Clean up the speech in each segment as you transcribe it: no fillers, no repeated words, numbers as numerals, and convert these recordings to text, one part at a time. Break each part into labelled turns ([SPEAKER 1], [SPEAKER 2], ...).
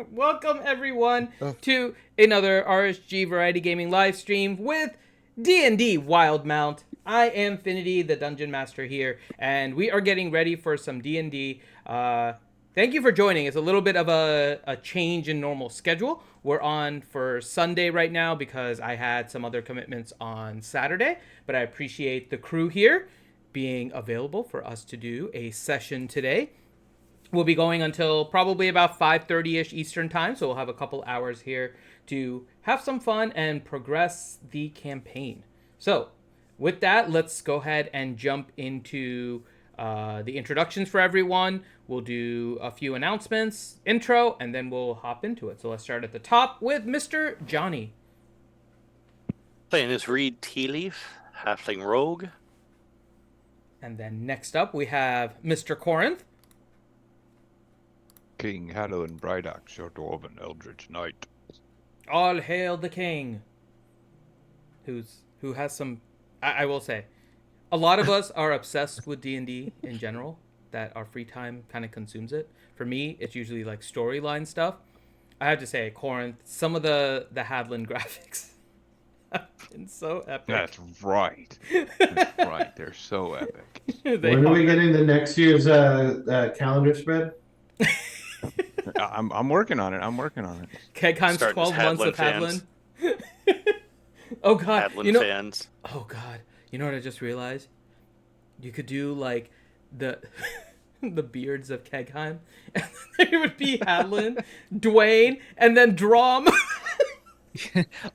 [SPEAKER 1] Welcome everyone to another RSG Variety Gaming live stream with D&D Wildemount. I am Finity, the Dungeon Master here, and we are getting ready for some D&D. Thank you for joining. It's a little bit of a change in normal schedule. We're on for Sunday right now because I had some other commitments on Saturday, but I appreciate the crew here being available for us to do a session today. We'll be going until probably about 5:30ish Eastern time, so we'll have a couple hours here to have some fun and progress the campaign. So, with that, let's go ahead and jump into the introductions for everyone. We'll do a few announcements, intro, and then we'll hop into it. So let's start at the top with Mr. Johnny.
[SPEAKER 2] Playing as Reed Tealeaf, Halfling Rogue.
[SPEAKER 1] And then next up, we have Mr. Corinth.
[SPEAKER 3] King Halloween Brydock, your Dwarven Eldritch Knight.
[SPEAKER 1] All hail the king. Who has some... I will say, a lot of us are obsessed with D&D in general, that our free time kind of consumes it. For me, it's usually like storyline stuff. I have to say, Corinth, some of the Hadlin graphics have been so epic.
[SPEAKER 3] That's right. That's right. They're so epic.
[SPEAKER 4] When are we getting the next year's calendar spread?
[SPEAKER 3] I'm working on it.
[SPEAKER 1] Kegheim's 12 months of Hadlin. Oh god,
[SPEAKER 2] Hadlin fans.
[SPEAKER 1] Oh god, you know what I just realized? You could do like the beards of Kegheim, and then there would be Hadlin, Dwayne, and then Drom.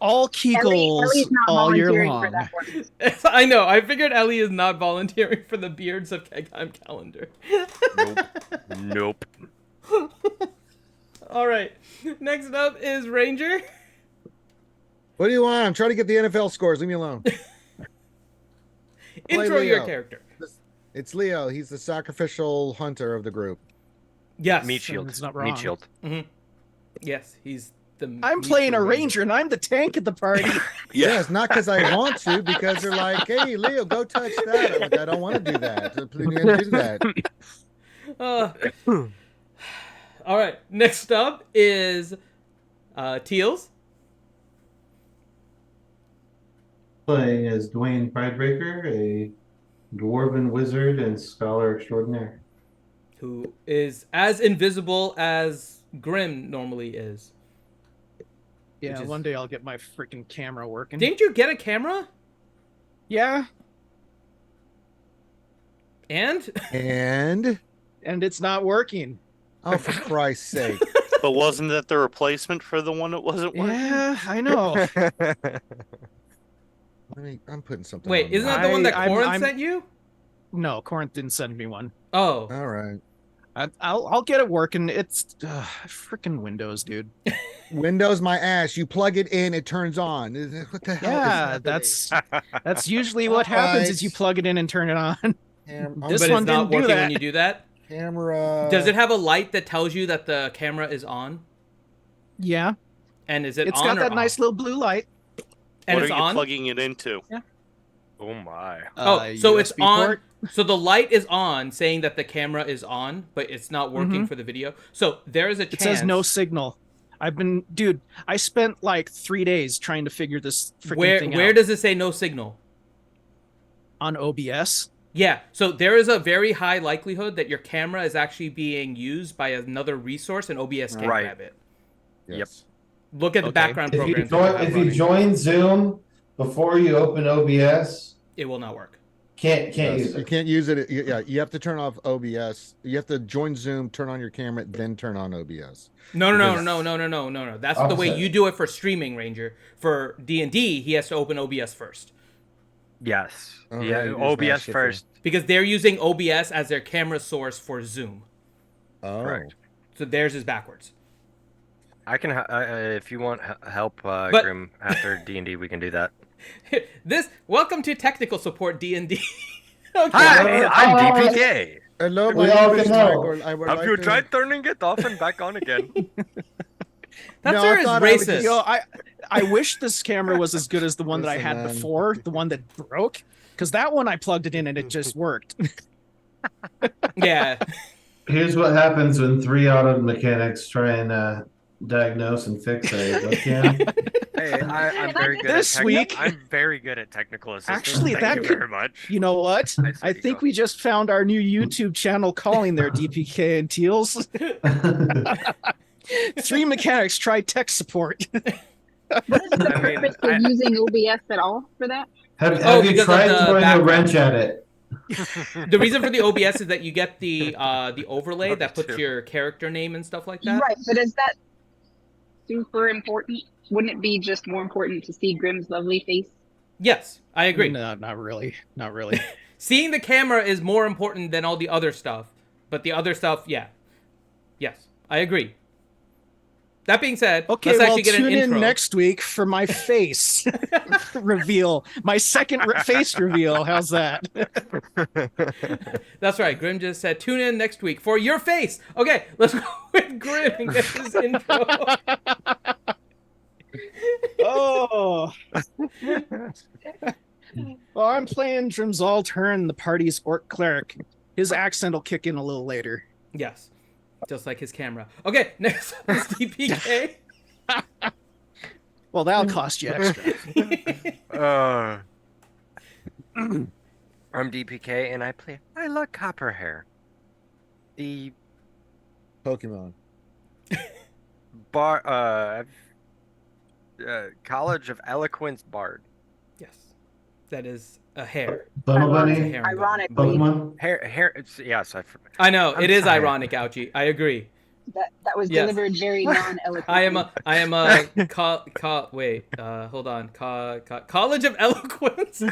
[SPEAKER 5] All Kegels all year long.
[SPEAKER 1] I know. I figured Ellie is not volunteering for the beards of Kegheim calendar.
[SPEAKER 2] Nope.
[SPEAKER 1] All right. Next up is Ranger.
[SPEAKER 6] What do you want? I'm trying to get the NFL scores. Leave me alone.
[SPEAKER 1] Intro your character.
[SPEAKER 6] It's Leo. He's the sacrificial hunter of the group.
[SPEAKER 1] Yes.
[SPEAKER 2] Meat shield.
[SPEAKER 5] It's not wrong.
[SPEAKER 2] Meat shield.
[SPEAKER 1] Mm-hmm. Yes, he's the...
[SPEAKER 5] I'm playing a ranger and I'm the tank at the party.
[SPEAKER 6] Yes, not because I want to, because they're like, hey, Leo, go touch that. I'm like, I don't want to do that. Please do that.
[SPEAKER 1] All right. Next up is Teals.
[SPEAKER 4] Playing as Dwayne Pridebreaker, a dwarven wizard and scholar extraordinaire.
[SPEAKER 1] Who is as invisible as Grim normally is.
[SPEAKER 5] Yeah, one day I'll get my freaking camera working.
[SPEAKER 1] Didn't you get a camera?
[SPEAKER 5] Yeah.
[SPEAKER 1] And
[SPEAKER 5] it's not working.
[SPEAKER 6] Oh, for Christ's sake.
[SPEAKER 2] But wasn't that the replacement for the one that wasn't working?
[SPEAKER 5] Yeah, I know.
[SPEAKER 6] I'm putting something.
[SPEAKER 1] Wait, isn't that the one that Corinth sent you?
[SPEAKER 5] No, Corinth didn't send me one.
[SPEAKER 1] Oh.
[SPEAKER 6] All right.
[SPEAKER 5] I'll get it working. It's freaking Windows, dude.
[SPEAKER 6] Windows my ass. You plug it in, it turns on. What the hell?
[SPEAKER 5] Yeah, that's usually what happens is you plug it in and turn it on.
[SPEAKER 1] This one didn't do that. When you do that?
[SPEAKER 6] Camera.
[SPEAKER 1] Does it have a light that tells you that the camera is on?
[SPEAKER 5] Yeah.
[SPEAKER 1] And is it
[SPEAKER 5] It's
[SPEAKER 1] on
[SPEAKER 5] got
[SPEAKER 1] or
[SPEAKER 5] that
[SPEAKER 1] off?
[SPEAKER 5] nice little blue light.
[SPEAKER 1] And
[SPEAKER 2] what
[SPEAKER 1] it's
[SPEAKER 2] are you
[SPEAKER 1] on?
[SPEAKER 2] plugging it into?
[SPEAKER 5] Yeah.
[SPEAKER 2] Oh my.
[SPEAKER 1] So it's
[SPEAKER 5] USB
[SPEAKER 1] on.
[SPEAKER 5] port.
[SPEAKER 1] So the light is on, saying that the camera is on, but it's not working for the video. So there is a chance.
[SPEAKER 5] It says no signal. I spent like 3 days trying to figure this freaking thing out.
[SPEAKER 1] Where does it say no signal?
[SPEAKER 5] On OBS?
[SPEAKER 1] Yeah, so there is a very high likelihood that your camera is actually being used by another resource and OBS can't grab it.
[SPEAKER 6] Yes.
[SPEAKER 1] Look at the background programs.
[SPEAKER 4] If you join Zoom before you open OBS,
[SPEAKER 1] it will not work.
[SPEAKER 4] Can't use it.
[SPEAKER 6] You can't use it. Yeah, you have to turn off OBS. You have to join Zoom, turn on your camera, then turn on OBS.
[SPEAKER 1] No. That's the way you do it for streaming, Ranger. For D&D, he has to open OBS first.
[SPEAKER 7] Yes.
[SPEAKER 6] Yeah,
[SPEAKER 7] OBS first.
[SPEAKER 1] Because they're using OBS as their camera source for Zoom.
[SPEAKER 6] Oh.
[SPEAKER 7] Correct.
[SPEAKER 1] So theirs is backwards.
[SPEAKER 7] I can, if you want help, Grim, after D&D, we can do that.
[SPEAKER 1] Welcome to technical support D&D. Okay.
[SPEAKER 7] Hi, I'm DPK.
[SPEAKER 6] Hello,
[SPEAKER 4] We all can know.
[SPEAKER 7] Have you tried turning it off and back on again?
[SPEAKER 1] That
[SPEAKER 6] No,
[SPEAKER 1] sir
[SPEAKER 6] I
[SPEAKER 1] is
[SPEAKER 6] thought I would
[SPEAKER 1] racist.
[SPEAKER 5] You know, I wish this camera was as good as the one that I had before, the one that broke. Because that one I plugged it in and it just worked.
[SPEAKER 1] Yeah.
[SPEAKER 4] Here's what happens when three auto mechanics try and diagnose and fix a webcam.
[SPEAKER 7] Hey, I'm very good
[SPEAKER 5] This
[SPEAKER 7] at
[SPEAKER 5] week-
[SPEAKER 7] I'm very good at technical assistance.
[SPEAKER 5] Actually,
[SPEAKER 7] Thank
[SPEAKER 5] that
[SPEAKER 7] you
[SPEAKER 5] could-
[SPEAKER 7] very much.
[SPEAKER 5] You know what?
[SPEAKER 7] I
[SPEAKER 5] I
[SPEAKER 7] see,
[SPEAKER 5] think
[SPEAKER 7] go.
[SPEAKER 5] we just found our new YouTube channel calling their DPK and Teals. 3 mechanics try tech support.
[SPEAKER 8] What is the
[SPEAKER 7] I mean,
[SPEAKER 8] purpose of using OBS at all for that?
[SPEAKER 4] Have you
[SPEAKER 1] because of
[SPEAKER 4] tried
[SPEAKER 1] the
[SPEAKER 4] throwing a
[SPEAKER 1] background.
[SPEAKER 4] wrench at it?
[SPEAKER 1] The reason for the OBS is that you get the overlay that puts
[SPEAKER 7] too.
[SPEAKER 1] your character name and stuff like that.
[SPEAKER 8] Right, but is that super important? Wouldn't it be just more important to see Grimm's lovely face?
[SPEAKER 1] Yes, I agree.
[SPEAKER 5] No, not really. Not really.
[SPEAKER 1] Seeing the camera is more important than all the other stuff. But the other stuff, yeah. Yes, I agree. That being said,
[SPEAKER 5] Okay,
[SPEAKER 1] let's
[SPEAKER 5] well,
[SPEAKER 1] actually get an
[SPEAKER 5] tune
[SPEAKER 1] intro.
[SPEAKER 5] in next week for my face reveal. My second face reveal. How's that?
[SPEAKER 1] That's right. Grim just said, tune in next week for your face. Okay, let's go with Grim and get his intro.
[SPEAKER 5] Oh. Well, I'm playing Drimzal Turn, the party's orc cleric. His accent will kick in a little later.
[SPEAKER 1] Yes, just like his camera. Okay, next up is DPK.
[SPEAKER 5] Well, that'll cost you extra.
[SPEAKER 7] I'm DPK and I love Copperhair. The
[SPEAKER 6] Pokemon.
[SPEAKER 7] College of Eloquence Bard.
[SPEAKER 1] Yes, that is a hair.
[SPEAKER 4] Bubble
[SPEAKER 1] It's a
[SPEAKER 4] Bunny?
[SPEAKER 1] herringbone.
[SPEAKER 8] Ironically,
[SPEAKER 4] Pokemon?
[SPEAKER 7] Hair. It's, yes,
[SPEAKER 1] I know,
[SPEAKER 7] I'm
[SPEAKER 1] it is
[SPEAKER 7] tired.
[SPEAKER 1] ironic, Ouchie. I agree.
[SPEAKER 8] that was
[SPEAKER 1] Yes.
[SPEAKER 8] delivered very non-eloquently.
[SPEAKER 1] I am a hold on. College of Eloquence.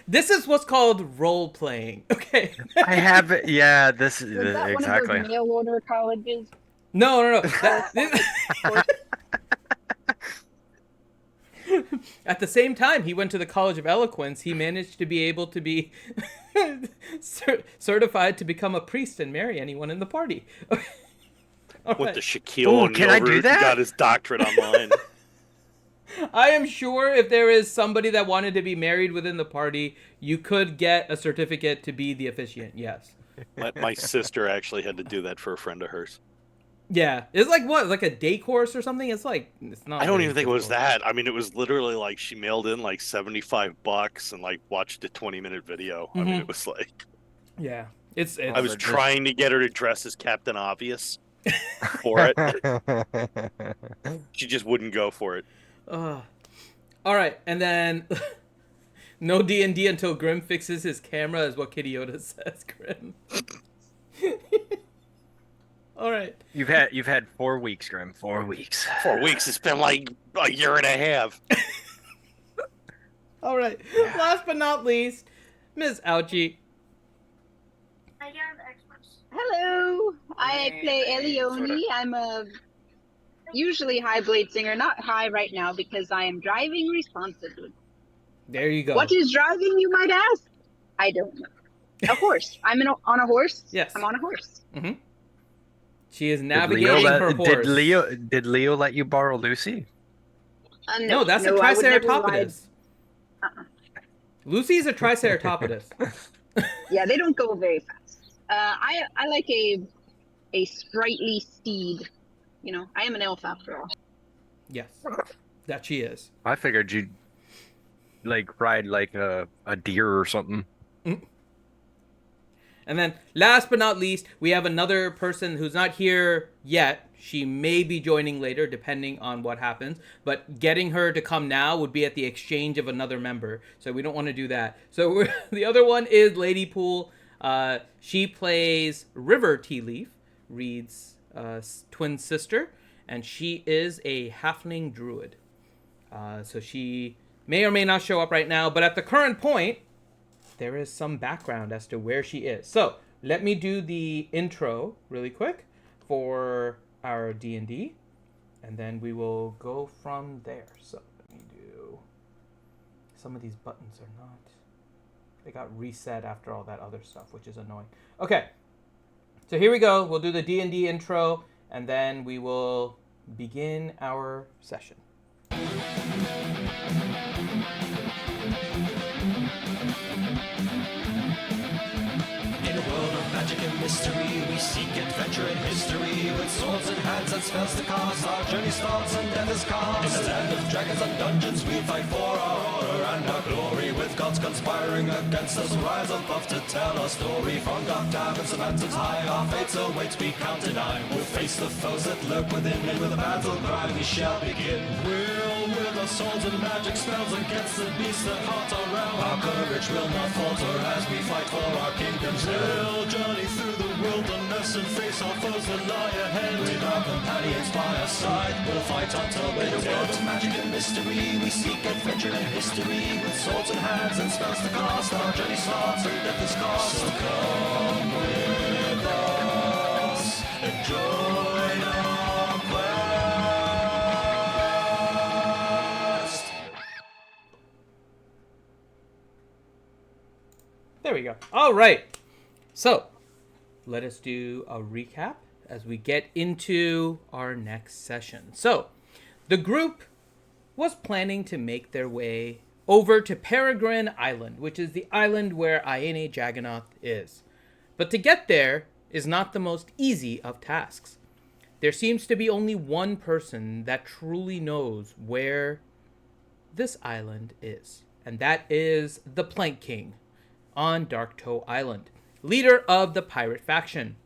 [SPEAKER 1] This is what's called role playing. Okay.
[SPEAKER 7] I have it. Yeah, this is
[SPEAKER 8] Was that
[SPEAKER 7] exactly.
[SPEAKER 8] one of those mail order colleges?
[SPEAKER 1] No. At the same time, he went to the College of Eloquence. He managed to be able to be certified to become a priest and marry anyone in the party. All
[SPEAKER 2] With
[SPEAKER 1] right.
[SPEAKER 2] the Shaquille
[SPEAKER 7] Ooh,
[SPEAKER 2] O'Neal
[SPEAKER 7] can I do
[SPEAKER 2] route,
[SPEAKER 7] that?
[SPEAKER 2] he got his doctorate online.
[SPEAKER 1] I am sure if there is somebody that wanted to be married within the party, you could get a certificate to be the officiant. Yes.
[SPEAKER 2] My sister actually had to do that for a friend of hers.
[SPEAKER 1] Yeah. It's like what? Like a day course or something? It's like it's not.
[SPEAKER 2] I don't
[SPEAKER 1] very
[SPEAKER 2] even think it was
[SPEAKER 1] difficult.
[SPEAKER 2] that. I mean, it was literally like she mailed in like $75 and like watched a 20-minute video. I mean,
[SPEAKER 1] Mhm.
[SPEAKER 2] it was like
[SPEAKER 1] Yeah. It's
[SPEAKER 2] I was
[SPEAKER 7] Just-
[SPEAKER 2] trying to get her to dress as Captain Obvious for it. She just wouldn't go for it.
[SPEAKER 1] All right, and then no D&D until Grim fixes his camera is what Kitty Yoda says, Grim. All right.
[SPEAKER 7] You've had 4 weeks, Grim. 4 weeks.
[SPEAKER 2] 4 weeks. It's been like a year and a half.
[SPEAKER 1] All right. Last but not least, Ms. Ouchie.
[SPEAKER 8] Hello, I play Elione. I'm a usually high blade singer, not high right now because I am driving responsibly.
[SPEAKER 1] There you go.
[SPEAKER 8] What is driving, you might ask? I don't know. A horse. On a horse.
[SPEAKER 1] Yes.
[SPEAKER 8] I'm on a horse.
[SPEAKER 1] She is
[SPEAKER 7] Did
[SPEAKER 1] navigating her horse.
[SPEAKER 7] Did Leo let you borrow Lucy?
[SPEAKER 1] No, that's a
[SPEAKER 8] I would never ride-
[SPEAKER 1] triceratopodus. Lucy's a triceratopodus.
[SPEAKER 8] Yeah, they don't go very fast. I like a sprightly steed. You know, I am an elf after all.
[SPEAKER 1] Yes, that she is.
[SPEAKER 7] I figured you'd like ride like a deer or something.
[SPEAKER 1] And then, last but not least, we have another person who's not here yet. She may be joining later, depending on what happens. But getting her to come now would be at the exchange of another member. So we don't want to do that. So the other one is Lady Pool. She plays River Tea Leaf, Reed's twin sister. And she is a halfling druid. So she may or may not show up right now. But at the current point, there is some background as to where she is. So let me do the intro really quick for our D&D, and then we will go from there. So let me do... Some of these buttons are not... They got reset after all that other stuff, which is annoying. Okay, so here we go. We'll do the D&D intro, and then we will begin our session.
[SPEAKER 9] In a world of magic and mystery, we seek adventure and history. with swords in hands and spells to cast. Our journey starts and death is cast. In the land of dragons and dungeons, we fight for our honor and our glory. With gods conspiring against us, rise above to tell our story. From dark taverns to lanterns high, our fates await, we can't deny. We'll face the foes that lurk within, and with a battle cry we shall begin. We'll wield our swords and magic spells against the beasts that haunt our realm. Our courage will not falter as we fight for our kingdom's realm. We'll journey through the wilderness and face our foes that lie ahead. With our companions by our side, we'll fight until we're dead. In a world of magic and mystery, we seek adventure and history. With swords in hands and spells to cast, our journey starts and death is cast. So come with us and join our quest.
[SPEAKER 1] There we go. All right. So, let us do a recap as we get into our next session. So, the group was planning to make their way over to Peregrine Island, which is the island where Iene Jagganoth is. But to get there is not the most easy of tasks. There seems to be only one person that truly knows where this island is, and that is the Plank King on Dark Toe Island, leader of the pirate faction.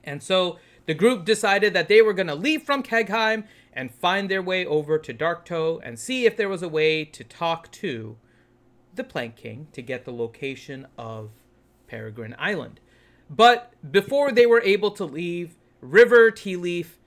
[SPEAKER 1] And so the group decided that they were going to leave from Kegheim and find their way over to Dark Toe and see if there was a way to talk to the Plank King to get the location of Peregrine Island. But before they were able to leave, River Tea Leaf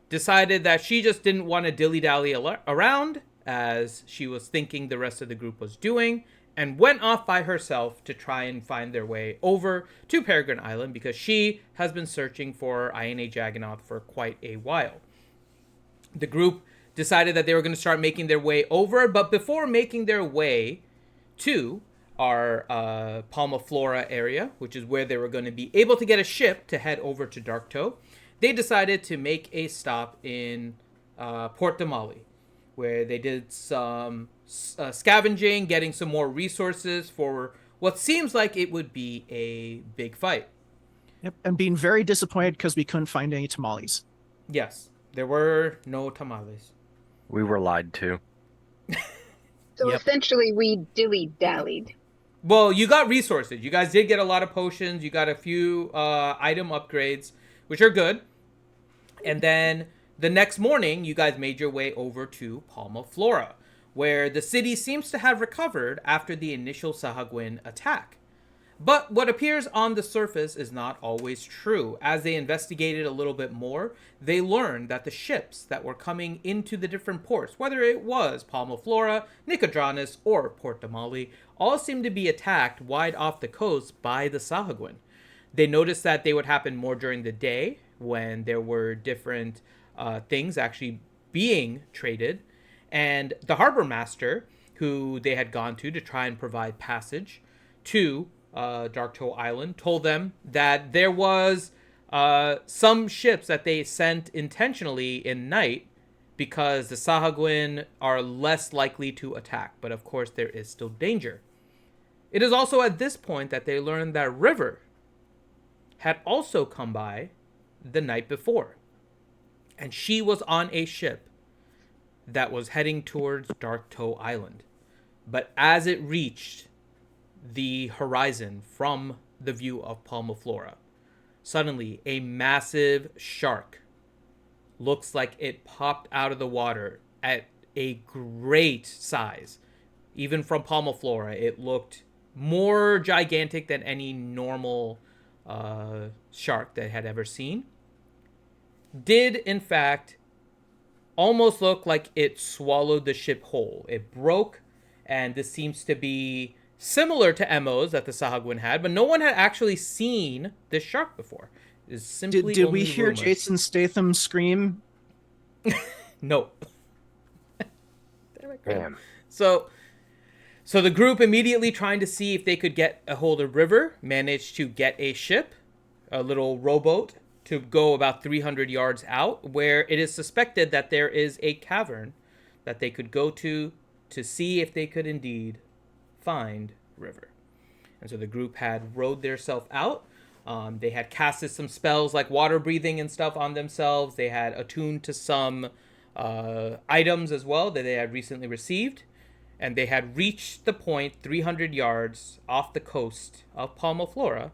[SPEAKER 1] decided that she just didn't want to dilly-dally around, as she was thinking the rest of the group was doing, and went off by herself to try and find their way over to Peregrine Island, because she has been searching for Iene Jagganoth for quite a while. The group decided that they were going to start making their way over, but before making their way to our Palma Flora area, which is where they were going to be able to get a ship to head over to Dark Toe, they decided to make a stop in Port Damali, where they did some scavenging, getting some more resources for what seems like it would be a big fight.
[SPEAKER 5] Yep, and being very disappointed because we couldn't find any tamales.
[SPEAKER 1] Yes, there were no tamales.
[SPEAKER 7] We were lied to.
[SPEAKER 8] So
[SPEAKER 1] Yep.
[SPEAKER 8] essentially, we dilly-dallied.
[SPEAKER 1] Well, you got resources. You guys did get a lot of potions. You got a few item upgrades, which are good. And then the next morning, you guys made your way over to Palma Flora, where the city seems to have recovered after the initial Sahagwin attack. But what appears on the surface is not always true. As they investigated a little bit more, they learned that the ships that were coming into the different ports, whether it was Palma Flora, Nicodranus, or Port Damali, all seemed to be attacked wide off the coast by the Sahagwin. They noticed that they would happen more during the day, when there were different things actually being traded. And the harbor master, who they had gone to try and provide passage to Dark Toe Island, told them that there was some ships that they sent intentionally in night because the Sahagwin are less likely to attack. But of course, there is still danger. It is also at this point that they learned that River had also come by the night before. And she was on a ship that was heading towards Dark Toe Island. But as it reached the horizon from the view of Palma Flora, suddenly a massive shark looks like it popped out of the water at a great size. Even from Palma Flora, it looked more gigantic than any normal shark that had ever seen. Did, in fact, almost look like it swallowed the ship whole. It broke, and this seems to be similar to MOs that the Sahagwin had, but no one had actually seen this shark before. It's simply
[SPEAKER 5] Did
[SPEAKER 1] only
[SPEAKER 5] we hear
[SPEAKER 1] rumors.
[SPEAKER 5] Jason Statham scream?
[SPEAKER 1] No.
[SPEAKER 7] Damn.
[SPEAKER 1] So the group, immediately trying to see if they could get a hold of River, managed to get a ship, a little rowboat, to go about 300 yards out, where it is suspected that there is a cavern that they could go to see if they could indeed find River. And so the group had rowed theirself out They had casted some spells like water breathing and stuff on themselves. They had attuned to some items as well that they had recently received. And they had reached the point 300 yards off the coast of Palmaflora.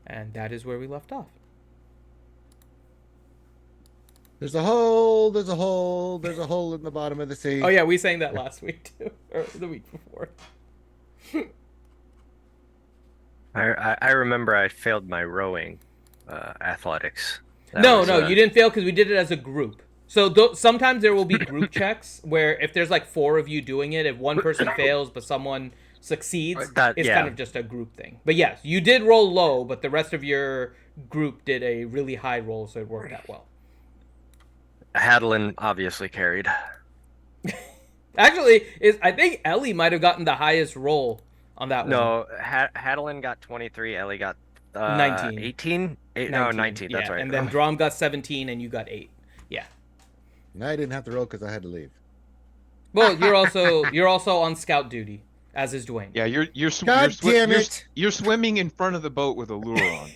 [SPEAKER 1] And that is where we left off.
[SPEAKER 6] There's a hole in the bottom of the sea.
[SPEAKER 1] Oh yeah, we sang that last week too, or the week before.
[SPEAKER 7] I remember I failed my rowing athletics.
[SPEAKER 1] No, you didn't fail because we did it as a group. So sometimes there will be group checks where if there's like 4 of you doing it, if one person fails but someone succeeds, it's kind of just a group thing. But yes, you did roll low, but the rest of your group did a really high roll, so it worked out well.
[SPEAKER 7] Hadlin obviously carried.
[SPEAKER 1] Actually, I think Ellie might have gotten the highest roll on that one.
[SPEAKER 7] No, Hadlin got 23, Ellie got
[SPEAKER 1] 19.
[SPEAKER 7] 18? 19, that's right.
[SPEAKER 1] And then Drom got 17 and you got 8. Yeah.
[SPEAKER 6] And I didn't have to roll because I had to leave.
[SPEAKER 1] Well, you're also on scout duty, as is Dwayne.
[SPEAKER 3] Yeah, you're swimming in front of the boat with a lure on.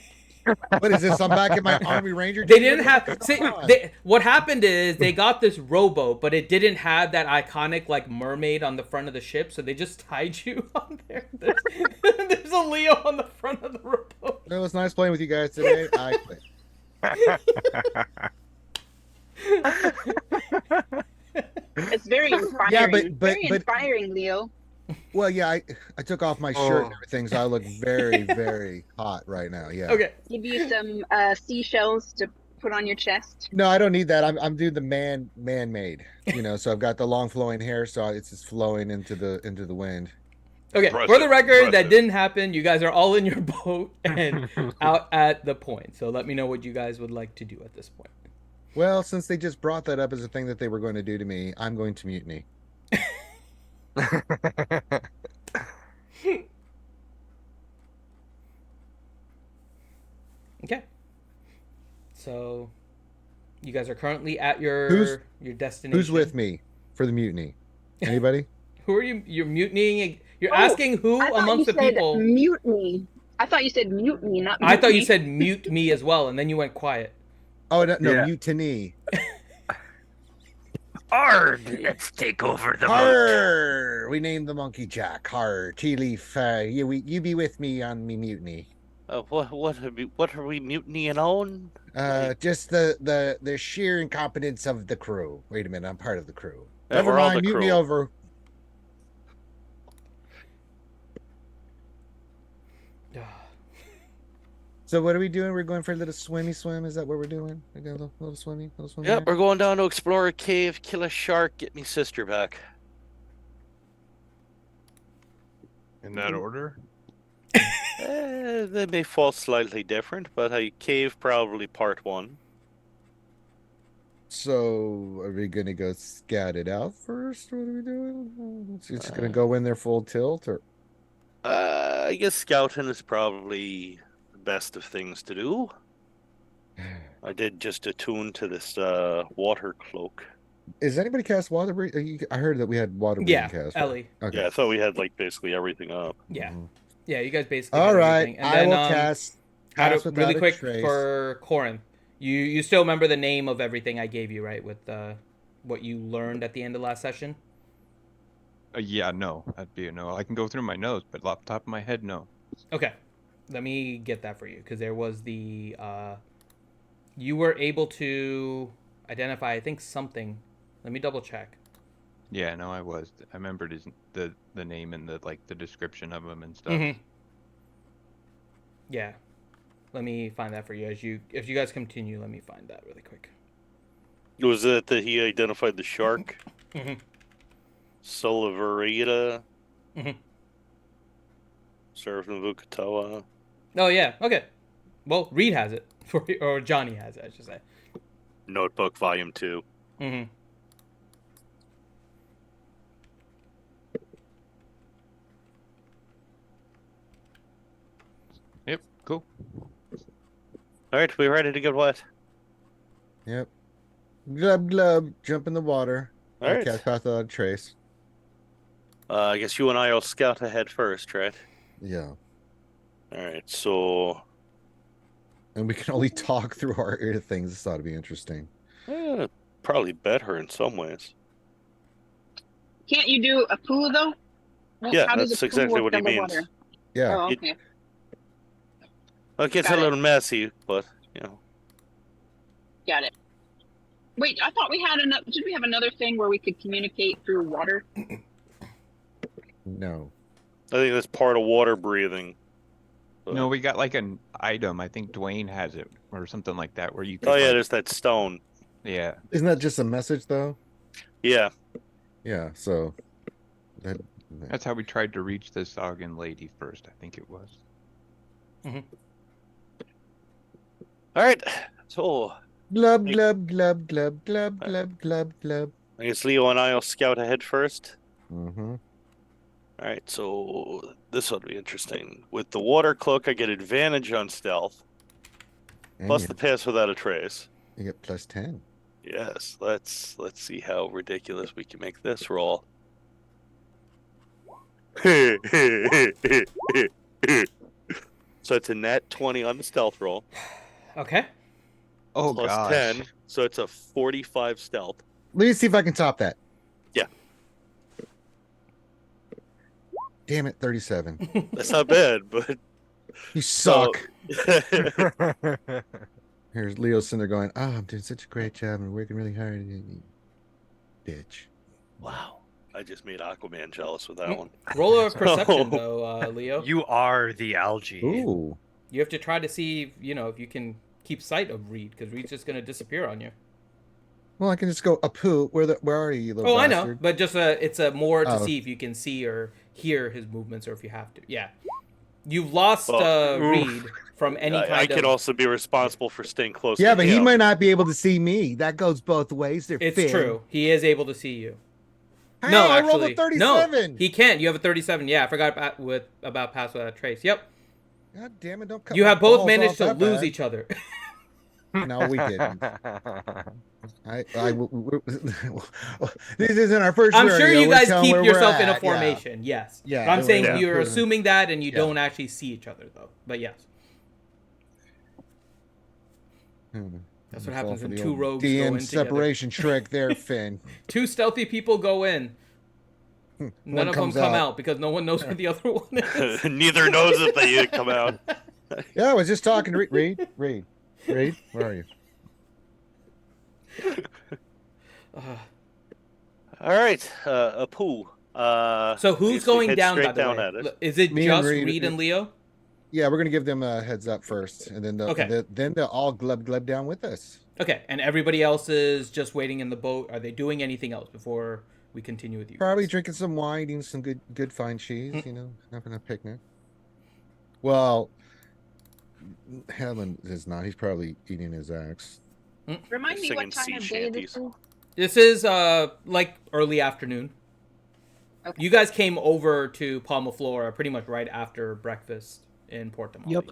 [SPEAKER 6] What is this? I'm back at my Army Ranger.
[SPEAKER 1] They didn't have. See, what happened is they got this rowboat, but it didn't have that iconic like mermaid on the front of the ship, so they just tied you on there. There's a Leo on the front of the rowboat.
[SPEAKER 6] It was nice playing with you guys today. I quit.
[SPEAKER 8] It's very inspiring.
[SPEAKER 6] Yeah, but
[SPEAKER 8] very inspiring, Leo.
[SPEAKER 6] Well, yeah, I took off my shirt and everything, so I look very, very hot right now. Yeah.
[SPEAKER 1] Okay.
[SPEAKER 8] Give you some seashells to put on your chest.
[SPEAKER 6] No, I don't need that. I'm doing the man-made. So I've got the long flowing hair, so it's just flowing into the wind.
[SPEAKER 1] Okay. For the record, that didn't happen. You guys are all in your boat and out at the point. So let me know what you guys would like to do at this point.
[SPEAKER 6] Well, since they just brought that up as a thing that they were going to do to me, I'm going to mutiny.
[SPEAKER 1] Okay. So you guys are currently at your destination.
[SPEAKER 6] Who's with me for the mutiny? Anybody?
[SPEAKER 1] Who are you? You're mutinying. You're asking who amongst the people?
[SPEAKER 8] Mutiny. I thought you said mutiny, not mutiny.
[SPEAKER 1] I thought you said mute me as well, and then you went quiet.
[SPEAKER 6] Oh no, mutiny.
[SPEAKER 7] Arg! Let's take over the
[SPEAKER 6] boat. We named the monkey Jack. Tea leaf. You be with me on me mutiny.
[SPEAKER 2] What are we mutinying on?
[SPEAKER 6] Just the sheer incompetence of the crew. Wait a minute, I'm part of the crew.
[SPEAKER 2] Yeah,
[SPEAKER 6] Never mind, mute me over. So what are we doing? We're going for a little swim. Is that what we're doing? We got a little swimmy.
[SPEAKER 2] Yep, we're going down to explore a cave, kill a shark, get me sister back.
[SPEAKER 3] In that order?
[SPEAKER 2] They may fall slightly different, but a cave probably part 1.
[SPEAKER 6] So are we gonna go scout it out first? What are we doing? Just gonna go in there full tilt, or?
[SPEAKER 2] I guess scouting is probably best of things to do. I did just attune to this water cloak.
[SPEAKER 6] Is anybody cast water breathing? I heard that we had water breathing cast.
[SPEAKER 1] Ellie.
[SPEAKER 6] Okay.
[SPEAKER 2] Yeah, I thought we had like basically everything up.
[SPEAKER 1] Yeah. Yeah, you guys basically
[SPEAKER 6] all right.
[SPEAKER 1] Everything. And
[SPEAKER 6] I will cast
[SPEAKER 1] really quick for Corin. You still remember the name of everything I gave you, right? With what you learned at the end of last session?
[SPEAKER 3] Yeah, no. That'd be a no. I can go through my notes, but off the top of my head, no.
[SPEAKER 1] Okay. Let me get that for you, because there was the you were able to identify, I think, something. Let me double check.
[SPEAKER 3] Yeah, no, I was. I remembered the name and the description of him and stuff.
[SPEAKER 1] Mm-hmm. Yeah, let me find that for you. If you guys continue, let me find that really quick.
[SPEAKER 2] Was it that he identified the shark?
[SPEAKER 1] Mm-hmm.
[SPEAKER 2] Soliverita.
[SPEAKER 1] Mm-hmm.
[SPEAKER 2] Seraphin Vukatawa.
[SPEAKER 1] Oh yeah, okay. Well, Reed has it, or Johnny has it, I should say.
[SPEAKER 2] Notebook Volume 2.
[SPEAKER 1] Mm-hmm.
[SPEAKER 3] Yep, cool.
[SPEAKER 2] All right, we ready to get wet?
[SPEAKER 6] Yep. Glub glub, jump in the water.
[SPEAKER 2] All right.
[SPEAKER 6] Cast Path Without a Trace.
[SPEAKER 2] I guess you and I will scout ahead first, right?
[SPEAKER 6] Yeah.
[SPEAKER 2] All right, so
[SPEAKER 6] And we can only talk through our ear things. This ought to be interesting.
[SPEAKER 2] Probably better in some ways.
[SPEAKER 8] Can't you do a pool though?
[SPEAKER 2] Yeah,
[SPEAKER 8] How does
[SPEAKER 2] that's
[SPEAKER 8] a pool
[SPEAKER 2] exactly
[SPEAKER 8] work
[SPEAKER 2] what he means.
[SPEAKER 8] underwater?
[SPEAKER 6] Yeah.
[SPEAKER 8] Oh, okay.
[SPEAKER 2] Well, it gets
[SPEAKER 8] Got
[SPEAKER 2] a
[SPEAKER 8] it.
[SPEAKER 2] little messy, but
[SPEAKER 8] Got it. Wait, I thought we had another. Did we have another thing where we could communicate through water?
[SPEAKER 6] No.
[SPEAKER 2] I think that's part of water breathing.
[SPEAKER 3] No, we got like an item. I think Dwayne has it or something like that, where you. Could,
[SPEAKER 2] Oh yeah,
[SPEAKER 3] like,
[SPEAKER 2] there's that stone.
[SPEAKER 3] yeah.
[SPEAKER 6] Isn't that just a message though?
[SPEAKER 2] Yeah.
[SPEAKER 6] Yeah. So
[SPEAKER 3] That's how we tried to reach the Sagan lady first. I think it was.
[SPEAKER 2] All right. So
[SPEAKER 6] glub glub glub glub glub glub glub glub.
[SPEAKER 2] I guess Leo and I will scout ahead first.
[SPEAKER 6] Mm-hmm.
[SPEAKER 2] All right, so this will be interesting. With the water cloak, I get advantage on stealth,
[SPEAKER 6] And
[SPEAKER 2] plus
[SPEAKER 6] you,
[SPEAKER 2] the pass without a trace.
[SPEAKER 6] you get plus 10.
[SPEAKER 2] Yes, let's see how ridiculous we can make this roll. So it's a net 20 on the stealth roll.
[SPEAKER 1] Okay.
[SPEAKER 3] Oh
[SPEAKER 2] Plus
[SPEAKER 3] gosh.
[SPEAKER 2] 10, so it's a 45 stealth.
[SPEAKER 6] Let me see if I can top that.
[SPEAKER 2] Yeah.
[SPEAKER 6] Damn it, 37.
[SPEAKER 2] That's not bad, but
[SPEAKER 6] You suck.
[SPEAKER 2] So,
[SPEAKER 6] Here's Leo sitting there going, I'm doing such a great job and working really hard. Bitch.
[SPEAKER 2] wow, I just made Aquaman jealous with that one.
[SPEAKER 1] Roll a perception though, Leo.
[SPEAKER 7] You are the algae.
[SPEAKER 6] Ooh.
[SPEAKER 1] You have to try to see, if you can keep sight of Reed, because Reed's just going to disappear on you.
[SPEAKER 6] Well, I can just go, Apu, where are you little
[SPEAKER 1] Oh, I
[SPEAKER 6] bastard?
[SPEAKER 1] know, but just it's a more to
[SPEAKER 6] Oh.
[SPEAKER 1] see if you can see or hear his movements, or if you have to. Yeah, you've lost
[SPEAKER 2] Well,
[SPEAKER 1] Reed from any kind
[SPEAKER 2] I
[SPEAKER 1] of.
[SPEAKER 2] can also be responsible for staying close
[SPEAKER 6] Yeah,
[SPEAKER 2] to
[SPEAKER 6] but
[SPEAKER 2] him.
[SPEAKER 6] he might not be able to see me. That goes both ways. They're
[SPEAKER 1] It's
[SPEAKER 6] fair.
[SPEAKER 1] true. He is able to see you.
[SPEAKER 6] Hey,
[SPEAKER 1] No,
[SPEAKER 6] I rolled
[SPEAKER 1] actually,
[SPEAKER 6] a 37.
[SPEAKER 1] no, he can't. You have a 37. Yeah, I forgot about pass without a trace. Yep.
[SPEAKER 6] God damn it! Don't cut
[SPEAKER 1] You
[SPEAKER 6] my
[SPEAKER 1] have both
[SPEAKER 6] balls
[SPEAKER 1] managed
[SPEAKER 6] off
[SPEAKER 1] to
[SPEAKER 6] that
[SPEAKER 1] lose
[SPEAKER 6] bad.
[SPEAKER 1] each other.
[SPEAKER 6] No, we didn't. This isn't our first.
[SPEAKER 1] I'm sure
[SPEAKER 6] rodeo.
[SPEAKER 1] you
[SPEAKER 6] We're
[SPEAKER 1] guys
[SPEAKER 6] telling
[SPEAKER 1] keep
[SPEAKER 6] where we're
[SPEAKER 1] yourself in a
[SPEAKER 6] at, yeah.
[SPEAKER 1] formation. Yes.
[SPEAKER 6] Yeah,
[SPEAKER 1] But I'm saying
[SPEAKER 2] yeah.
[SPEAKER 1] you're assuming that, and you
[SPEAKER 6] Yeah.
[SPEAKER 1] don't actually see each other though. But yes, that's what happens when two rogues go
[SPEAKER 6] DM
[SPEAKER 1] in together.
[SPEAKER 6] separation trick there, Finn.
[SPEAKER 1] Two stealthy people go in. None
[SPEAKER 6] One
[SPEAKER 1] of them
[SPEAKER 6] comes
[SPEAKER 1] come
[SPEAKER 6] out.
[SPEAKER 1] out because no one knows where the other one is.
[SPEAKER 2] Neither knows if they come out.
[SPEAKER 6] Yeah, I was just talking to Reed. Reed, where are you?
[SPEAKER 2] All right, Apu.
[SPEAKER 1] So who's
[SPEAKER 2] basically
[SPEAKER 1] going
[SPEAKER 2] head
[SPEAKER 1] down?
[SPEAKER 2] straight
[SPEAKER 1] By the
[SPEAKER 2] down
[SPEAKER 1] way,
[SPEAKER 2] at it.
[SPEAKER 1] is it
[SPEAKER 6] Me and
[SPEAKER 1] just
[SPEAKER 6] Reed-
[SPEAKER 1] Reed and Leo?
[SPEAKER 6] Yeah, we're gonna give them a heads up first, and then
[SPEAKER 1] Okay.
[SPEAKER 6] then they'll all glub down with us.
[SPEAKER 1] Okay, and everybody else is just waiting in the boat. Are they doing anything else before we continue with you?
[SPEAKER 6] Probably
[SPEAKER 1] guys?
[SPEAKER 6] drinking some wine, eating some good fine cheese. You know, having a picnic. Well, Helen is not. He's probably eating his axe.
[SPEAKER 8] Remind me
[SPEAKER 2] Singing
[SPEAKER 8] what time
[SPEAKER 2] sea
[SPEAKER 8] of day
[SPEAKER 2] shanties.
[SPEAKER 8] this is.
[SPEAKER 1] This is like early afternoon.
[SPEAKER 8] Okay.
[SPEAKER 1] You guys came over to Palma Flora pretty much right after breakfast in Port de Molly.
[SPEAKER 5] Yep.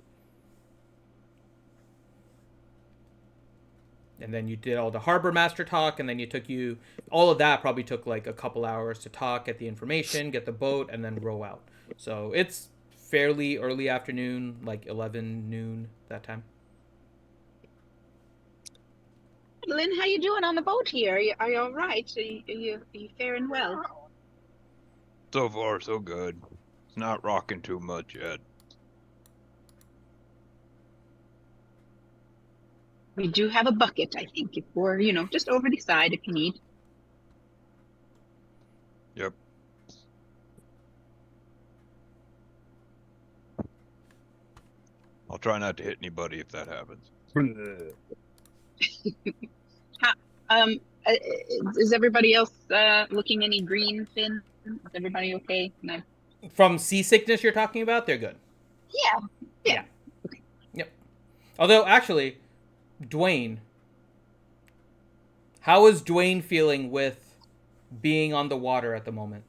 [SPEAKER 1] And then you did all the harbor master talk, and then all of that probably took like a couple hours to talk, get the information, get the boat, and then row out. So it's fairly early afternoon, like 11 noon that time.
[SPEAKER 8] Lynn, how you doing on the boat here? Are you all right? Are you faring well?
[SPEAKER 3] So far, so good. It's not rocking too much yet.
[SPEAKER 8] We do have a bucket, I think, if we're, just over the side if you need.
[SPEAKER 3] Yep. I'll try not to hit anybody if that happens.
[SPEAKER 8] Is everybody else looking any green, Finn? Is everybody okay? No.
[SPEAKER 1] From seasickness you're talking about, they're good.
[SPEAKER 8] Yeah.
[SPEAKER 1] Yep. Although, actually, Dwayne. How is Dwayne feeling with being on the water at the moment?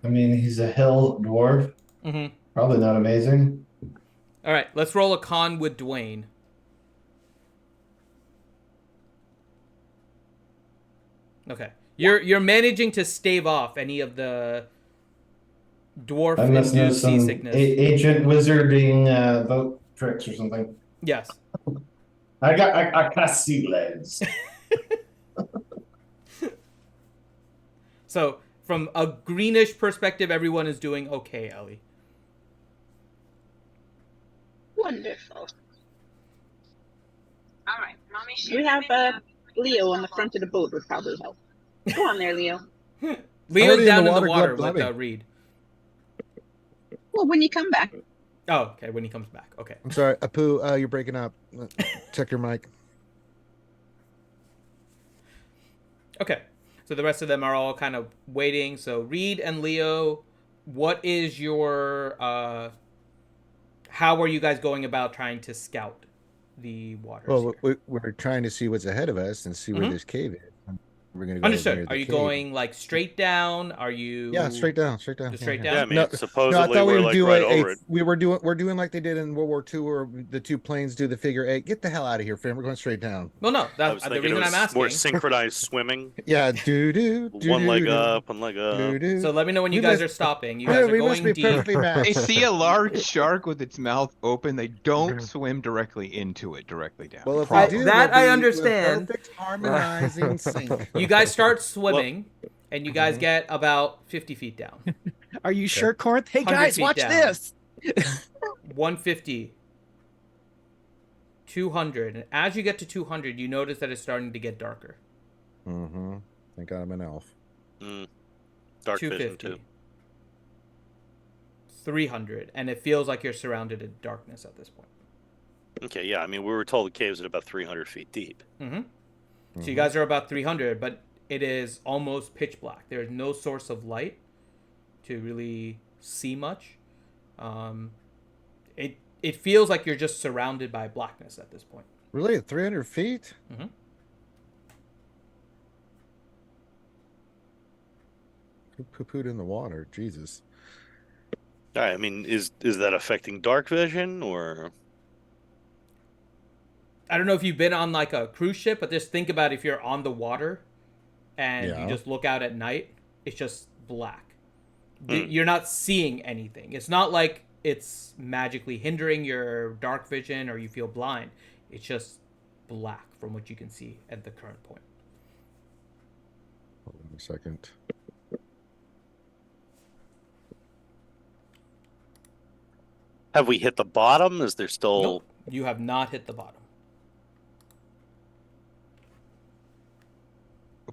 [SPEAKER 4] I mean, he's a hill dwarf.
[SPEAKER 1] Mm-hmm.
[SPEAKER 4] Probably not amazing.
[SPEAKER 1] All right, let's roll a con with Dwayne. Okay. You're managing to stave off any of the
[SPEAKER 4] I must know
[SPEAKER 1] dwarf-induced
[SPEAKER 4] some
[SPEAKER 1] seasickness.
[SPEAKER 4] ancient wizarding vote tricks or something.
[SPEAKER 1] Yes.
[SPEAKER 4] I cast sea blades.
[SPEAKER 1] So from a greenish perspective, everyone is doing okay, Ellie.
[SPEAKER 8] Wonderful. All right, mommy. We have Leo on the front of the boat would probably help. Go on there, Leo.
[SPEAKER 1] Leo's
[SPEAKER 6] Already
[SPEAKER 1] down in the
[SPEAKER 6] glub
[SPEAKER 1] water with
[SPEAKER 6] glubbing.
[SPEAKER 1] Reed.
[SPEAKER 8] Well, when you come back.
[SPEAKER 1] Oh, okay. When he comes back. Okay.
[SPEAKER 6] I'm sorry, Apu, you're breaking up. Check your mic.
[SPEAKER 1] Okay. So the rest of them are all kind of waiting. So Reed and Leo, what is your how are you guys going about trying to scout the waters?
[SPEAKER 6] Well,
[SPEAKER 1] here?
[SPEAKER 6] we're trying to see what's ahead of us and see where this cave is. We're gonna go
[SPEAKER 1] Understood.
[SPEAKER 6] near the
[SPEAKER 1] Are you
[SPEAKER 6] cave.
[SPEAKER 1] going like straight down? Are you?
[SPEAKER 6] Yeah, straight down, straight down.
[SPEAKER 1] Just straight
[SPEAKER 2] Yeah, I
[SPEAKER 1] down?
[SPEAKER 2] mean,
[SPEAKER 6] No,
[SPEAKER 2] supposedly
[SPEAKER 6] I thought we
[SPEAKER 2] we're
[SPEAKER 6] would
[SPEAKER 2] like
[SPEAKER 6] do
[SPEAKER 2] right over it.
[SPEAKER 6] we're doing like they did in World War II, where the two planes do the figure eight. Get the hell out of here, fam. We're going straight down.
[SPEAKER 1] Well, no.
[SPEAKER 2] I
[SPEAKER 1] That's
[SPEAKER 2] was
[SPEAKER 1] the
[SPEAKER 2] thinking it
[SPEAKER 1] reason
[SPEAKER 2] was
[SPEAKER 1] I'm asking.
[SPEAKER 2] more synchronized swimming.
[SPEAKER 6] Yeah, do
[SPEAKER 2] One leg up, one leg up.
[SPEAKER 1] So let me know when you
[SPEAKER 6] We
[SPEAKER 1] guys
[SPEAKER 6] must-
[SPEAKER 1] are stopping. You guys are
[SPEAKER 6] we must
[SPEAKER 1] going
[SPEAKER 6] be
[SPEAKER 1] deep.
[SPEAKER 6] perfectly
[SPEAKER 3] They
[SPEAKER 6] matched.
[SPEAKER 3] see a large shark with its mouth open. They don't swim directly into it, directly down.
[SPEAKER 6] Well, if
[SPEAKER 1] I-
[SPEAKER 6] we do,
[SPEAKER 1] that
[SPEAKER 6] we'll
[SPEAKER 1] I
[SPEAKER 6] be with
[SPEAKER 1] understand.
[SPEAKER 6] Perfect harmonizing sync.
[SPEAKER 1] You guys start swimming, and you guys get about 50 feet down.
[SPEAKER 5] Are you sure, Corinth? Hey
[SPEAKER 1] 100
[SPEAKER 5] guys,
[SPEAKER 1] feet
[SPEAKER 5] watch
[SPEAKER 1] down.
[SPEAKER 5] this.
[SPEAKER 1] 150. 200. And as you get to 200, you notice that it's starting to get darker.
[SPEAKER 6] Mm-hmm. Thank God I'm an elf.
[SPEAKER 2] Dark vision
[SPEAKER 1] 250.
[SPEAKER 2] too.
[SPEAKER 1] 300. And it feels like you're surrounded in darkness at this point.
[SPEAKER 2] Okay, yeah. I mean, we were told the cave's at about 300 feet deep.
[SPEAKER 1] Mm-hmm. So you guys are about 300, but it is almost pitch black. There is no source of light to really see much. It feels like you're just surrounded by blackness at this point.
[SPEAKER 6] Really, at 300 feet?
[SPEAKER 1] Mm-hmm.
[SPEAKER 6] Who poo-pooed in the water? Jesus.
[SPEAKER 2] I mean, is that affecting dark vision or?
[SPEAKER 1] I don't know if you've been on like a cruise ship, but just think about if you're on the water and you just look out at night, it's just black. You're not seeing anything. It's not like it's magically hindering your dark vision or you feel blind. It's just black from what you can see at the current point.
[SPEAKER 6] Hold on a second.
[SPEAKER 2] Have we hit the bottom? Is there still?
[SPEAKER 1] Nope, you have not hit the bottom.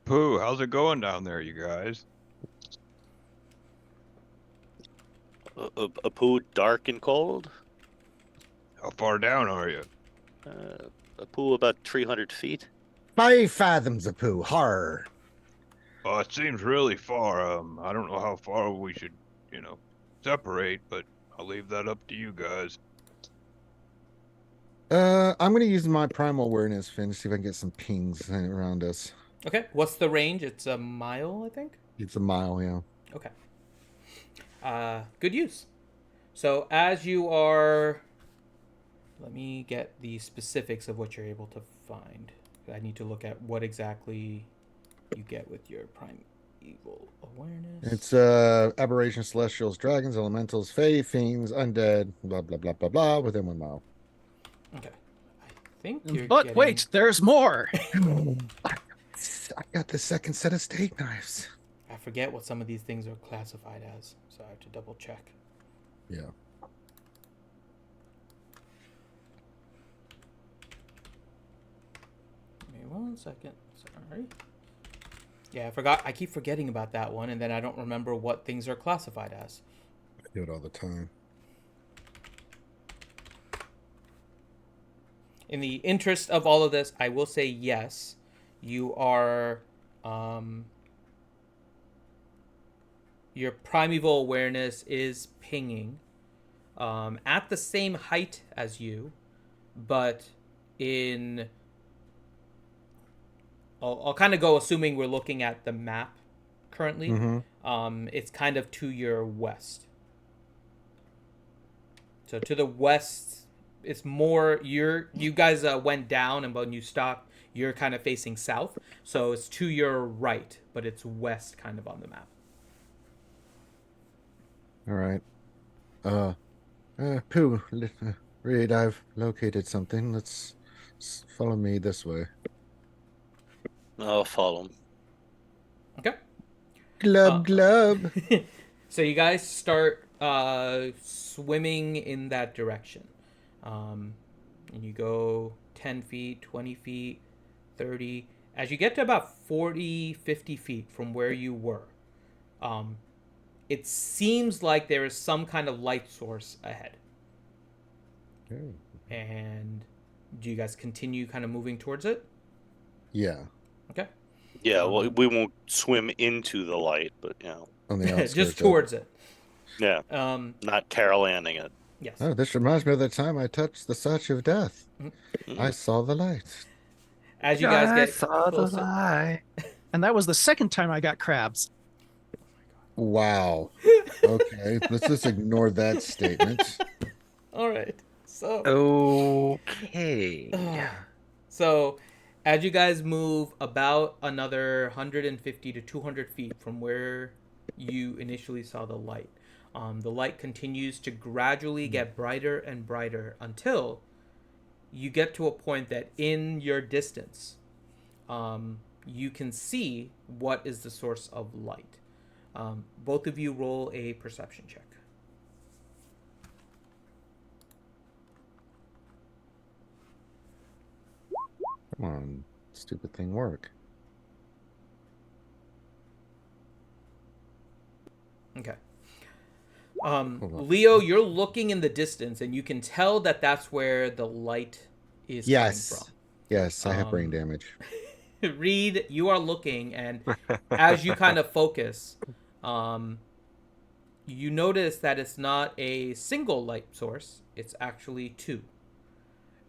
[SPEAKER 3] Pooh, how's it going down there, you guys?
[SPEAKER 2] A poo dark and cold?
[SPEAKER 3] How far down are you?
[SPEAKER 2] A poo about 300 feet.
[SPEAKER 6] 5 fathoms of poo. Horror.
[SPEAKER 3] Oh, it seems really far. I don't know how far we should, separate, but I'll leave that up to you guys.
[SPEAKER 6] I'm gonna use my primal awareness, Finn, see if I can get some pings around us.
[SPEAKER 1] Okay, what's the range? It's a mile, I think.
[SPEAKER 6] It's a mile, yeah.
[SPEAKER 1] Okay. Good use. So as you are, let me get the specifics of what you're able to find. I need to look at what exactly you get with your primeval awareness.
[SPEAKER 6] It's aberration, celestials, dragons, elementals, fae, fiends, undead, blah blah blah blah blah, within 1 mile.
[SPEAKER 1] Okay. I think you're
[SPEAKER 5] But
[SPEAKER 1] getting...
[SPEAKER 5] wait, there's more.
[SPEAKER 6] I got the second set of steak knives.
[SPEAKER 1] I forget what some of these things are classified as, so I have to double check.
[SPEAKER 6] Yeah.
[SPEAKER 1] Give me 1 second. Sorry. Yeah, I forgot. I keep forgetting about that one, and then I don't remember what things are classified as.
[SPEAKER 6] I do it all the time.
[SPEAKER 1] In the interest of all of this, I will say yes. You are... your primeval awareness is pinging at the same height as you, but in... I'll kind of go assuming we're looking at the map currently.
[SPEAKER 6] Mm-hmm.
[SPEAKER 1] It's kind of to your west. So to the west, it's more... You guys went down, and when you stopped, you're kind of facing south. So it's to your right, but it's west kind of on the map.
[SPEAKER 6] All right. Pooh, Reed, I've located something. Let's follow me this way.
[SPEAKER 2] I'll follow him.
[SPEAKER 1] Okay.
[SPEAKER 6] Glub, glub.
[SPEAKER 1] So you guys start swimming in that direction. And you go 10 feet, 20 feet, 30. As you get to about 40, 50 feet from where you were, it seems like there is some kind of light source ahead.
[SPEAKER 6] Okay.
[SPEAKER 1] And do you guys continue kind of moving towards it?
[SPEAKER 6] Yeah.
[SPEAKER 1] Okay.
[SPEAKER 2] Yeah, well, we won't swim into the light, but, you know.
[SPEAKER 6] On the outskirts.
[SPEAKER 1] Just towards it.
[SPEAKER 2] Yeah. Not Carol landing it.
[SPEAKER 1] Yes.
[SPEAKER 6] Oh, this reminds me of the time I touched the statue of death.
[SPEAKER 2] Mm-hmm.
[SPEAKER 6] I saw the light.
[SPEAKER 1] As you guys get
[SPEAKER 7] saw
[SPEAKER 1] closer,
[SPEAKER 7] the light.
[SPEAKER 5] And that was the second time I got crabs.
[SPEAKER 6] Wow. Okay, let's just ignore that statement.
[SPEAKER 1] All right. So.
[SPEAKER 7] Okay.
[SPEAKER 1] So, as you guys move about another 150 to 200 feet from where you initially saw the light continues to gradually get brighter and brighter until you get to a point that in your distance, you can see what is the source of light. Both of you roll a perception check.
[SPEAKER 6] Come on, stupid thing, work.
[SPEAKER 1] Okay. Leo, you're looking in the distance, and you can tell that that's where the light is coming from.
[SPEAKER 6] Yes, I have brain damage.
[SPEAKER 1] Reed, you are looking, and as you kind of focus, you notice that it's not a single light source. It's actually two.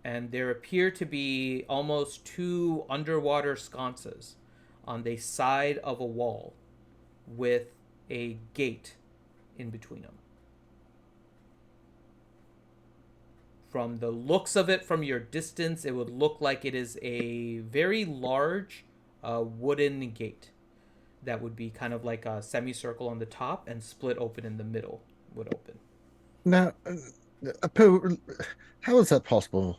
[SPEAKER 1] And there appear to be almost two underwater sconces on the side of a wall with a gate in between them. From the looks of it from your distance, it would look like it is a very large wooden gate that would be kind of like a semicircle on the top and split open in the middle would open.
[SPEAKER 6] Now, how is that possible?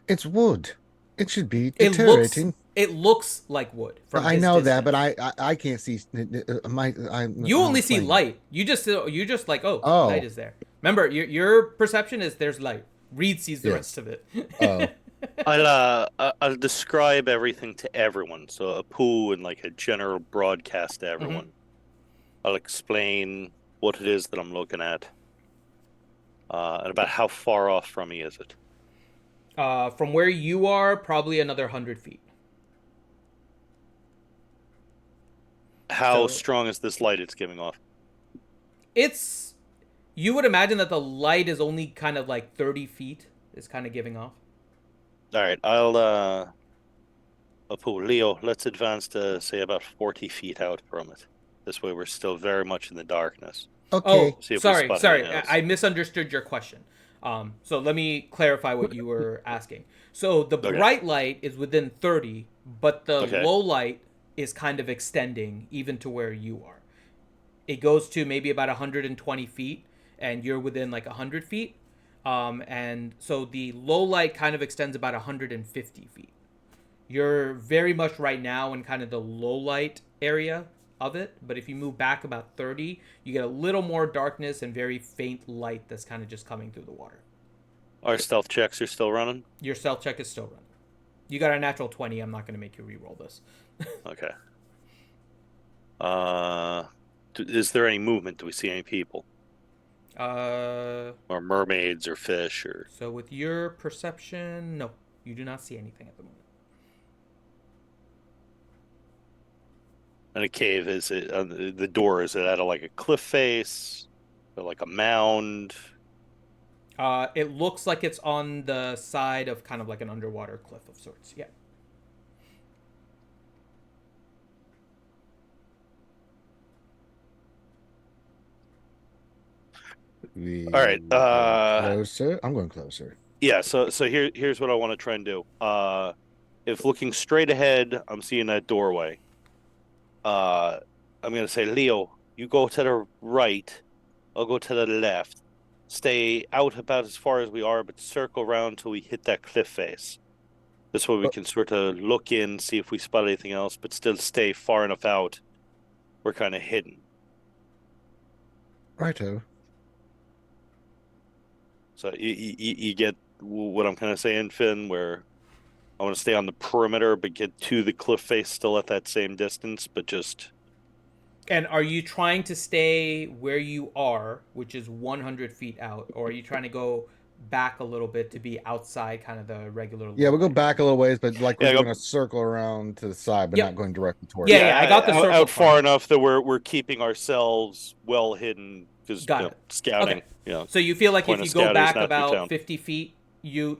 [SPEAKER 6] It's wood. It should be deteriorating.
[SPEAKER 1] It looks like wood. From
[SPEAKER 6] I know
[SPEAKER 1] distance.
[SPEAKER 6] that, but I can't see.
[SPEAKER 1] You only see light. You just like, oh, light is there. Remember, your perception is there's light. Reed sees the rest of it.
[SPEAKER 6] Oh.
[SPEAKER 2] I'll describe everything to everyone. So a poo and like a general broadcast to everyone. Mm-hmm. I'll explain what it is that I'm looking at, and about how far off from me is it.
[SPEAKER 1] From where you are, probably another 100 feet.
[SPEAKER 2] How strong is this light it's giving off?
[SPEAKER 1] You would imagine that the light is only kind of like 30 feet is kind of giving off.
[SPEAKER 2] All right, I'll put Leo, let's advance to say about 40 feet out from it. This way we're still very much in the darkness.
[SPEAKER 6] Okay.
[SPEAKER 1] Oh, sorry. I misunderstood your question. So let me clarify what you were asking. So the bright light is within 30, but the low light is kind of extending even to where you are. It goes to maybe about 120 feet, and you're within like 100 feet. And so the low light kind of extends about 150 feet. You're very much right now in kind of the low light area of it, but if you move back about 30, you get a little more darkness and very faint light that's kind of just coming through the water.
[SPEAKER 2] Our stealth checks are still running?
[SPEAKER 1] Your stealth check is still running. You got a natural 20. I'm not going to make you re-roll this.
[SPEAKER 2] Okay. Is there any movement? Do we see any people? Or mermaids or fish or...
[SPEAKER 1] So with your perception, no. You do not see anything at the moment.
[SPEAKER 2] And a cave, is it the door, is it at like a cliff face or like a mound?
[SPEAKER 1] It looks like it's on the side of kind of like an underwater cliff of sorts. Yeah.
[SPEAKER 2] All right.
[SPEAKER 6] Closer. I'm going closer.
[SPEAKER 2] Yeah. So here's what I want to try and do. If looking straight ahead, I'm seeing that doorway. I'm gonna say, Leo, you go to the right. I'll go to the left. stay out about as far as we are, but circle around till we hit that cliff face. This way we can sort of look in, see if we spot anything else, but still stay far enough out. We're kind of hidden.
[SPEAKER 6] Righto.
[SPEAKER 2] So you get what I'm kind of saying, Finn, where I want to stay on the perimeter, but get to the cliff face still at that same distance, but just...
[SPEAKER 1] And are you trying to stay where you are, which is 100 feet out, or are you trying to go back a little bit to be outside kind of the regular...
[SPEAKER 6] Yeah, we'll go back a little ways, but like we're
[SPEAKER 2] Yeah,
[SPEAKER 6] doing a circle around to the side, but
[SPEAKER 1] Yep.
[SPEAKER 6] not going directly towards
[SPEAKER 1] Yeah, yeah, I got the circle
[SPEAKER 2] out far
[SPEAKER 1] part.
[SPEAKER 2] enough that we're keeping ourselves well hidden because scouting.
[SPEAKER 1] Okay.
[SPEAKER 2] Yeah.
[SPEAKER 1] So you feel like
[SPEAKER 2] Point
[SPEAKER 1] if
[SPEAKER 2] of
[SPEAKER 1] you go
[SPEAKER 2] scouting is
[SPEAKER 1] back
[SPEAKER 2] not to be
[SPEAKER 1] about
[SPEAKER 2] found.
[SPEAKER 1] 50 feet,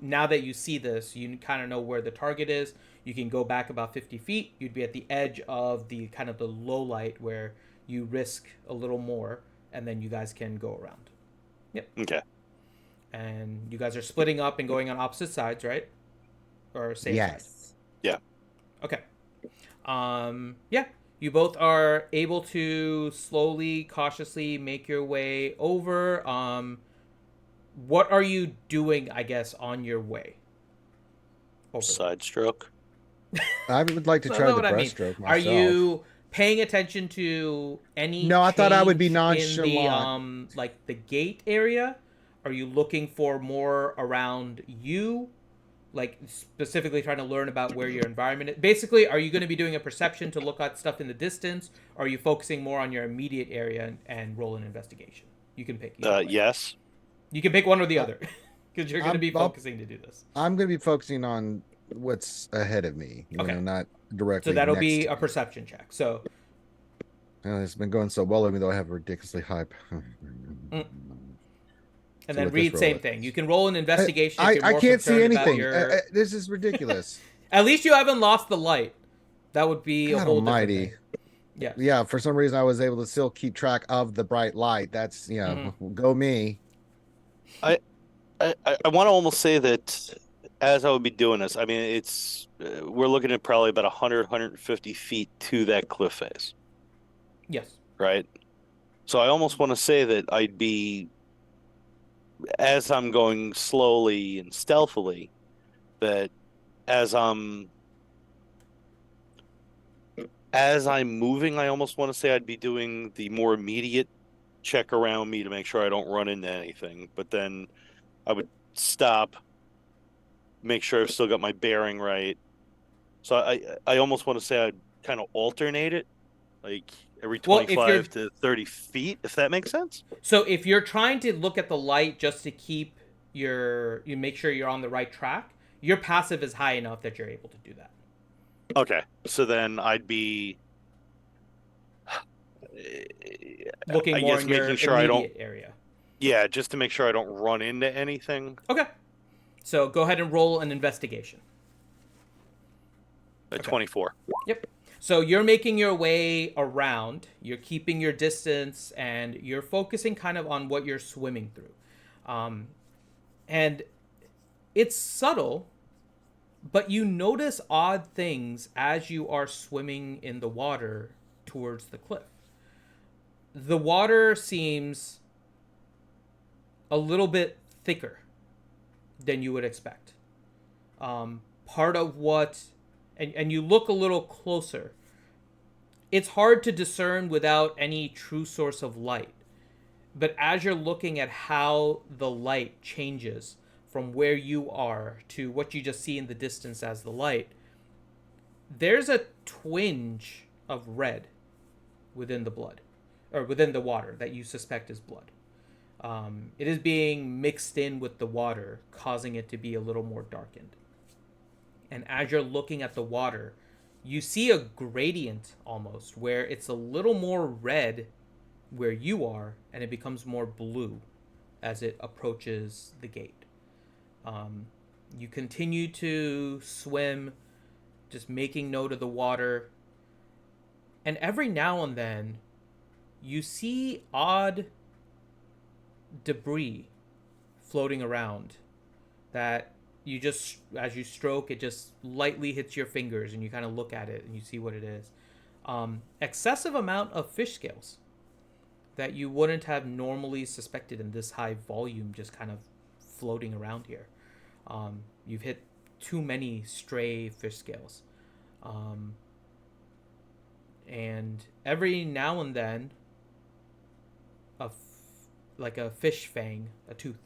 [SPEAKER 1] now that you see this, you kind of know where the target is. You can go back about 50 feet. You'd be at the edge of the kind of the low light where you risk a little more, and then you guys can go around. Yep.
[SPEAKER 2] Okay.
[SPEAKER 1] And you guys are splitting up and going on opposite sides, right? Or same side?
[SPEAKER 2] Yeah.
[SPEAKER 1] Okay. Yeah. You both are able to slowly, cautiously make your way over. What are you doing, I guess, on your way over there?
[SPEAKER 2] Side stroke.
[SPEAKER 6] I would like to
[SPEAKER 1] That's
[SPEAKER 6] try
[SPEAKER 1] not
[SPEAKER 6] the
[SPEAKER 1] what I mean.
[SPEAKER 6] breaststroke myself.
[SPEAKER 1] Are you paying attention to any
[SPEAKER 6] No, I thought I would be
[SPEAKER 1] change in the
[SPEAKER 6] nonchalant.
[SPEAKER 1] like the gate area? Are you looking for more around you? Like specifically trying to learn about where your environment is? Basically, are you going to be doing a perception to look at stuff in the distance? Or are you focusing more on your immediate area and roll an investigation? You can pick. either way.
[SPEAKER 2] Yes.
[SPEAKER 1] You can pick one or the other because you're going to be focusing to do this.
[SPEAKER 6] I'm going to be focusing on what's ahead of me, you know, not directly.
[SPEAKER 1] So that'll
[SPEAKER 6] next
[SPEAKER 1] be
[SPEAKER 6] to
[SPEAKER 1] a
[SPEAKER 6] me.
[SPEAKER 1] perception check. So
[SPEAKER 6] It's been going so well, even though I have ridiculously high.
[SPEAKER 1] And
[SPEAKER 6] See
[SPEAKER 1] then
[SPEAKER 6] what this
[SPEAKER 1] read
[SPEAKER 6] roll
[SPEAKER 1] same
[SPEAKER 6] is.
[SPEAKER 1] thing. You can roll an investigation.
[SPEAKER 6] I
[SPEAKER 1] if you're more
[SPEAKER 6] can't see
[SPEAKER 1] concerned about
[SPEAKER 6] anything. This is ridiculous.
[SPEAKER 1] At least you haven't lost the light. That would be a
[SPEAKER 6] God
[SPEAKER 1] whole
[SPEAKER 6] almighty.
[SPEAKER 1] different thing. Yeah.
[SPEAKER 6] Yeah, for some reason I was able to still keep track of the bright light. That's, go me.
[SPEAKER 2] I want to almost say that as I would be doing this, I mean, it's we're looking at probably about 100, 150 feet to that cliff face.
[SPEAKER 1] Yes.
[SPEAKER 2] Right? So I almost want to say that I'd be, as I'm going slowly and stealthily, that as I'm moving, I almost want to say I'd be doing the more immediate check around me to make sure I don't run into anything. But then I would stop, make sure I've still got my bearing right. So I almost want to say I'd kind of alternate it, like every 25 to 30 feet, if that makes sense.
[SPEAKER 1] So if you're trying to look at the light just to keep you make sure you're on the right track, your passive is high enough that you're able to do that.
[SPEAKER 2] Okay, so then I'd be
[SPEAKER 1] looking more in your
[SPEAKER 2] making sure
[SPEAKER 1] immediate area.
[SPEAKER 2] Yeah, just to make sure I don't run into anything.
[SPEAKER 1] Okay. So go ahead and roll an investigation.
[SPEAKER 2] 24.
[SPEAKER 1] Yep. So you're making your way around, you're keeping your distance, and you're focusing kind of on what you're swimming through. And it's subtle, but you notice odd things as you are swimming in the water towards the cliff. The water seems a little bit thicker than you would expect. Part of what... And you look a little closer. It's hard to discern without any true source of light. But as you're looking at how the light changes from where you are to what you just see in the distance as the light, there's a twinge of red within the blood, or within the water that you suspect is blood. It is being mixed in with the water, causing it to be a little more darkened. And as you're looking at the water, you see a gradient almost where it's a little more red where you are, and it becomes more blue as it approaches the gate. You continue to swim, just making note of the water. And every now and then, you see odd debris floating around that you just, as you stroke, it just lightly hits your fingers and you kind of look at it and you see what it is. Excessive amount of fish scales that you wouldn't have normally suspected in this high volume just kind of floating around here. You've hit too many stray fish scales. And every now and then, like a fish fang, a tooth.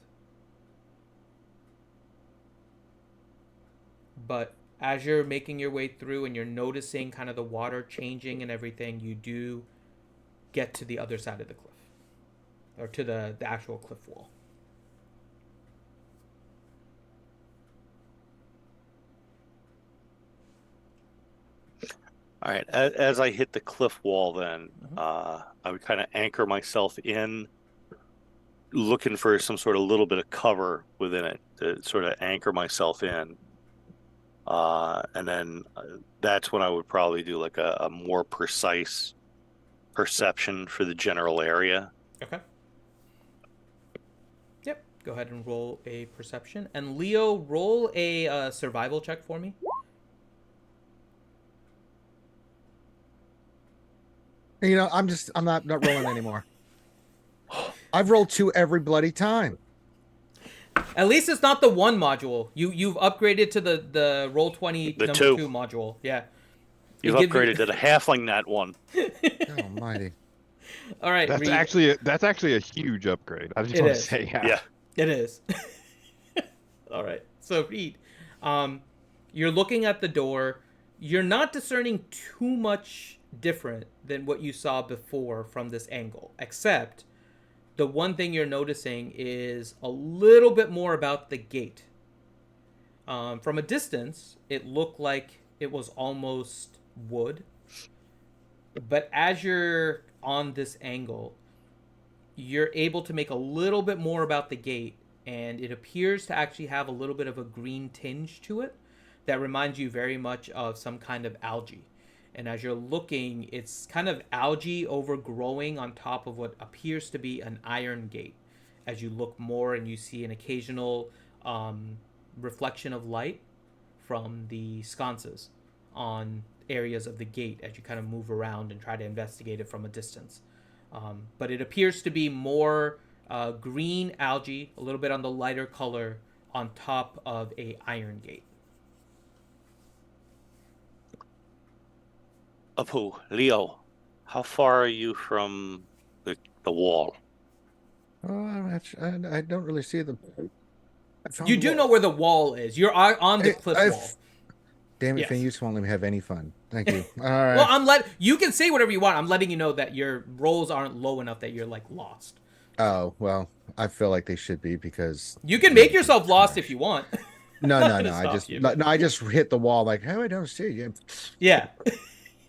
[SPEAKER 1] But as you're making your way through and you're noticing kind of the water changing and everything, you do get to the other side of the cliff. Or to the actual cliff wall.
[SPEAKER 2] All right. As I hit the cliff wall, then I would kind of anchor myself in, looking for some sort of little bit of cover within it to sort of anchor myself in. And then that's when I would probably do like a more precise perception for the general area.
[SPEAKER 1] Okay. Yep. Go ahead and roll a perception. And Leo, roll a survival check for me.
[SPEAKER 6] You know, I'm not rolling anymore. I've rolled 2 every bloody time.
[SPEAKER 1] At least it's not the 1 module. You've upgraded to the roll 20
[SPEAKER 2] The
[SPEAKER 1] number
[SPEAKER 2] 2.
[SPEAKER 1] 2 module. Yeah.
[SPEAKER 2] You've upgraded to the halfling nat 1.
[SPEAKER 6] God almighty.
[SPEAKER 1] All right.
[SPEAKER 10] That's actually a huge upgrade. I just
[SPEAKER 1] It
[SPEAKER 10] want to
[SPEAKER 1] is.
[SPEAKER 10] say,
[SPEAKER 2] Yeah.
[SPEAKER 1] It is. All right. So Reed, you're looking at the door. You're not discerning too much different than what you saw before from this angle, except the one thing you're noticing is a little bit more about the gate. From a distance, it looked like it was almost wood. But as you're on this angle, you're able to make a little bit more about the gate, and it appears to actually have a little bit of a green tinge to it that reminds you very much of some kind of algae. And as you're looking, it's kind of algae overgrowing on top of what appears to be an iron gate. As you look more and you see an occasional reflection of light from the sconces on areas of the gate as you kind of move around and try to investigate it from a distance. But it appears to be more green algae, a little bit on the lighter color on top of a iron gate.
[SPEAKER 2] Apu, Leo, how far are you from the wall?
[SPEAKER 6] Oh, I don't really see the.
[SPEAKER 1] You do know where the wall is. You're on the cliff wall.
[SPEAKER 6] Damn it,
[SPEAKER 1] Yes.
[SPEAKER 6] Finn, you just won't let me have any fun. Thank you. All right.
[SPEAKER 1] Well, you can say whatever you want. I'm letting you know that your rolls aren't low enough that you're like lost.
[SPEAKER 6] Oh, well, I feel like they should be because
[SPEAKER 1] You can make yourself lost if you want.
[SPEAKER 6] No.
[SPEAKER 1] gonna
[SPEAKER 6] I
[SPEAKER 1] stop
[SPEAKER 6] just
[SPEAKER 1] you.
[SPEAKER 6] I just hit the wall like, oh, I don't see you.
[SPEAKER 1] Yeah.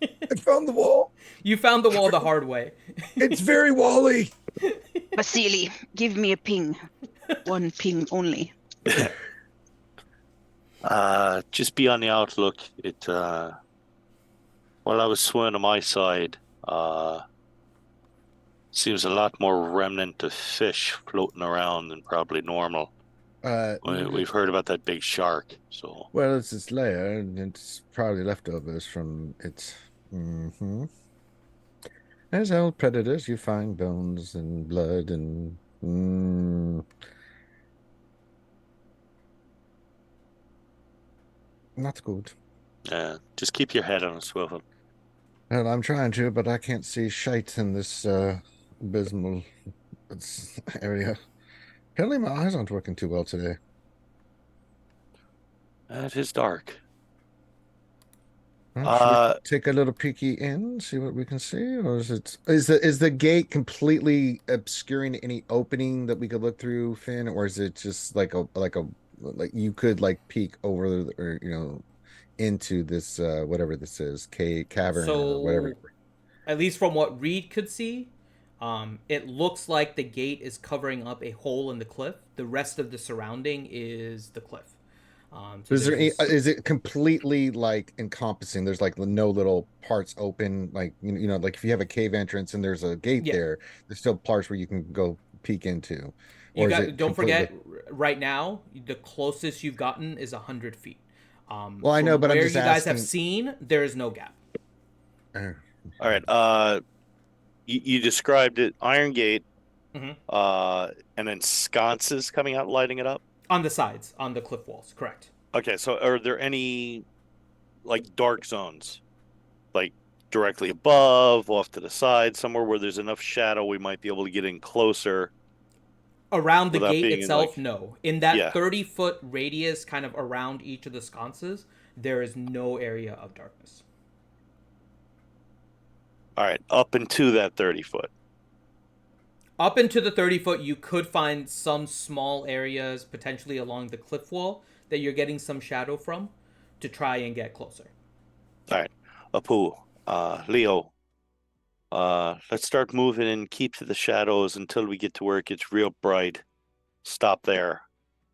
[SPEAKER 6] I found the wall.
[SPEAKER 1] You found the wall the hard way.
[SPEAKER 6] It's very wally.
[SPEAKER 8] Vasily, give me a ping. 1 ping only.
[SPEAKER 2] Just be on the outlook. While I was swimming on my side, seems a lot more remnant of fish floating around than probably normal. We've heard about that big shark, so.
[SPEAKER 6] Well, it's its lair, and it's probably leftovers from its. As all predators, you find bones and blood and. Not good.
[SPEAKER 2] Yeah, just keep your head on a swivel.
[SPEAKER 6] Well, I'm trying to, but I can't see shite in this abysmal area. Apparently, my eyes aren't working too well today.
[SPEAKER 2] It is dark.
[SPEAKER 6] Well, should we take a little peeky in, see what we can see, or is the gate completely obscuring any opening that we could look through, Finn, or is it just like you could like peek over or into this whatever this is, cavern or whatever.
[SPEAKER 1] At least from what Reed could see, it looks like the gate is covering up a hole in the cliff. The rest of the surrounding is the cliff. So
[SPEAKER 6] is it completely like encompassing? There's like no little parts open, like like if you have a cave entrance and there's a gate there's still parts where you can go peek into.
[SPEAKER 1] Don't forget, right now the closest you've gotten is 100 feet.
[SPEAKER 6] Well, I know, but I'm just
[SPEAKER 1] where you guys
[SPEAKER 6] asking...
[SPEAKER 1] have seen, there is no gap.
[SPEAKER 2] All right. You described it, Iron Gate,
[SPEAKER 1] Mhm.
[SPEAKER 2] and then sconces coming out, lighting it up.
[SPEAKER 1] On the sides, on the cliff walls, correct.
[SPEAKER 2] Okay, so are there any like dark zones, like directly above, off to the side, somewhere where there's enough shadow we might be able to get in closer
[SPEAKER 1] Around the
[SPEAKER 2] without
[SPEAKER 1] gate
[SPEAKER 2] being in
[SPEAKER 1] itself,
[SPEAKER 2] like,
[SPEAKER 1] no. In that
[SPEAKER 2] yeah.
[SPEAKER 1] 30-foot radius, kind of around each of the sconces, there is no area of darkness.
[SPEAKER 2] All right, up into that 30 foot.
[SPEAKER 1] Up into the 30-foot, you could find some small areas, potentially along the cliff wall, that you're getting some shadow from to try and get closer.
[SPEAKER 2] All right, Apu, Leo, let's start moving and keep to the shadows until we get to where it gets real bright. Stop there,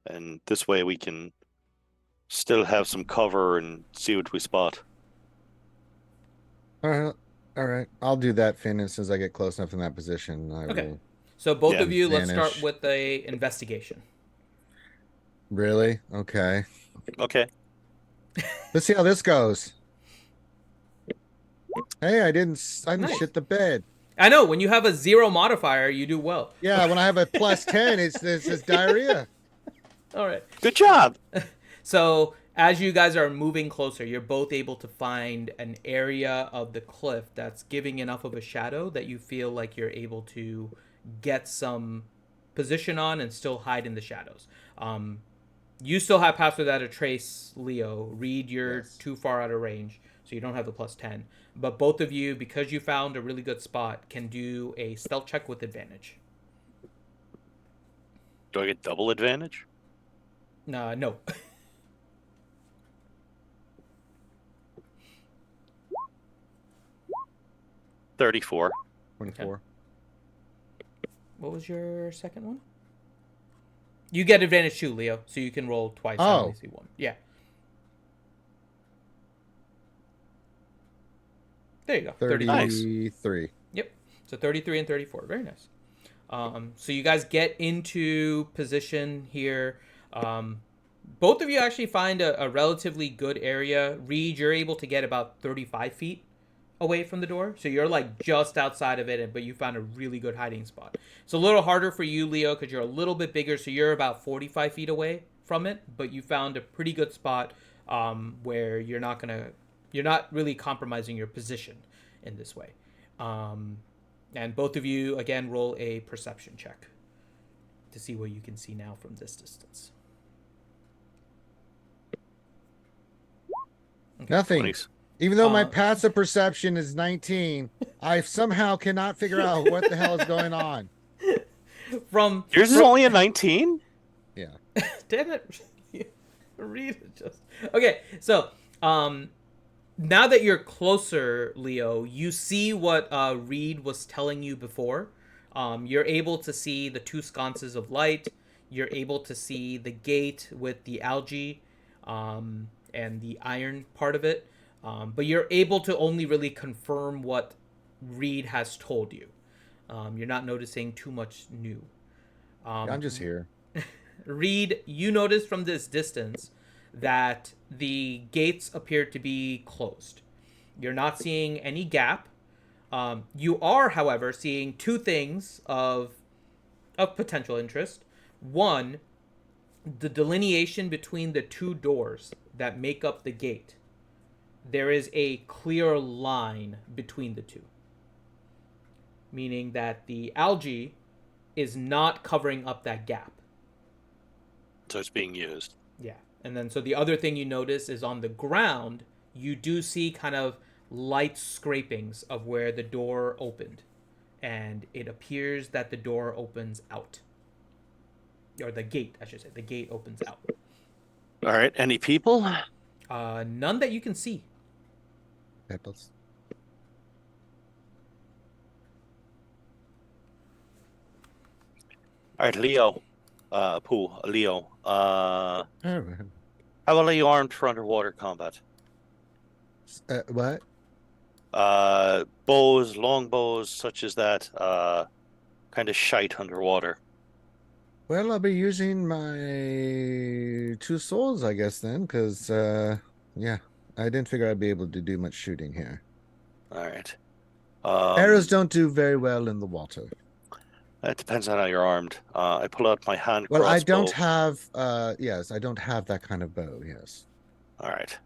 [SPEAKER 2] and this way we can still have some cover and see what we spot.
[SPEAKER 6] All right. I'll do that, Finn. As soon as I get close enough in that position, I
[SPEAKER 1] Okay.
[SPEAKER 6] will.
[SPEAKER 1] So both
[SPEAKER 2] Yeah.
[SPEAKER 1] of you, let's start
[SPEAKER 6] Vanish.
[SPEAKER 1] with a investigation.
[SPEAKER 6] Really? Okay.
[SPEAKER 2] Okay.
[SPEAKER 6] Let's see how this goes. Hey, I didn't
[SPEAKER 1] Nice.
[SPEAKER 6] shit the bed.
[SPEAKER 1] I know, when you have a 0 modifier, you do well.
[SPEAKER 6] Yeah, when I have a +10, it's diarrhea.
[SPEAKER 1] All right.
[SPEAKER 2] Good job.
[SPEAKER 1] So as you guys are moving closer, you're both able to find an area of the cliff that's giving enough of a shadow that you feel like you're able to get some position on and still hide in the shadows. You still have pass without a trace, Leo. Reed, you're too far out of range, so you don't have the +10. But both of you, because you found a really good spot, can do a stealth check with advantage.
[SPEAKER 2] Do I get double advantage?
[SPEAKER 1] No.
[SPEAKER 2] 34.
[SPEAKER 6] 24.
[SPEAKER 1] What was your second one? You get advantage too, Leo, so you can roll twice. I only see one. Yeah. There you go.
[SPEAKER 6] 33.
[SPEAKER 1] Yep. So 33 and 34. Very nice. So you guys get into position here. Both of you actually find a relatively good area. Reed, you're able to get about 35 feet away from the door. So you're like just outside of it, but you found a really good hiding spot. It's a little harder for you, Leo, because you're a little bit bigger. So you're about 45 feet away from it, but you found a pretty good spot where you're not really compromising your position in this way. And both of you, again, roll a perception check to see what you can see now from this distance.
[SPEAKER 6] Okay. Nothing.
[SPEAKER 2] 20s.
[SPEAKER 6] Even though my passive perception is 19, I somehow cannot figure out what the hell is going on.
[SPEAKER 2] Yours is only a 19?
[SPEAKER 6] Yeah.
[SPEAKER 1] Damn it. Read it just. Okay, so now that you're closer, Leo, you see what Reed was telling you before. You're able to see the 2 sconces of light. You're able to see the gate with the algae and the iron part of it. But you're able to only really confirm what Reed has told you. You're not noticing too much new.
[SPEAKER 6] I'm just here.
[SPEAKER 1] Reed, you notice from this distance that the gates appear to be closed. You're not seeing any gap. You are, however, seeing 2 things of potential interest. One, the delineation between the 2 doors that make up the gate. There is a clear line between the 2. Meaning that the algae is not covering up that gap.
[SPEAKER 2] So it's being used.
[SPEAKER 1] Yeah. And then so the other thing you notice is on the ground, you do see kind of light scrapings of where the door opened. And it appears that the door opens out. Or the gate, I should say. The gate opens out.
[SPEAKER 2] All right. Any people?
[SPEAKER 1] None that you can see.
[SPEAKER 6] Peppers.
[SPEAKER 2] All right, Leo. Leo.
[SPEAKER 6] All right.
[SPEAKER 2] How well are you armed for underwater combat?
[SPEAKER 6] What?
[SPEAKER 2] Bows, long bows, such as that. Kind of shite underwater.
[SPEAKER 6] Well, I'll be using my 2 swords, I guess, then, because, yeah, I didn't figure I'd be able to do much shooting here.
[SPEAKER 2] All right.
[SPEAKER 6] Arrows don't do very well in the water.
[SPEAKER 2] It depends on how you're armed. I pull out my hand
[SPEAKER 6] Well, I
[SPEAKER 2] crossbow.
[SPEAKER 6] don't have. Yes, I don't have that kind of bow. Yes.
[SPEAKER 2] All right.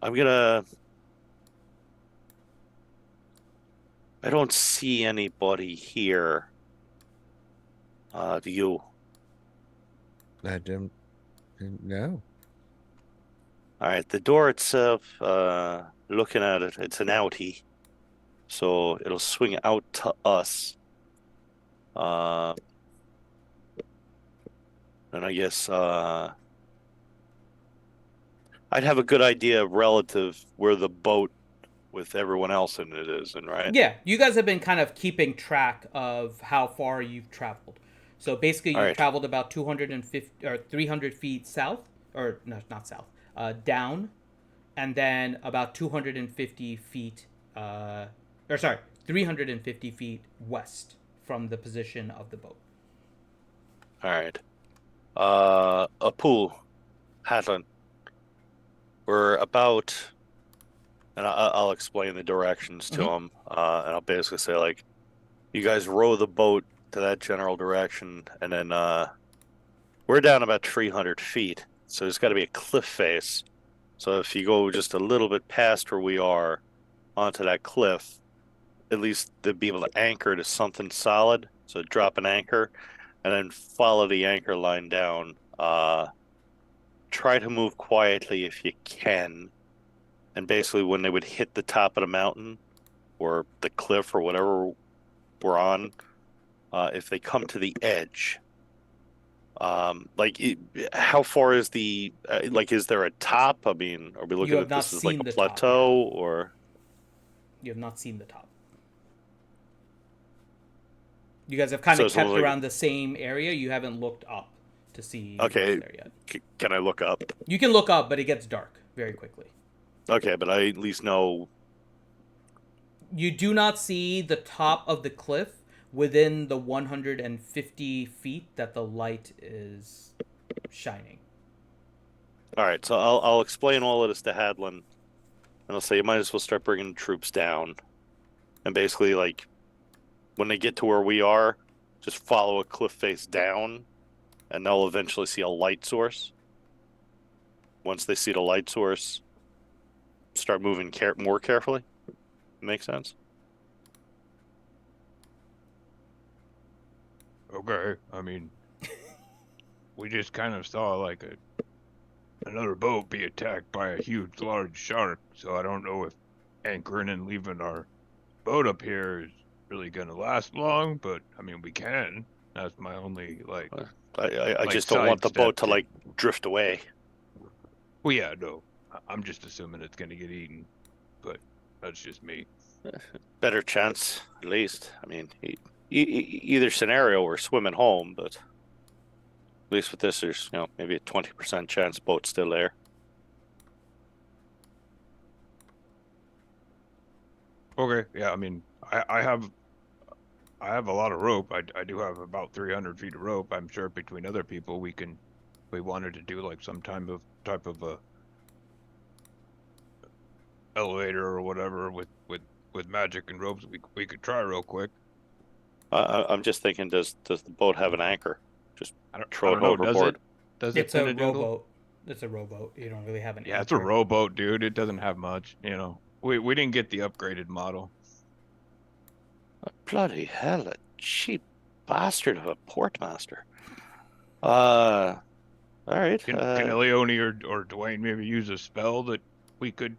[SPEAKER 2] I'm gonna. I don't see anybody here. Do you?
[SPEAKER 6] I don't. No.
[SPEAKER 2] All right. The door itself. Looking at it, it's an outie, so it'll swing out to us. And I guess I'd have a good idea relative where the boat with everyone else in it is, and right?
[SPEAKER 1] Yeah, you guys have been kind of keeping track of how far you've traveled. So basically, you've traveled about 250 or 300 feet south, or no, not south, down, and then about 250 feet, 350 feet west from the position of the boat.
[SPEAKER 2] All right. Apu, Hadlin. We're about, and I'll explain the directions to him, and I'll basically say, like, you guys row the boat to that general direction, and then we're down about 300 feet, so there's got to be a cliff face. So if you go just a little bit past where we are onto that cliff, at least they'll be able to anchor to something solid. So drop an anchor, and then follow the anchor line down. Try to move quietly if you can. And basically when they would hit the top of the mountain or the cliff or whatever we're on, if they come to the edge, how far is the is there a top? I mean, are we looking at this as like a plateau, or
[SPEAKER 1] you have not seen the top? You guys have kind of kept around the same area. You haven't looked up to see
[SPEAKER 2] okay
[SPEAKER 1] there yet.
[SPEAKER 2] Can I look up?
[SPEAKER 1] You can look up, but it gets dark very quickly.
[SPEAKER 2] Okay, but I at least know.
[SPEAKER 1] You do not see the top of the cliff within the 150 feet that the light is shining.
[SPEAKER 2] All right, so I'll explain all of this to Hadlin, and I'll say you might as well start bringing troops down, and basically, like, when they get to where we are, just follow a cliff face down, and they'll eventually see a light source. Once they see the light source, start moving more carefully. Makes sense?
[SPEAKER 3] Okay, I mean, we just kind of saw like another boat be attacked by a huge, large shark. So I don't know if anchoring and leaving our boat up here is really gonna last long. But I mean, we can. That's my only
[SPEAKER 2] I just don't want the boat to like drift away.
[SPEAKER 3] Well, yeah, no, I'm just assuming it's gonna get eaten, but that's just me.
[SPEAKER 2] Better chance, at least. I mean, either scenario, we're swimming home, but at least with this, there's maybe a 20% chance boat's still there.
[SPEAKER 3] Okay, yeah, I mean, I have a lot of rope. I do have about 300 feet of rope. I'm sure between other people we wanted to do like some type of a elevator or whatever with magic and ropes. We could try real quick.
[SPEAKER 2] I'm just thinking, does the boat have an anchor? Just throw it
[SPEAKER 10] overboard.
[SPEAKER 1] It's a rowboat. It's a rowboat. You don't really have an anchor.
[SPEAKER 3] It's a rowboat, dude. It doesn't have much. We didn't get the upgraded model.
[SPEAKER 2] Bloody hell, a cheap bastard of a portmaster. All right.
[SPEAKER 3] Can Elione or Dwayne maybe use a spell that we could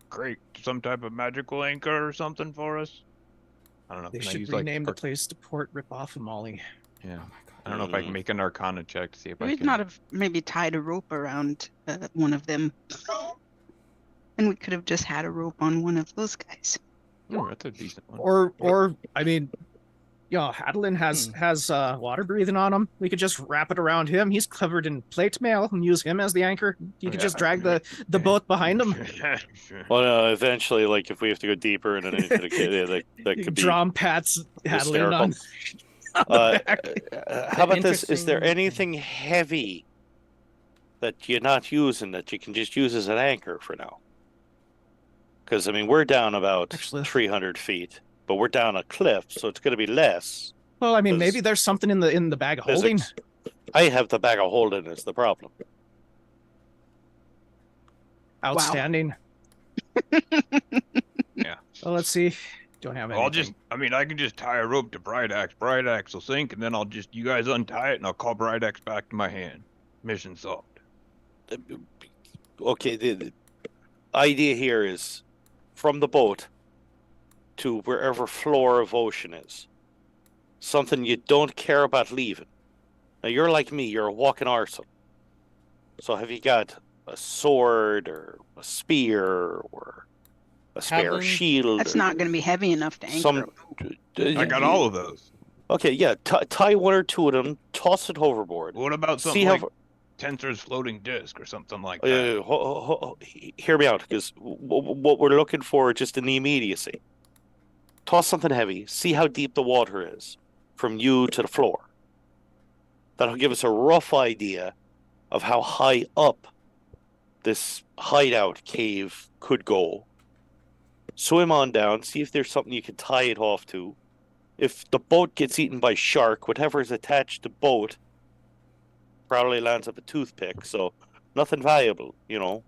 [SPEAKER 3] create some type of magical anchor or something for us? I don't know.
[SPEAKER 5] They should rename the place to Port Rip-Off and Molly.
[SPEAKER 10] Yeah. I don't know if I can make an Arcana check to see if I
[SPEAKER 11] We'd
[SPEAKER 10] can.
[SPEAKER 11] not have maybe tied a rope around one of them. And we could have just had a rope on one of those guys.
[SPEAKER 10] Oh, that's a decent one.
[SPEAKER 5] Or I mean, Hadlin has water breathing on him. We could just wrap it around him. He's covered in plate mail and use him as the anchor. You could just drag the boat behind him.
[SPEAKER 2] Well, eventually, like if we have to go deeper and anything, that could be
[SPEAKER 5] drum pats Hadlin on.
[SPEAKER 2] How about this? Is there anything heavy that you're not using that you can just use as an anchor for now? Because, I mean, we're down about 300 feet, but we're down a cliff, so it's going to be less.
[SPEAKER 5] Well, I mean, maybe there's something in the bag of holding.
[SPEAKER 2] I have the bag of holding is the problem.
[SPEAKER 5] Outstanding.
[SPEAKER 11] Wow.
[SPEAKER 3] Yeah.
[SPEAKER 5] Well, let's see. Don't have anything.
[SPEAKER 3] I can just tie a rope to Brightaxe. Brightaxe will sink, and then you guys untie it, and I'll call Brightaxe back to my hand. Mission solved.
[SPEAKER 2] Okay, the idea here is from the boat to wherever floor of ocean is. Something you don't care about leaving. Now, you're like me, you're a walking arsehole. So have you got a sword or a spear or a spare shield?
[SPEAKER 11] That's not going to be heavy enough to anchor.
[SPEAKER 3] I got all of those.
[SPEAKER 2] Okay, yeah, tie one or two of them, toss it overboard.
[SPEAKER 3] What about something like Tensor's floating disc or something like that?
[SPEAKER 2] Hear me out, because what we're looking for just in the immediacy. Toss something heavy, see how deep the water is from you to the floor. That'll give us a rough idea of how high up this hideout cave could go. Swim on down, see if there's something you can tie it off to. If the boat gets eaten by shark, whatever is attached to boat probably lands up a toothpick, so nothing valuable, you know.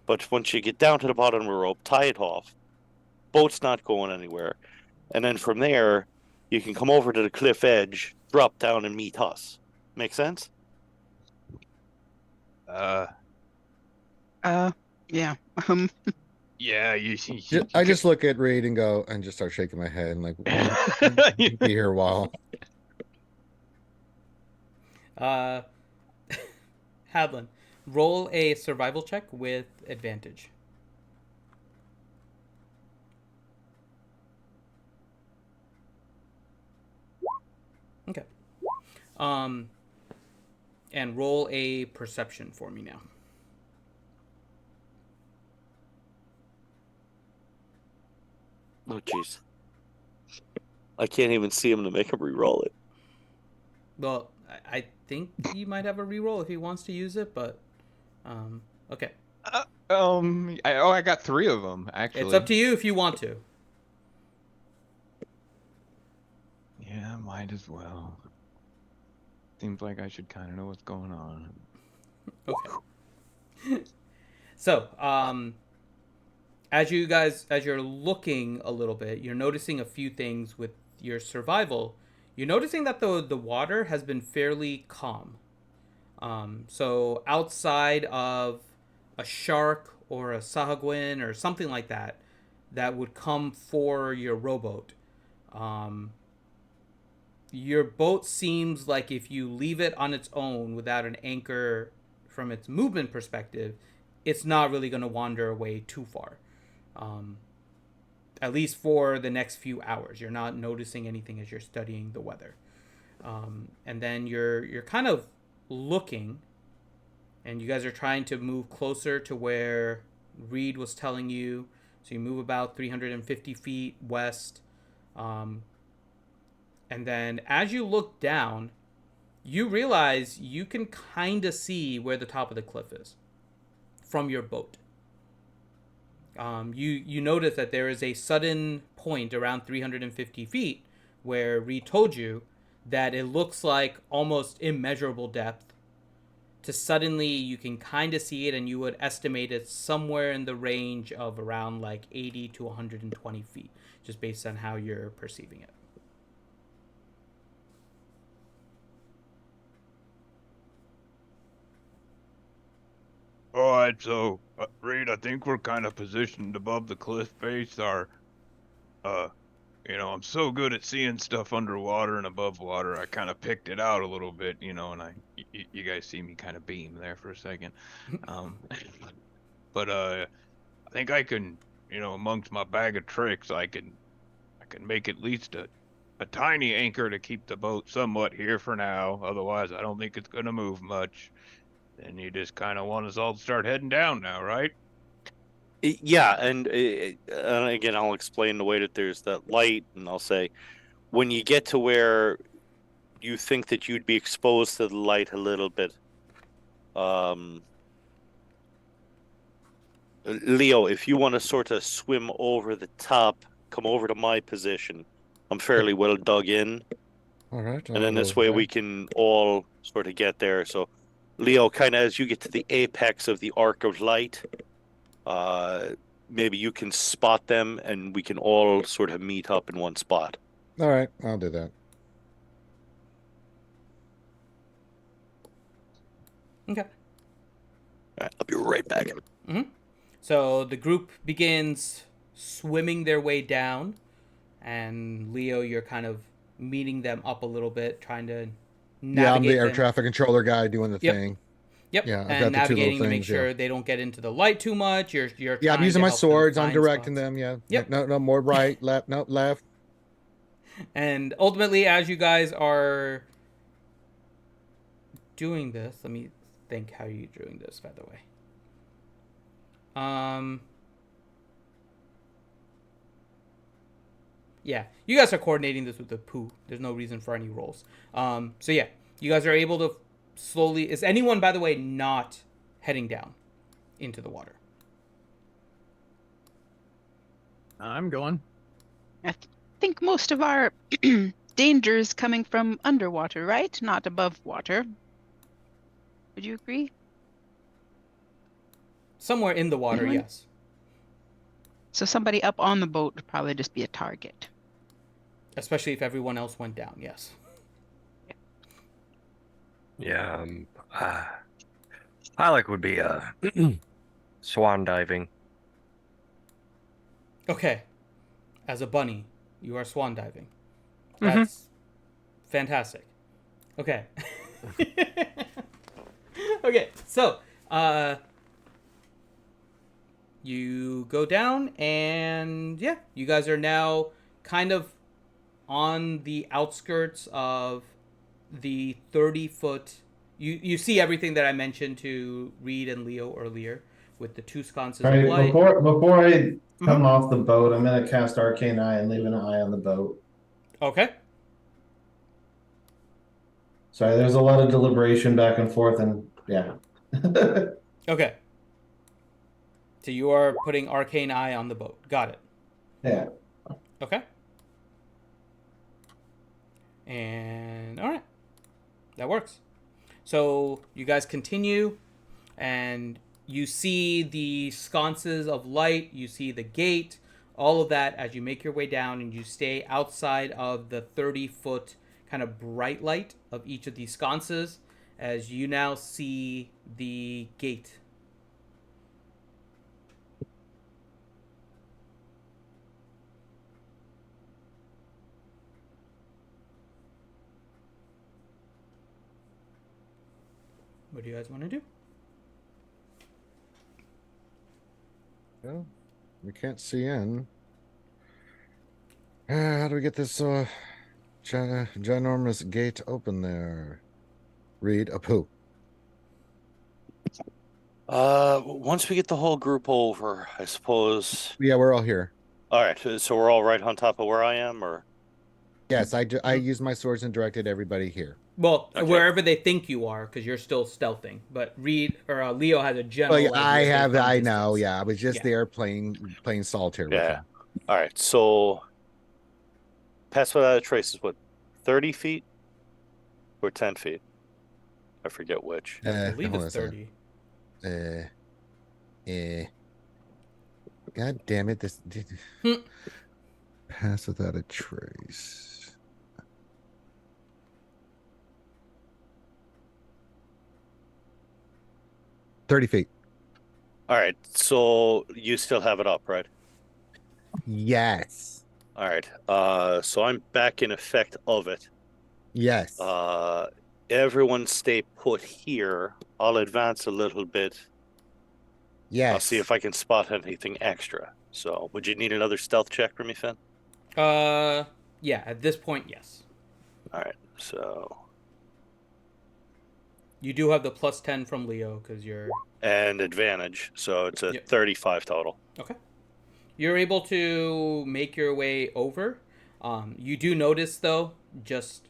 [SPEAKER 2] But once you get down to the bottom of the rope, tie it off. Boat's not going anywhere. And then from there, you can come over to the cliff edge, drop down and meet us. Make sense?
[SPEAKER 11] Yeah.
[SPEAKER 3] Yeah,
[SPEAKER 6] I just look at Reed and go, and just start shaking my head and like, be here a while.
[SPEAKER 1] Hadlin, roll a survival check with advantage. Okay. And roll a perception for me now.
[SPEAKER 2] Oh, jeez. I can't even see him to make him re-roll it.
[SPEAKER 1] Well, I think he might have a reroll if he wants to use it, but okay.
[SPEAKER 10] I got 3 of them actually.
[SPEAKER 1] It's up to you if you want to.
[SPEAKER 10] Yeah, might as well. Seems like I should kind of know what's going on.
[SPEAKER 1] Okay. So, as you're looking a little bit, you're noticing a few things with your survival. You're noticing that the water has been fairly calm. So outside of a shark or a sahuagin or something like that would come for your rowboat, your boat seems like if you leave it on its own without an anchor from its movement perspective, it's not really going to wander away too far. At least for the next few hours. You're not noticing anything as you're studying the weather. And then you're kind of looking, and you guys are trying to move closer to where Reed was telling you. So you move about 350 feet west. And then as you look down, you realize you can kind of see where the top of the cliff is from your boat. You notice that there is a sudden point around 350 feet where Reed told you that it looks like almost immeasurable depth to suddenly you can kind of see it, and you would estimate it somewhere in the range of around like 80 to 120 feet, just based on how you're perceiving it.
[SPEAKER 3] All right, so Reed, I think we're kind of positioned above the cliff face. I'm so good at seeing stuff underwater and above water. I kind of picked it out a little bit, and you guys see me kind of beam there for a second. But I think I can, amongst my bag of tricks, I can make at least a tiny anchor to keep the boat somewhat here for now. Otherwise, I don't think it's gonna move much. And you just kind of want us all to start heading down now, right?
[SPEAKER 2] Yeah, and again, I'll explain the way that there's that light, and I'll say, when you get to where you think that you'd be exposed to the light a little bit, Leo, if you want to sort of swim over the top, come over to my position. I'm fairly well dug in.
[SPEAKER 6] All right.
[SPEAKER 2] And then this way we can all sort of get there. So, Leo, kind of as you get to the apex of the arc of light, maybe you can spot them and we can all sort of meet up in one spot.
[SPEAKER 6] All right, I'll do that.
[SPEAKER 1] Okay.
[SPEAKER 2] All right, I'll be right back.
[SPEAKER 1] So the group begins swimming their way down, and Leo, you're kind of meeting them up a little bit, trying to navigate
[SPEAKER 6] Yeah, I'm the air
[SPEAKER 1] them.
[SPEAKER 6] traffic controller guy doing the
[SPEAKER 1] Yep.
[SPEAKER 6] thing.
[SPEAKER 1] Yep.
[SPEAKER 6] Yeah, I've
[SPEAKER 1] and
[SPEAKER 6] got the two little
[SPEAKER 1] navigating to make
[SPEAKER 6] things,
[SPEAKER 1] sure
[SPEAKER 6] yeah.
[SPEAKER 1] they don't get into the light too much. You're
[SPEAKER 6] Yeah, I'm
[SPEAKER 1] trying
[SPEAKER 6] using
[SPEAKER 1] to
[SPEAKER 6] my
[SPEAKER 1] help them
[SPEAKER 6] swords. I'm
[SPEAKER 1] find
[SPEAKER 6] directing
[SPEAKER 1] spots.
[SPEAKER 6] them. Yeah.
[SPEAKER 1] Yep.
[SPEAKER 6] No, more right, left. No, left.
[SPEAKER 1] And ultimately, as you guys are doing this, let me think how you're doing this, by the way. Yeah, you guys are coordinating this with the poo. There's no reason for any rolls. So yeah, you guys are able to slowly. Is anyone, by the way, not heading down into the water?
[SPEAKER 5] I'm going.
[SPEAKER 11] I think most of our danger is coming from underwater, right? Not above water. Would you agree?
[SPEAKER 1] Somewhere in the water,
[SPEAKER 11] Anyone?
[SPEAKER 1] yes.
[SPEAKER 11] So somebody up on the boat would probably just be a target.
[SPEAKER 1] Especially if everyone else went down, yes.
[SPEAKER 7] Yeah, Alec would be swan diving.
[SPEAKER 1] Okay. As a bunny, you are swan diving. That's fantastic. Okay. Okay, so you go down, and yeah, you guys are now kind of on the outskirts of the 30-foot. You see everything that I mentioned to Reed and Leo earlier with the two sconces
[SPEAKER 4] All
[SPEAKER 1] of
[SPEAKER 4] right,
[SPEAKER 1] light.
[SPEAKER 4] before I come off the boat, I'm gonna cast Arcane Eye and leave an eye on the boat.
[SPEAKER 1] Okay.
[SPEAKER 4] Sorry, there's a lot of deliberation back and forth, and yeah.
[SPEAKER 1] Okay. So you are putting Arcane Eye on the boat. Got it.
[SPEAKER 4] Yeah.
[SPEAKER 1] Okay. And all right. That works. So you guys continue, and you see the sconces of light, you see the gate, all of that as you make your way down, and you stay outside of the 30-foot kind of bright light of each of these sconces as you now see the gate. What do you guys want to do?
[SPEAKER 6] Well, we can't see in. How do we get this ginormous gate open there? Read a poo.
[SPEAKER 2] Once we get the whole group over, I suppose.
[SPEAKER 6] Yeah, we're all here.
[SPEAKER 2] All right, so we're all right on top of where I am, or?
[SPEAKER 6] Yes, I used my swords and directed everybody here.
[SPEAKER 1] Well,
[SPEAKER 2] Okay.
[SPEAKER 1] wherever they think you are, because you're still stealthing. But Reed or Leo has a general.
[SPEAKER 6] Well,
[SPEAKER 1] idea based on
[SPEAKER 6] I know.
[SPEAKER 1] distance.
[SPEAKER 6] Yeah, I was just there playing solitaire with
[SPEAKER 2] Yeah.
[SPEAKER 6] him.
[SPEAKER 2] All right, so pass without a trace is what, 30 feet or 10 feet? I forget which.
[SPEAKER 1] I believe
[SPEAKER 6] hold
[SPEAKER 1] it's
[SPEAKER 6] on a second.
[SPEAKER 1] 30.
[SPEAKER 6] God damn it! This pass without a trace. 30 feet.
[SPEAKER 2] All right, so you still have it up, right?
[SPEAKER 6] Yes.
[SPEAKER 2] All right, so I'm back in effect of it.
[SPEAKER 6] Yes.
[SPEAKER 2] Everyone stay put here. I'll advance a little bit.
[SPEAKER 6] Yes.
[SPEAKER 2] I'll see if I can spot anything extra. So, would you need another stealth check from me, Finn?
[SPEAKER 1] Yeah, at this point, yes.
[SPEAKER 2] All right, so.
[SPEAKER 1] You do have the plus 10 from Leo because you're.
[SPEAKER 2] And advantage, so it's a 35 total.
[SPEAKER 1] Okay. You're able to make your way over. You do notice, though, just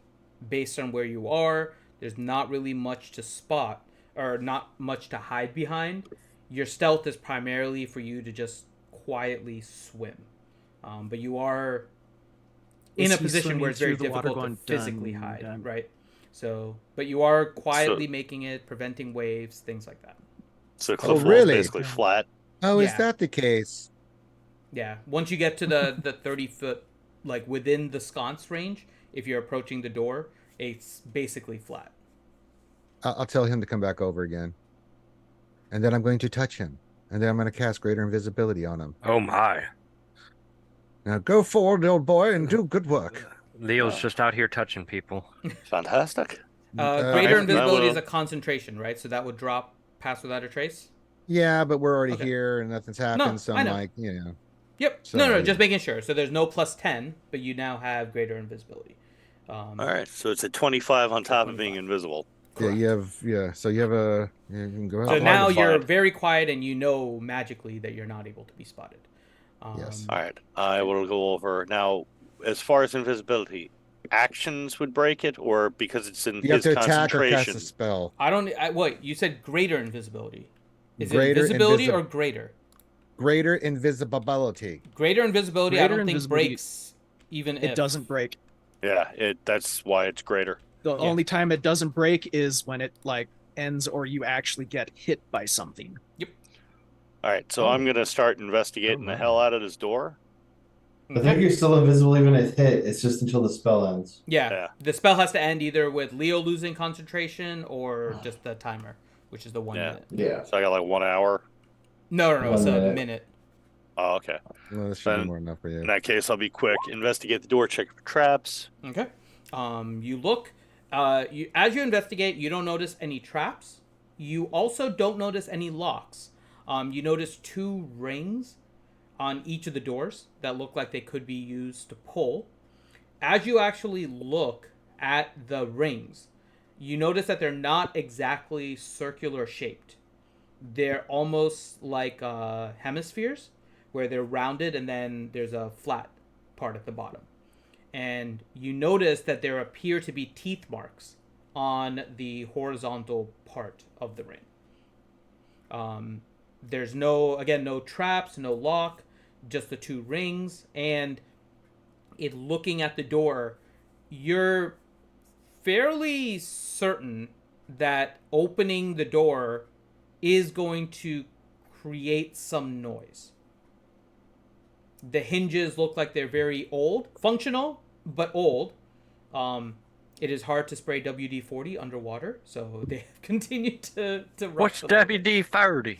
[SPEAKER 1] based on where you are, there's not really much to spot or not much to hide behind. Your stealth is primarily for you to just quietly swim. But you are in a position where it's very difficult to physically hide, right? So, but you are quietly making it, preventing waves, things like that.
[SPEAKER 2] So cliff wall is basically flat.
[SPEAKER 6] Oh, is that the case?
[SPEAKER 1] Yeah. Once you get to the 30-foot, like within the sconce range, if you're approaching the door, it's basically flat.
[SPEAKER 6] I'll tell him to come back over again. And then I'm going to touch him. And then I'm going to cast greater invisibility on him.
[SPEAKER 7] Oh my.
[SPEAKER 6] Now go forward, old boy, and do good work.
[SPEAKER 7] Leo's just out here touching people.
[SPEAKER 2] Fantastic.
[SPEAKER 1] Greater invisibility is a concentration, right? So that would drop pass without a trace?
[SPEAKER 6] Yeah, but we're already here and nothing's happened, so I'm like,
[SPEAKER 1] Yep. So, no, just making sure. So there's no plus 10, but you now have greater invisibility.
[SPEAKER 2] All right, so it's a 25 on top of being invisible.
[SPEAKER 6] Correct. So you have you can go
[SPEAKER 1] So now you're very quiet and you know magically that you're not able to be spotted.
[SPEAKER 6] Yes.
[SPEAKER 2] All right, I will go over now. As far as invisibility, actions would break it, or because it's in
[SPEAKER 6] you
[SPEAKER 2] his
[SPEAKER 6] have to attack or
[SPEAKER 2] concentration.
[SPEAKER 6] cast a spell.
[SPEAKER 1] What you said? Greater invisibility. Is
[SPEAKER 6] Greater
[SPEAKER 1] it invisibility or greater?
[SPEAKER 6] Greater invisibility.
[SPEAKER 1] Greater invisibility. I don't think breaks even if
[SPEAKER 5] it doesn't break.
[SPEAKER 2] Yeah, that's why it's greater.
[SPEAKER 5] The only time it doesn't break is when it like ends or you actually get hit by something.
[SPEAKER 1] Yep.
[SPEAKER 2] All right, so I'm gonna start investigating the hell out of this door.
[SPEAKER 4] I think you're still invisible even if hit. It's just until the spell ends.
[SPEAKER 1] Yeah. The spell has to end either with Leo losing concentration or just the timer, which is the 1 minute.
[SPEAKER 4] Yeah.
[SPEAKER 2] So I got like 1 hour.
[SPEAKER 1] No, it's a minute.
[SPEAKER 2] Oh, okay.
[SPEAKER 6] Well, that should be more enough for you.
[SPEAKER 2] In that case, I'll be quick. Investigate the door, check for traps.
[SPEAKER 1] Okay. You look. As you investigate, you don't notice any traps. You also don't notice any locks. You notice 2 rings on each of the doors that look like they could be used to pull. As you actually look at the rings, you notice that they're not exactly circular shaped. They're almost like hemispheres, where they're rounded and then there's a flat part at the bottom. And you notice that there appear to be teeth marks on the horizontal part of the ring. There's no traps, no lock, just the 2 rings. And looking at the door, you're fairly certain that opening the door is going to create some noise. The hinges look like they're very old, functional, but old. It is hard to spray WD-40 underwater, so they have continued to
[SPEAKER 7] What's WD-40?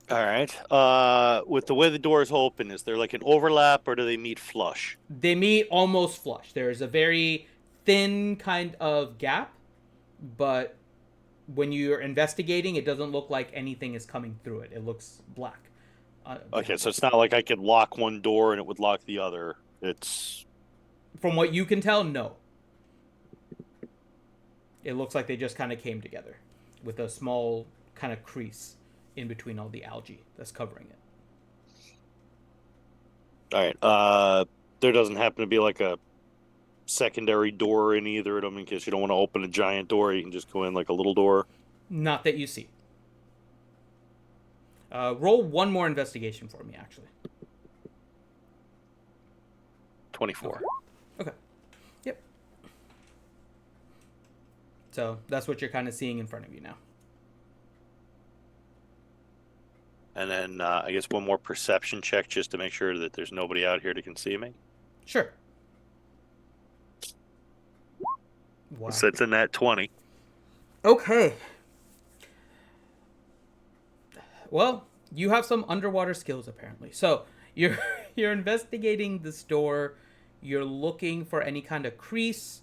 [SPEAKER 2] All right. With the way the doors open, is there like an overlap, or do they meet flush?
[SPEAKER 1] They meet almost flush. There's a very thin kind of gap, but when you're investigating, it doesn't look like anything is coming through it. It looks black.
[SPEAKER 2] Okay, so it's not like I could lock one door and it would lock the other. It's...
[SPEAKER 1] From what you can tell, no. It looks like they just kind of came together with a small kind of crease in between all the algae that's covering it.
[SPEAKER 2] All right. There doesn't happen to be like a secondary door in either of them in case you don't want to open a giant door. You can just go in like a little door.
[SPEAKER 1] Not that you see. Roll 1 more investigation for me, actually.
[SPEAKER 2] 24.
[SPEAKER 1] Okay. Yep. So that's what you're kind of seeing in front of you now.
[SPEAKER 2] And then I guess 1 more perception check just to make sure that there's nobody out here that can see me.
[SPEAKER 1] Sure. Wow.
[SPEAKER 2] So it's in that 20.
[SPEAKER 1] Okay. Well, you have some underwater skills apparently. So you're investigating this door. You're looking for any kind of crease.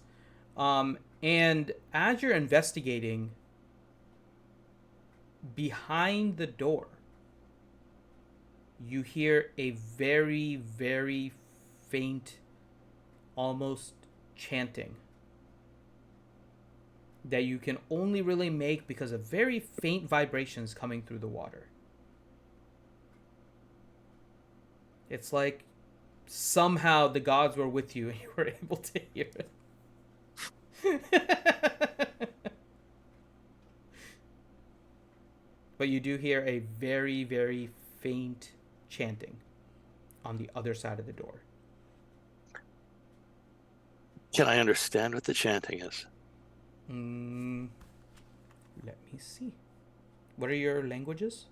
[SPEAKER 1] And as you're investigating, behind the door, you hear a very, very faint, almost chanting that you can only really make because of very faint vibrations coming through the water. It's like somehow the gods were with you and you were able to hear it. but you do hear a very, very faint chanting on the other side of the door.
[SPEAKER 2] Can I understand what the chanting is?
[SPEAKER 1] Let me see. What are your languages?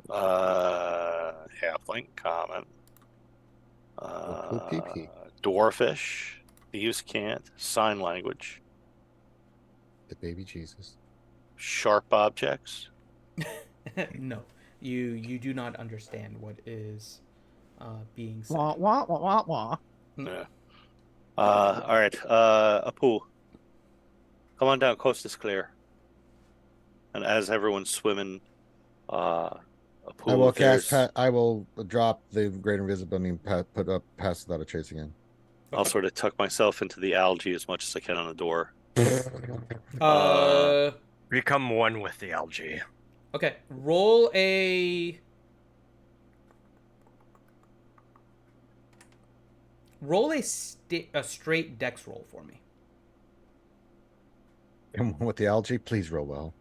[SPEAKER 2] Halfling, common. Dwarfish. Thieves' Cant. Sign language.
[SPEAKER 6] The baby Jesus.
[SPEAKER 2] Sharp objects.
[SPEAKER 1] No, you do not understand what is being said.
[SPEAKER 5] Wah, wah, wah, wah, wah.
[SPEAKER 2] Yeah. All right. Apu, come on down. Coast is clear. And as everyone's swimming, Apu,
[SPEAKER 6] I will
[SPEAKER 2] there's...
[SPEAKER 6] I will drop the greater invisibility and put up pass without a trace again.
[SPEAKER 2] I'll sort of tuck myself into the algae as much as I can on the door.
[SPEAKER 7] Become one with the algae.
[SPEAKER 1] Okay, roll a straight dex roll for me.
[SPEAKER 6] Come on with the algae, please roll well.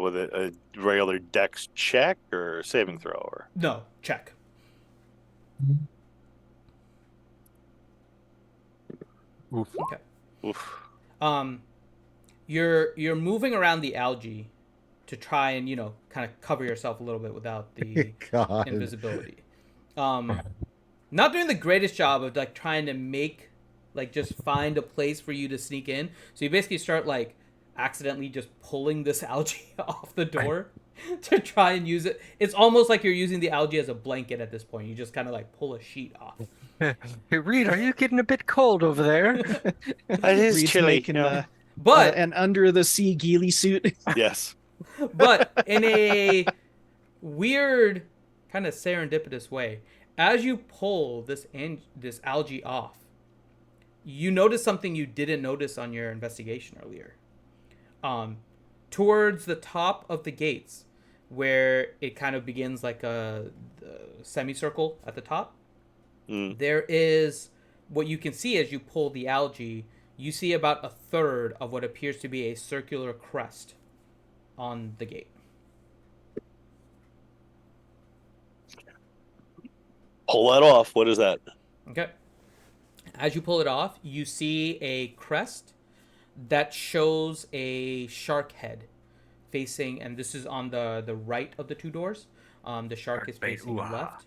[SPEAKER 2] With a regular dex check or saving throw? Or...
[SPEAKER 1] No, check.
[SPEAKER 6] Oof.
[SPEAKER 1] Okay.
[SPEAKER 2] Oof.
[SPEAKER 1] You're moving around the algae to try and, kind of cover yourself a little bit without the
[SPEAKER 6] God.
[SPEAKER 1] invisibility. Not doing the greatest job of like trying to make just find a place for you to sneak in. So you basically start accidentally just pulling this algae off the door to try and use it. It's almost like you're using the algae as a blanket at this point. You just kind of pull a sheet off.
[SPEAKER 7] Hey, Reed, are you getting a bit cold over there?
[SPEAKER 2] It is
[SPEAKER 5] Reed's
[SPEAKER 2] chilly.
[SPEAKER 5] making,
[SPEAKER 1] but
[SPEAKER 5] an under the sea ghillie suit.
[SPEAKER 2] Yes.
[SPEAKER 1] But in a weird kind of serendipitous way, as you pull this algae off, you notice something you didn't notice on your investigation earlier. Towards the top of the gates, where it kind of begins like a semicircle at the top, there is what you can see as you pull the algae. You see about a third of what appears to be a circular crest on the gate.
[SPEAKER 2] Pull that off. What is that?
[SPEAKER 1] Okay. As you pull it off, you see a crest that shows a shark head facing, and this is on the right of the two doors. The shark is facing left.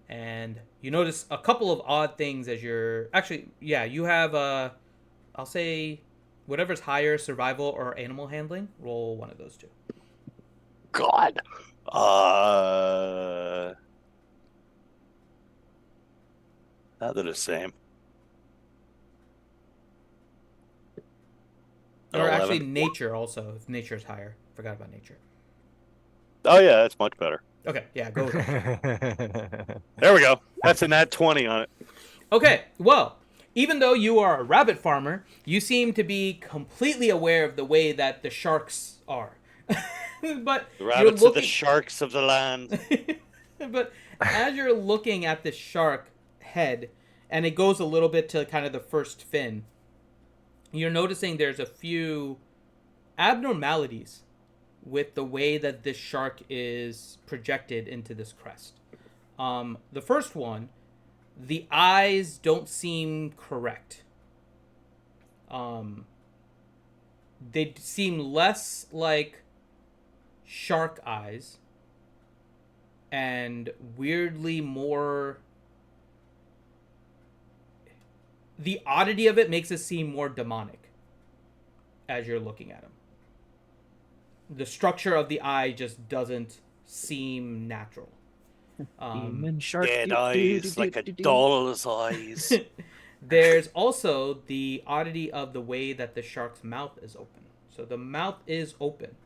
[SPEAKER 1] And you notice a couple of odd things as you're... Actually, yeah, you have, I'll say, whatever's higher, survival or animal handling. Roll one of those two.
[SPEAKER 2] God. Not the same.
[SPEAKER 1] Or actually nature also, if nature is higher. Forgot about nature.
[SPEAKER 2] Oh yeah, that's much better.
[SPEAKER 1] Okay, yeah, go with it.
[SPEAKER 2] There we go. That's a nat 20 on it.
[SPEAKER 1] Okay, well, even though you are a rabbit farmer, you seem to be completely aware of the way that the sharks are. But
[SPEAKER 2] the rabbits are the sharks of the land.
[SPEAKER 1] But as you're looking at the shark head, and it goes a little bit to kind of the first fin, you're noticing there's a few abnormalities with the way that this shark is projected into this crest. The first one, the eyes don't seem correct. They seem less like shark eyes and weirdly more... The oddity of it makes it seem more demonic as you're looking at him. The structure of the eye just doesn't seem natural.
[SPEAKER 5] Demon shark.
[SPEAKER 2] Dead eyes, like a doll's eyes.
[SPEAKER 1] There's also the oddity of the way that the shark's mouth is open. So the mouth is open,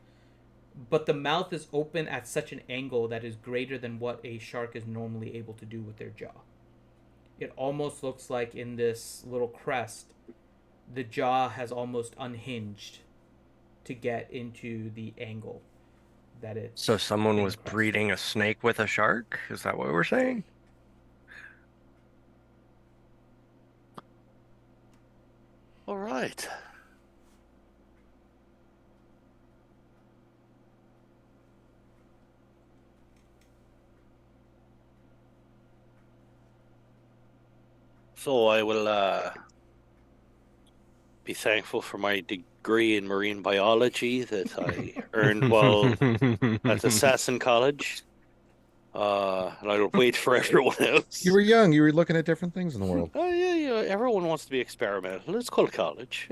[SPEAKER 1] but the mouth is open at such an angle that is greater than what a shark is normally able to do with their jaw. It almost looks like in this little crest, the jaw has almost unhinged to get into the angle that it's...
[SPEAKER 7] So someone was breeding a snake with a shark? Is that what we're saying?
[SPEAKER 2] All right. So I will be thankful for my degree in marine biology that I earned while at Assassin College. And I'll wait for everyone else.
[SPEAKER 6] You were young. You were looking at different things in the world.
[SPEAKER 2] Yeah. Everyone wants to be experimental. It's called college,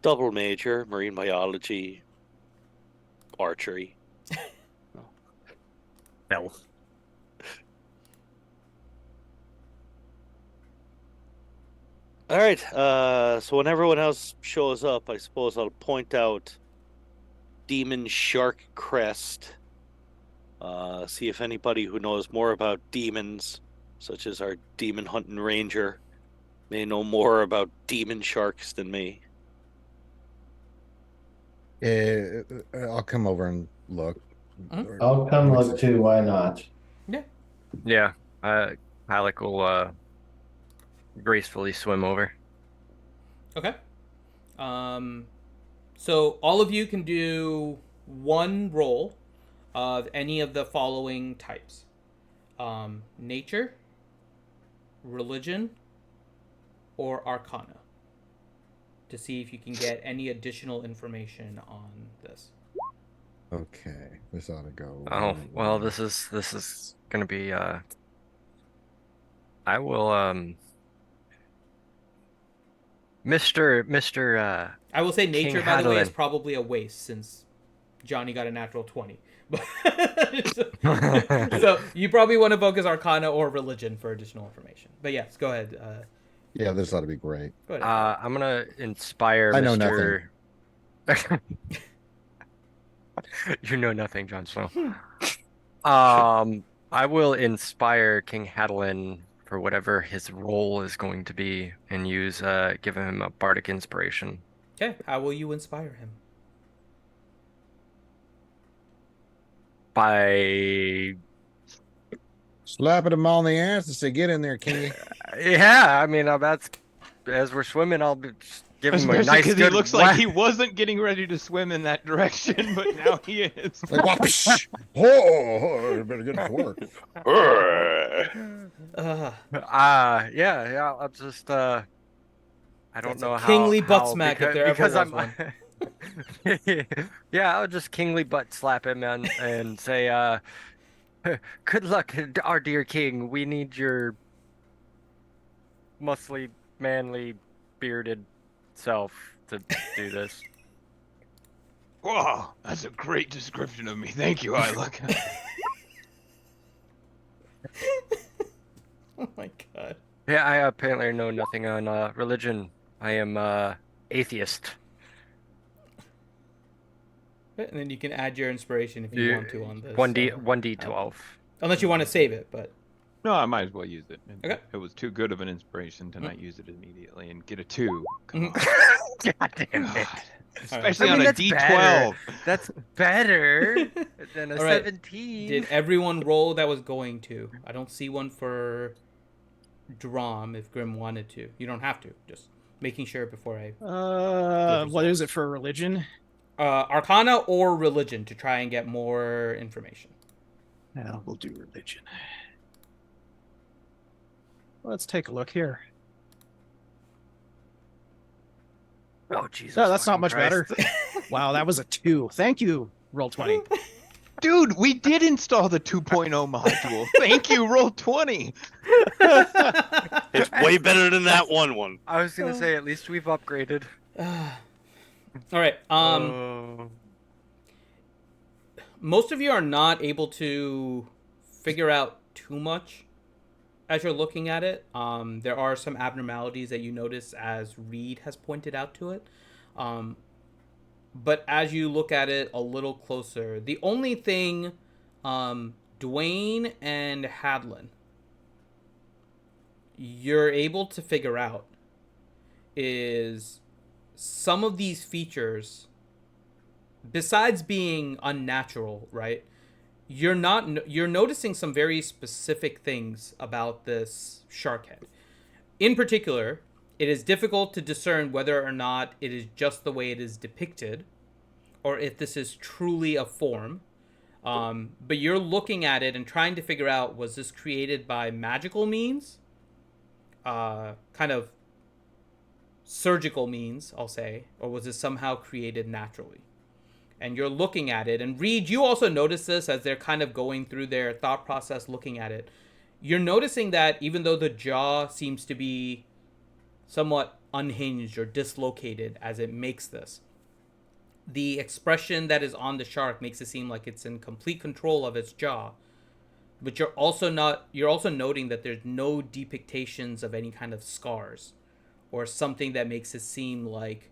[SPEAKER 2] Double major, marine biology, archery.
[SPEAKER 7] No.
[SPEAKER 2] All right. So when everyone else shows up, I suppose I'll point out Demon Shark Crest. See if anybody who knows more about demons, such as our demon hunting ranger, may know more about demon sharks than me.
[SPEAKER 6] I'll come over and look.
[SPEAKER 4] I'll come look too. Why not?
[SPEAKER 7] Yeah. Alec will gracefully swim over.
[SPEAKER 1] Okay. So all of you can do one roll of any of the following types: nature, religion, or arcana, to see if you can get any additional information on this.
[SPEAKER 6] Okay, this ought to go.
[SPEAKER 7] Oh well, this is gonna be. I will Mr.
[SPEAKER 1] I will say nature, by the way, is
[SPEAKER 7] Hadlin.
[SPEAKER 1] probably a waste since Johnny got a natural 20. So you probably want to focus arcana or religion for additional information. But yes, go ahead.
[SPEAKER 6] Yeah, this ought to be great.
[SPEAKER 1] Go ahead.
[SPEAKER 7] I'm gonna inspire
[SPEAKER 6] I know
[SPEAKER 7] Mr. You know nothing, Jon Snow. I will inspire King Hadlin for whatever his role is going to be and give him a bardic inspiration.
[SPEAKER 1] Okay, how will you inspire him?
[SPEAKER 7] By
[SPEAKER 6] slapping him on the ass and say, "Get in there, Kingy."
[SPEAKER 7] Yeah, I mean, that's as we're swimming, I'll be give him a nice
[SPEAKER 3] because
[SPEAKER 7] good
[SPEAKER 3] he looks like he wasn't getting ready to swim in that direction, but now he is.
[SPEAKER 6] Like, whoosh. Oh, better get to work.
[SPEAKER 7] Yeah. I'll just I don't know how
[SPEAKER 1] kingly butt
[SPEAKER 7] how,
[SPEAKER 1] smack
[SPEAKER 7] because,
[SPEAKER 1] if there ever
[SPEAKER 7] because
[SPEAKER 1] was
[SPEAKER 7] I'm
[SPEAKER 1] one.
[SPEAKER 7] Yeah, I'll just kingly butt slap him and say, good luck, our dear king. We need your muscly, manly, bearded self to do this.
[SPEAKER 3] Wow, that's a great description of me. Thank you, Iluk.
[SPEAKER 1] Oh my god.
[SPEAKER 7] Yeah, I apparently know nothing on religion. I am atheist.
[SPEAKER 1] And then you can add your inspiration if you want to on this.
[SPEAKER 7] 1d12.
[SPEAKER 1] Unless you want to save it, but
[SPEAKER 3] No, I might as well use it.
[SPEAKER 1] Okay.
[SPEAKER 3] It was too good of an inspiration to not use it immediately and get a 2. Come on.
[SPEAKER 7] God damn it.
[SPEAKER 3] Especially
[SPEAKER 7] I mean,
[SPEAKER 3] on a
[SPEAKER 7] that's
[SPEAKER 3] D12.
[SPEAKER 7] better. That's better than a
[SPEAKER 1] All right.
[SPEAKER 7] 17.
[SPEAKER 1] Did everyone roll that was going to? I don't see one for Drom if Grim wanted to. You don't have to. Just making sure before I...
[SPEAKER 5] What is it for religion?
[SPEAKER 1] Arcana or religion to try and get more information.
[SPEAKER 5] Yeah, we'll do religion. Let's take a look here.
[SPEAKER 7] Oh, Jesus.
[SPEAKER 5] No, that's not
[SPEAKER 7] fucking
[SPEAKER 5] much
[SPEAKER 7] Christ.
[SPEAKER 5] better. Wow, that was a 2. Thank you, Roll20.
[SPEAKER 3] Dude, we did install the 2.0 module. Thank you, Roll20.
[SPEAKER 2] It's way better than that one.
[SPEAKER 7] I was going to say, at least we've upgraded.
[SPEAKER 1] All right. Most of you are not able to figure out too much as you're looking at it. There are some abnormalities that you notice as Reed has pointed out to it. But as you look at it a little closer, the only thing Dwayne and Hadlin you're able to figure out is some of these features, besides being unnatural, right? You're noticing some very specific things about this shark head. In particular, it is difficult to discern whether or not it is just the way it is depicted, or if this is truly a form. But you're looking at it and trying to figure out, was this created by magical means? Kind of surgical means, I'll say, or was this somehow created naturally? And you're looking at it, and Reed, you also notice this as they're kind of going through their thought process looking at it. You're noticing that even though the jaw seems to be somewhat unhinged or dislocated as it makes this, the expression that is on the shark makes it seem like it's in complete control of its jaw. But you're also noting that there's no depictions of any kind of scars or something that makes it seem like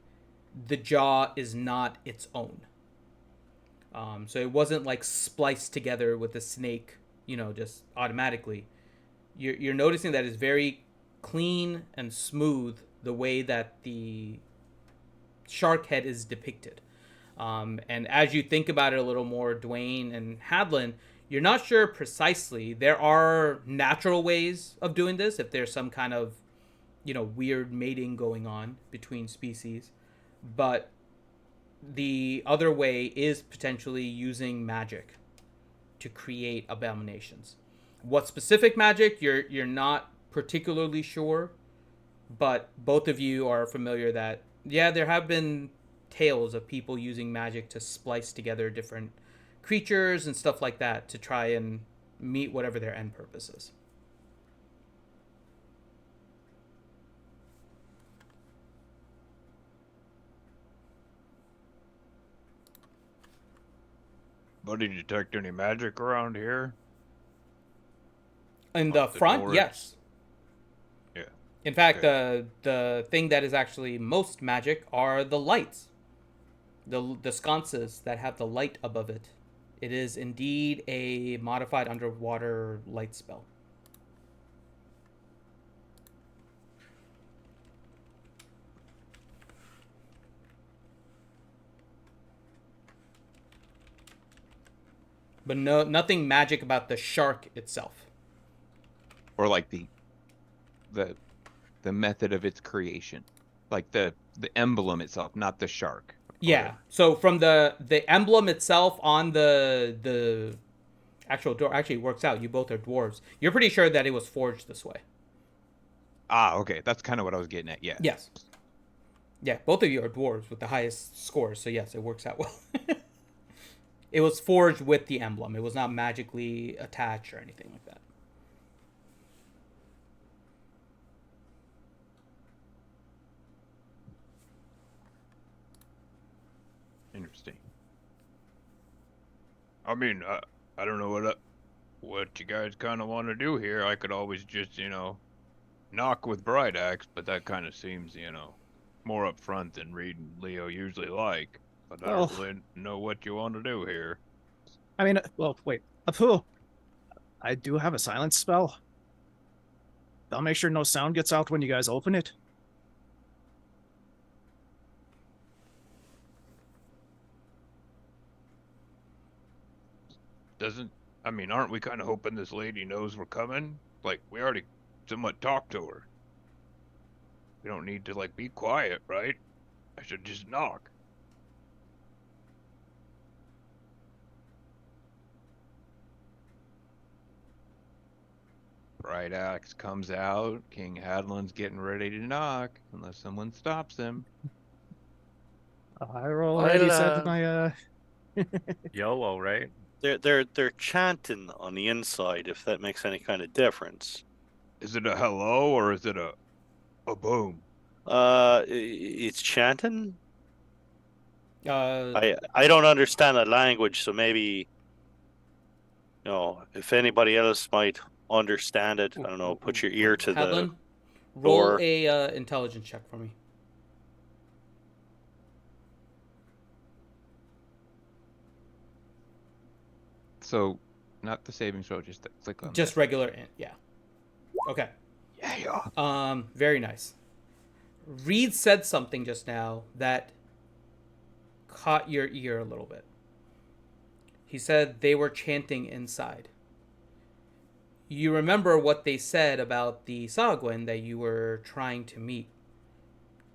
[SPEAKER 1] the jaw is not its own. So it wasn't like spliced together with the snake, just automatically. You're noticing that it's very clean and smooth the way that the shark head is depicted. And as you think about it a little more, Dwayne and Hadlin, you're not sure precisely. There are natural ways of doing this if there's some kind of, weird mating going on between species. But the other way is potentially using magic to create abominations. What specific magic, you're not particularly sure, but both of you are familiar that, yeah, there have been tales of people using magic to splice together different creatures and stuff like that to try and meet whatever their end purpose is.
[SPEAKER 3] Buddy, detect any magic around here?
[SPEAKER 1] In the front,
[SPEAKER 3] doors?
[SPEAKER 1] yes.
[SPEAKER 3] Yeah.
[SPEAKER 1] In fact,
[SPEAKER 3] Okay.
[SPEAKER 1] the thing that is actually most magic are the lights. The sconces that have the light above it. It is indeed a modified underwater light spell. But nothing magic about the shark itself.
[SPEAKER 10] Or like the method of its creation, like the emblem itself, not the shark.
[SPEAKER 1] Yeah. So from the emblem itself on the actual door, actually it works out. You both are dwarves. You're pretty sure that it was forged this way.
[SPEAKER 10] Ah, okay. That's kind of what I was getting at. Yeah.
[SPEAKER 1] Yes. Yeah, both of you are dwarves with the highest scores, so yes, it works out well. It was forged with the emblem. It was not magically attached or anything like that.
[SPEAKER 3] Interesting. I mean, I don't know what you guys kind of want to do here. I could always just, knock with Bright Axe, but that kind of seems, more upfront than Reed and Leo usually like. But I don't really know what you want to do here.
[SPEAKER 5] I mean, well, wait. Apu, I do have a silence spell. I'll make sure no sound gets out when you guys open it.
[SPEAKER 3] Aren't we kind of hoping this lady knows we're coming? Like, we already somewhat talked to her. We don't need to, be quiet, right? I should just knock.
[SPEAKER 10] Bright Axe comes out. King Hadlin's getting ready to knock, unless someone stops him.
[SPEAKER 5] I already said my
[SPEAKER 7] YOLO, right?
[SPEAKER 2] They're chanting on the inside, if that makes any kind of difference.
[SPEAKER 3] Is it a hello or is it a boom?
[SPEAKER 2] It's chanting.
[SPEAKER 1] I
[SPEAKER 2] don't understand that language, so maybe, if anybody else might understand it, I don't know. Put your ear to
[SPEAKER 1] Hadlin,
[SPEAKER 2] the
[SPEAKER 1] roll
[SPEAKER 2] door.
[SPEAKER 1] a intelligence check for me.
[SPEAKER 10] So, not the saving throw, just click on
[SPEAKER 1] Just
[SPEAKER 10] that.
[SPEAKER 1] regular int, yeah. Okay.
[SPEAKER 10] Yeah.
[SPEAKER 1] Very nice. Reed said something just now that caught your ear a little bit. He said they were chanting inside. You remember what they said about the Sagwin that you were trying to meet.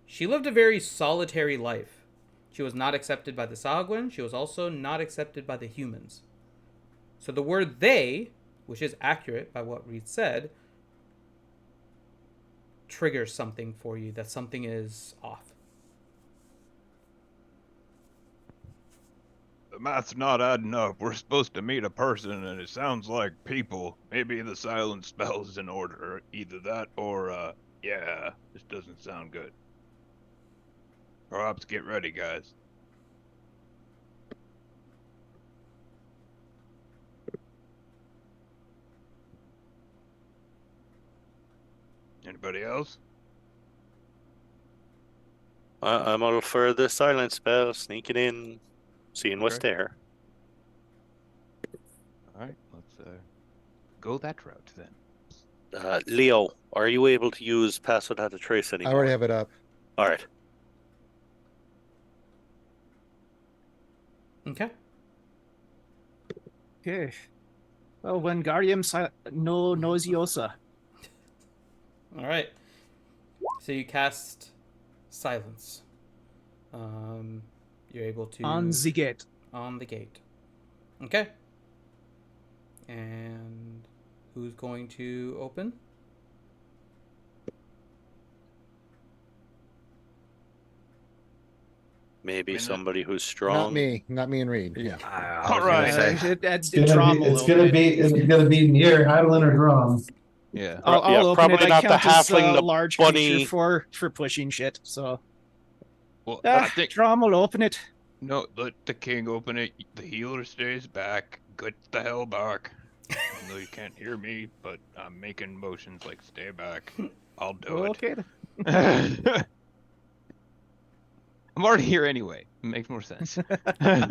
[SPEAKER 1] She lived a very solitary life. She was not accepted by the Sagwin. She was also not accepted by the humans. So the word they, which is accurate by what Reed said, triggers something for you, that something is off.
[SPEAKER 3] The math's not adding up. We're supposed to meet a person, and it sounds like people. Maybe the silent spell's in order. Either that or, yeah, this doesn't sound good. Perhaps get ready, guys. Anybody else?
[SPEAKER 2] I'm all for the silent spell, sneaking in, seeing what's
[SPEAKER 3] Okay.
[SPEAKER 2] there.
[SPEAKER 3] All right, let's go that route then.
[SPEAKER 2] Leo, are you able to use Pass Without a Trace
[SPEAKER 6] I
[SPEAKER 2] anymore?
[SPEAKER 6] already have it up.
[SPEAKER 2] All right.
[SPEAKER 1] Okay.
[SPEAKER 5] Okay. Well, Wingardium no Nosiosa.
[SPEAKER 1] All right. So you cast silence. You're able to
[SPEAKER 5] On the gate.
[SPEAKER 1] On the gate. Okay. And who's going to open?
[SPEAKER 2] Maybe somebody who's strong.
[SPEAKER 6] Not me and Reed. Yeah.
[SPEAKER 3] All right.
[SPEAKER 4] It's gonna be near Heidelin or Drum.
[SPEAKER 3] Yeah.
[SPEAKER 5] I'll open
[SPEAKER 2] probably
[SPEAKER 5] it. I
[SPEAKER 2] not the
[SPEAKER 5] count as
[SPEAKER 2] halfling, the
[SPEAKER 5] large
[SPEAKER 2] bunny.
[SPEAKER 5] creature for pushing shit. So
[SPEAKER 3] Well, I think
[SPEAKER 5] Drum will open it.
[SPEAKER 3] no. Let the king open it. The healer stays back. Get the hell back. I know you can't hear me, but I'm making motions like stay back. I'll do it.
[SPEAKER 5] Okay.
[SPEAKER 3] I'm already here anyway. It makes more sense.
[SPEAKER 1] Okay.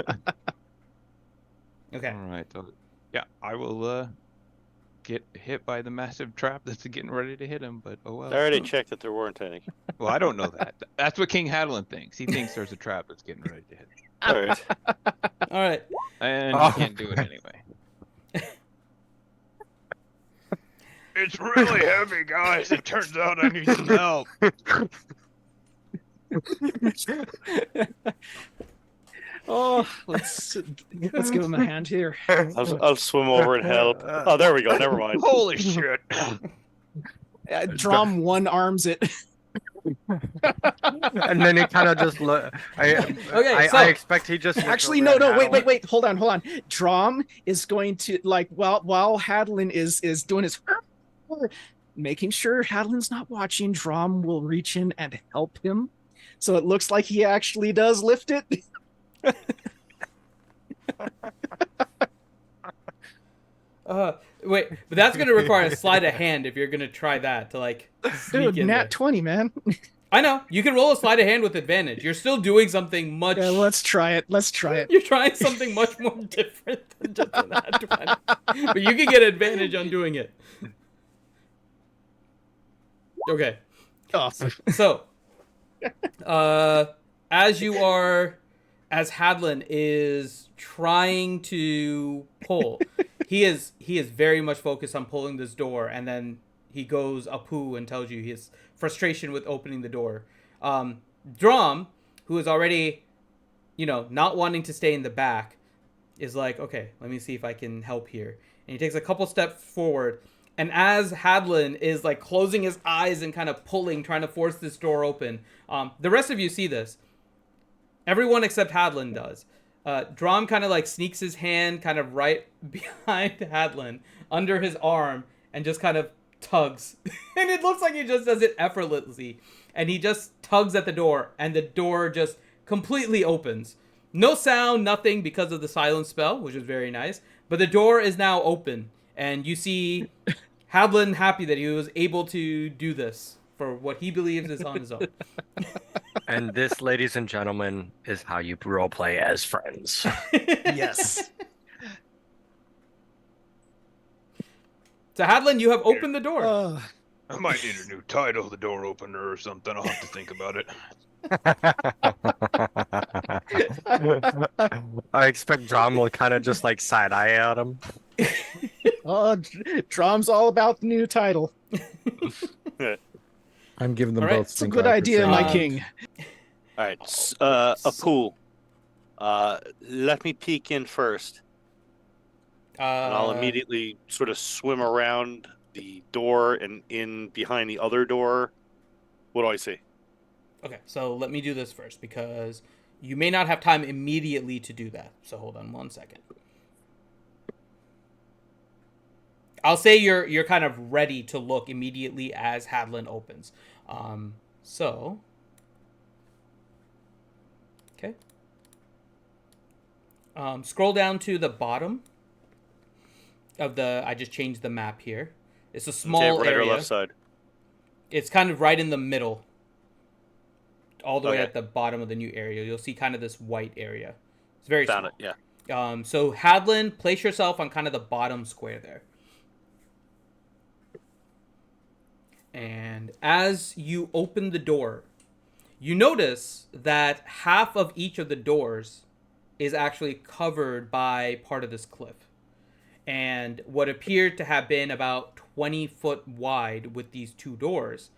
[SPEAKER 3] All right. So, yeah, I will get hit by the massive trap that's getting ready to hit him, but oh well.
[SPEAKER 2] I already checked that there weren't any.
[SPEAKER 3] Well, I don't know that. That's what King Hadlin thinks. He thinks there's a trap that's getting ready to hit him.
[SPEAKER 2] All right.
[SPEAKER 1] All right.
[SPEAKER 3] And he can't do it anyway. It's really heavy, guys. It turns out I need some help.
[SPEAKER 5] Oh, let's give him a hand here.
[SPEAKER 2] I'll swim over and help. Oh, there we go. Never mind.
[SPEAKER 3] Holy shit.
[SPEAKER 5] Drum one arms it.
[SPEAKER 7] And then he kind of just look. I expect he just
[SPEAKER 5] actually no. Wait. Hold on. Drum is going to while Hadlin is doing his making sure Hadlin's not watching. Drum will reach in and help him, so it looks like he actually does lift it.
[SPEAKER 1] Wait, but that's gonna require a sleight of hand if you're gonna try that to sneak
[SPEAKER 5] Dude,
[SPEAKER 1] in
[SPEAKER 5] nat
[SPEAKER 1] there.
[SPEAKER 5] 20, man.
[SPEAKER 1] I know. You can roll a sleight of hand with advantage. You're still doing something much.
[SPEAKER 5] Yeah, let's try it.
[SPEAKER 1] You're trying something much more different than just a nat 20. But you can get advantage on doing it. Okay.
[SPEAKER 5] Awesome.
[SPEAKER 1] So, as Hadlin is trying to pull, he is very much focused on pulling this door, and then he goes apoo and tells you his frustration with opening the door. Drum, who is already, not wanting to stay in the back, is like, okay, let me see if I can help here. And he takes a couple steps forward. And as Hadlin is closing his eyes and kind of pulling, trying to force this door open, the rest of you see this. Everyone except Hadlin does. Drum kind of sneaks his hand kind of right behind Hadlin under his arm and just kind of tugs. And it looks like he just does it effortlessly. And he just tugs at the door, and the door just completely opens. No sound, nothing, because of the silence spell, which is very nice. But the door is now open, and you see Hadlin happy that he was able to do this for what he believes is on his own.
[SPEAKER 7] And this, ladies and gentlemen, is how you roleplay as friends.
[SPEAKER 5] Yes.
[SPEAKER 1] So Hadlin, you have opened the door.
[SPEAKER 3] I might need a new title, the door opener or something. I'll have to think about it.
[SPEAKER 7] I expect Drum will kind of just side eye at him.
[SPEAKER 5] Drum's all about the new title.
[SPEAKER 6] I'm giving them
[SPEAKER 1] All right.
[SPEAKER 6] both.
[SPEAKER 5] It's a good idea, my king.
[SPEAKER 2] All right. Apoo. Let me peek in first. And I'll immediately sort of swim around the door and in behind the other door. What do I see?
[SPEAKER 1] Okay, so let me do this first because you may not have time immediately to do that. So hold on 1 second. I'll say you're kind of ready to look immediately as Hadlin opens. So okay. Scroll down to the bottom of the. I just changed the map here. It's a small
[SPEAKER 2] right
[SPEAKER 1] area.
[SPEAKER 2] or left side?
[SPEAKER 1] It's kind of right in the middle, all the way
[SPEAKER 2] Okay.
[SPEAKER 1] at the bottom of the new area. You'll see kind of this white area. It's very
[SPEAKER 2] Found
[SPEAKER 1] small.
[SPEAKER 2] it. Yeah.
[SPEAKER 1] So Hadlin, place yourself on kind of the bottom square there. And as you open the door, you notice that half of each of the doors is actually covered by part of this cliff. And what appeared to have been about 20 foot wide with these two doors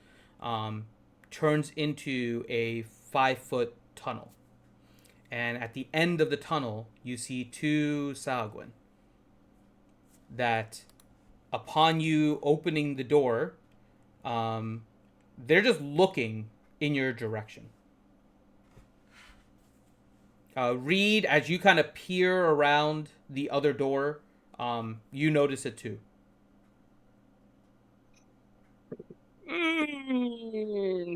[SPEAKER 1] turns into a 5-foot tunnel. And at the end of the tunnel, you see two Sahagwin that, upon you opening the door, they're just looking in your direction. Reed, as you kind of peer around the other door, you notice it too.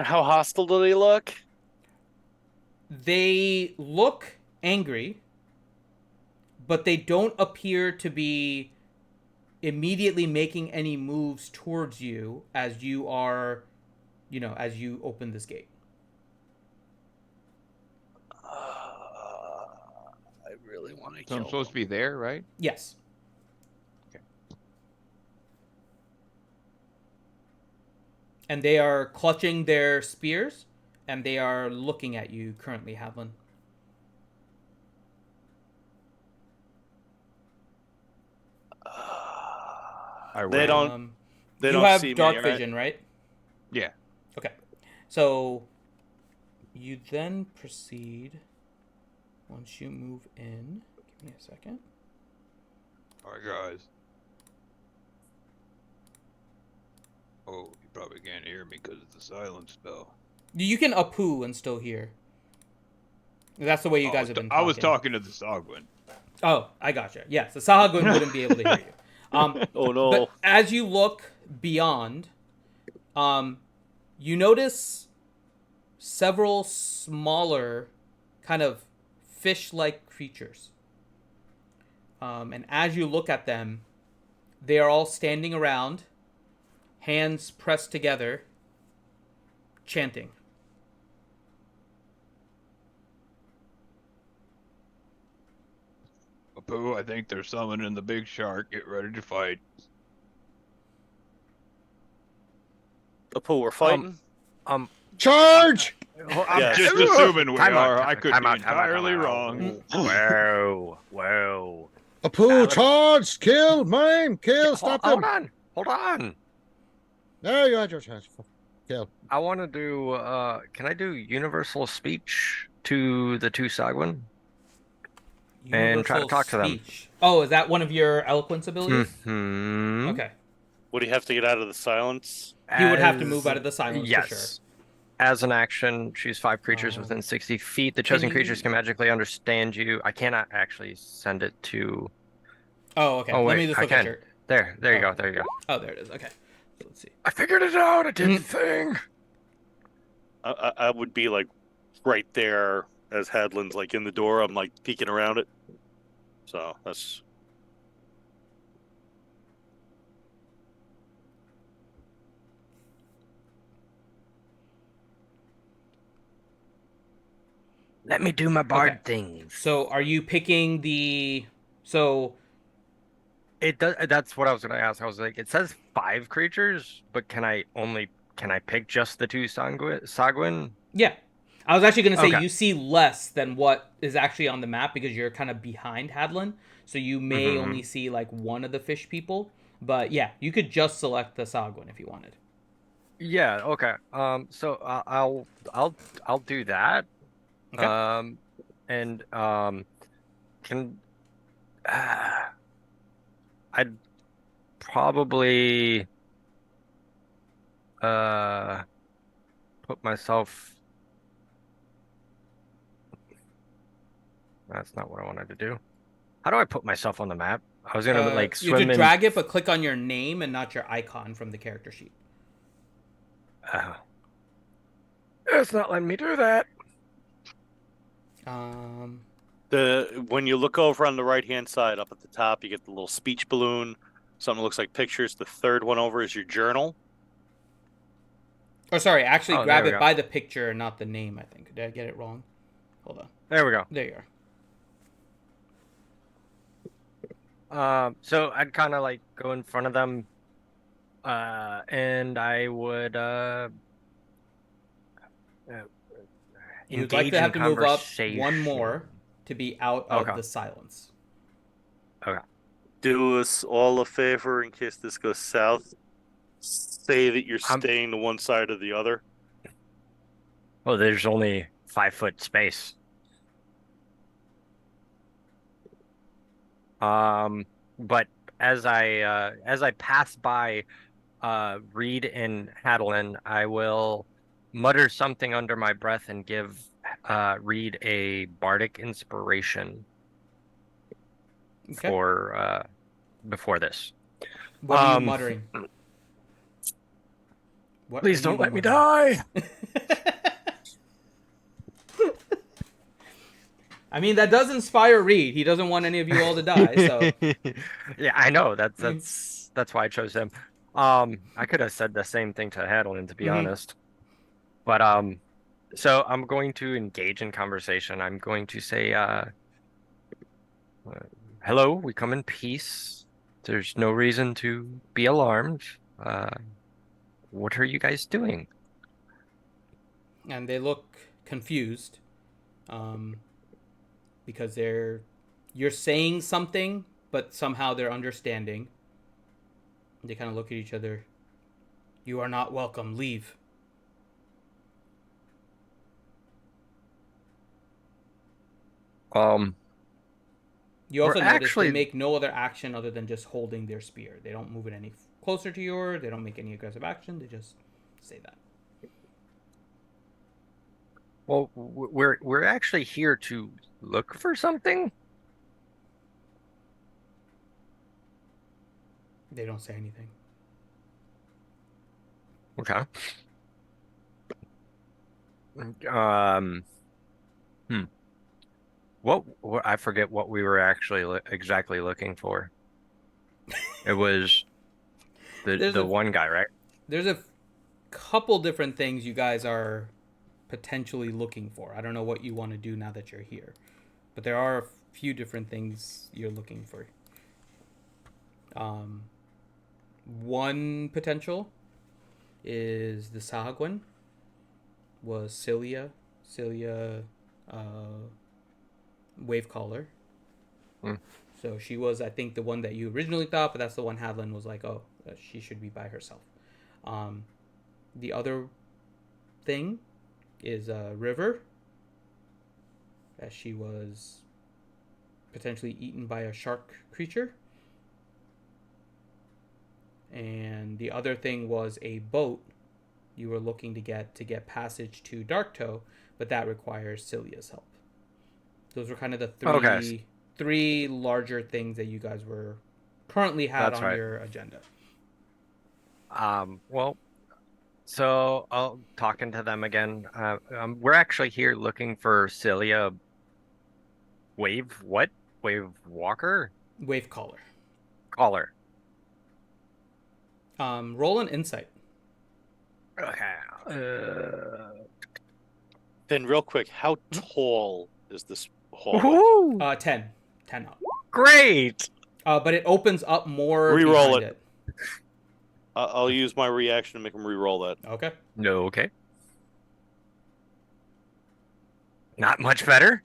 [SPEAKER 2] How hostile do they look?
[SPEAKER 1] They look angry, but they don't appear to be immediately making any moves towards you as you are, as you open this gate.
[SPEAKER 2] I really want to
[SPEAKER 3] So
[SPEAKER 2] kill
[SPEAKER 3] I'm supposed to be there, right?
[SPEAKER 1] Yes.
[SPEAKER 3] Okay.
[SPEAKER 1] And they are clutching their spears, and they are looking at you currently, Hadlin.
[SPEAKER 2] They don't. They
[SPEAKER 1] you
[SPEAKER 2] don't
[SPEAKER 1] have
[SPEAKER 2] see
[SPEAKER 1] dark
[SPEAKER 2] me, right?
[SPEAKER 1] vision, right?
[SPEAKER 3] Yeah.
[SPEAKER 1] Okay. So you then proceed once you move in. Give me a second.
[SPEAKER 3] Alright, guys. Oh, you probably can't hear me because of the silence spell.
[SPEAKER 1] You can Apu and still hear. That's the way you guys have been talking.
[SPEAKER 3] I was talking to the Sogwin.
[SPEAKER 1] Oh, I gotcha. Yes, the Sahagwin wouldn't be able to hear you.
[SPEAKER 2] Oh no!
[SPEAKER 1] But as you look beyond, you notice several smaller, kind of fish-like creatures. And as you look at them, they are all standing around, hands pressed together, chanting.
[SPEAKER 3] Apu, I think they're summoning the big shark. Get ready to fight.
[SPEAKER 2] Apu, we're fighting.
[SPEAKER 6] Charge!
[SPEAKER 3] I'm
[SPEAKER 2] Yes.
[SPEAKER 3] just assuming we
[SPEAKER 7] Time out,
[SPEAKER 3] are. I could
[SPEAKER 7] time
[SPEAKER 3] be
[SPEAKER 7] out, time out, time
[SPEAKER 3] entirely
[SPEAKER 7] out.
[SPEAKER 3] wrong.
[SPEAKER 7] Whoa.
[SPEAKER 6] Apu, charge! Kill! Maim! Kill! Stop
[SPEAKER 7] Hold
[SPEAKER 6] them!
[SPEAKER 7] on.
[SPEAKER 6] There you had your chance. Kill.
[SPEAKER 7] I want to do, can I do universal speech to the two Sagwin? And try to talk to them.
[SPEAKER 1] Oh, is that one of your eloquence abilities?
[SPEAKER 7] Mm-hmm.
[SPEAKER 1] Okay.
[SPEAKER 2] Would he have to get out of the silence?
[SPEAKER 1] He would have to move out of the silence
[SPEAKER 7] yes.
[SPEAKER 1] for sure.
[SPEAKER 7] As an action, choose 5 creatures within 60 feet. The chosen creatures can magically understand you. I cannot actually send it to...
[SPEAKER 1] Oh, okay.
[SPEAKER 7] Oh, wait,
[SPEAKER 1] Let me just look at your...
[SPEAKER 7] There you go.
[SPEAKER 1] Oh, there it is. Okay. So let's see.
[SPEAKER 7] I figured it out. I did the thing.
[SPEAKER 2] I would be like right there as Hadlin's like in the door. I'm like peeking around it. So that's...
[SPEAKER 7] Let me do my bard things.
[SPEAKER 1] So are you picking the... So...
[SPEAKER 7] It does. That's what I was going to ask. I was like, it says 5 creatures, but can I pick just the 2 Sagwin?
[SPEAKER 1] Yeah. I was actually going to say you see less than what is actually on the map because you're kind of behind Hadlin. So you may only see like one of the fish people. But yeah, you could just select the Sagwin if you wanted.
[SPEAKER 7] Yeah, okay. So I'll do that.
[SPEAKER 1] Okay.
[SPEAKER 7] Can I'd probably put myself. That's not what I wanted to do. How do I put myself on the map? I was gonna like
[SPEAKER 1] You could
[SPEAKER 7] swim in.
[SPEAKER 1] drag it, but click on your name and not your icon from the character sheet.
[SPEAKER 7] It's not letting me do that.
[SPEAKER 2] When you look over on the right-hand side, up at the top, you get the little speech balloon. Something that looks like pictures. The third one over is your journal.
[SPEAKER 1] Or sorry, actually
[SPEAKER 7] Oh,
[SPEAKER 1] grab
[SPEAKER 7] there we
[SPEAKER 1] it
[SPEAKER 7] go.
[SPEAKER 1] by the picture and not the name, I think. Did I get it wrong? Hold on.
[SPEAKER 7] There we go.
[SPEAKER 1] There you
[SPEAKER 7] So I'd kind of like go in front of them, and I would
[SPEAKER 1] You'd like
[SPEAKER 7] engage
[SPEAKER 1] to
[SPEAKER 7] in
[SPEAKER 1] have to move up
[SPEAKER 7] conversation.
[SPEAKER 1] one more to be out of
[SPEAKER 7] Okay.
[SPEAKER 1] the silence.
[SPEAKER 7] Okay.
[SPEAKER 2] Do us all a favor in case this goes south. Say that you're staying to one side or the other.
[SPEAKER 7] Well, there's only 5-foot space. But as I pass by Reed and Hadelin, I will mutter something under my breath and give Reed a bardic inspiration
[SPEAKER 1] Okay.
[SPEAKER 7] for before this.
[SPEAKER 1] What are you muttering? What
[SPEAKER 7] Please
[SPEAKER 1] are
[SPEAKER 7] don't
[SPEAKER 1] you
[SPEAKER 7] let me
[SPEAKER 1] muttering?
[SPEAKER 7] die.
[SPEAKER 1] I mean, that does inspire Reed. He doesn't want any of you all to die, so.
[SPEAKER 7] Yeah, I know. That's why I chose him. I could have said the same thing to Hadelin, to be honest. But so I'm going to engage in conversation. I'm going to say, hello, we come in peace. There's no reason to be alarmed. What are you guys doing?
[SPEAKER 1] And they look confused. Because you're saying something, but somehow they're understanding. They kind of look at each other. You are not welcome. Leave. You also notice they make no other action other than just holding their spear. They don't move it any closer to yours. They don't make any aggressive action. They just say that.
[SPEAKER 7] Well, we're actually here to look for something.
[SPEAKER 1] They don't say anything.
[SPEAKER 7] Okay. What I forget what we were actually exactly looking for. It was the one guy, right?
[SPEAKER 1] There's a couple different things you guys are potentially looking for. I don't know what you want to do now that you're here, but there are a few different things you're looking for. One potential is the Sahagwan. Was Celia Wavecaller. So she was, I think, the one that you originally thought, but that's the one Hadlin was like, oh, she should be by herself. The other thing is River, as she was potentially eaten by a shark creature. And the other thing was a boat you were looking to get passage to Darktoe, but that requires Celia's help. Those were kind of the three larger things that you guys were currently had on your agenda.
[SPEAKER 7] Well, so I'll talking to them again. We're actually here looking for Celia Wave Walker?
[SPEAKER 1] Wavecaller.
[SPEAKER 7] Caller.
[SPEAKER 1] Roll an insight.
[SPEAKER 7] Okay.
[SPEAKER 2] Then real quick, how tall is this hall?
[SPEAKER 1] 10 up.
[SPEAKER 7] Great.
[SPEAKER 1] But it opens up more.
[SPEAKER 2] Reroll it. I'll use my reaction to make him re-roll that.
[SPEAKER 1] Okay.
[SPEAKER 7] No, okay. Not much better.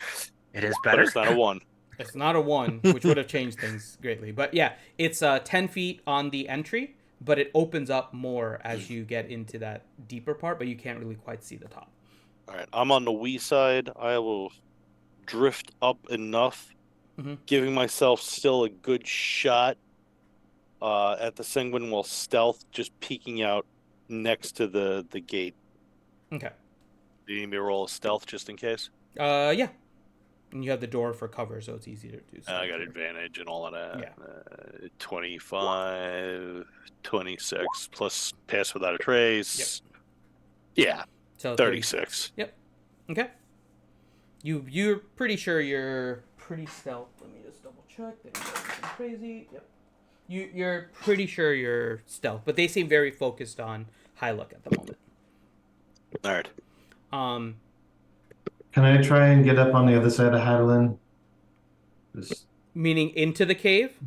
[SPEAKER 7] It is better.
[SPEAKER 2] But it's not a 1.
[SPEAKER 1] It's not a 1, which would have changed things greatly. But yeah, it's 10 feet on the entry, but it opens up more as you get into that deeper part, but you can't really quite see the top.
[SPEAKER 2] All right, I'm on the wee side. I will drift up enough, giving myself still a good shot at the Sanguine while stealth, just peeking out next to the gate.
[SPEAKER 1] Okay.
[SPEAKER 2] Do you need me to roll a stealth just in case?
[SPEAKER 1] Yeah. And you have the door for cover, so it's easy to do.
[SPEAKER 2] I got advantage and all of that.
[SPEAKER 1] Yeah.
[SPEAKER 2] 25, 26, plus pass without a trace. Yep. Yeah.
[SPEAKER 1] So
[SPEAKER 2] 36.
[SPEAKER 1] Yep. Okay. You're pretty sure you're pretty stealth. Let me just double check. That you're crazy. Yep. You're pretty sure you're stealth, but they seem very focused on high look at the moment.
[SPEAKER 2] All right.
[SPEAKER 4] Can I try and get up on the other side of Hadlin?
[SPEAKER 1] Meaning into the cave?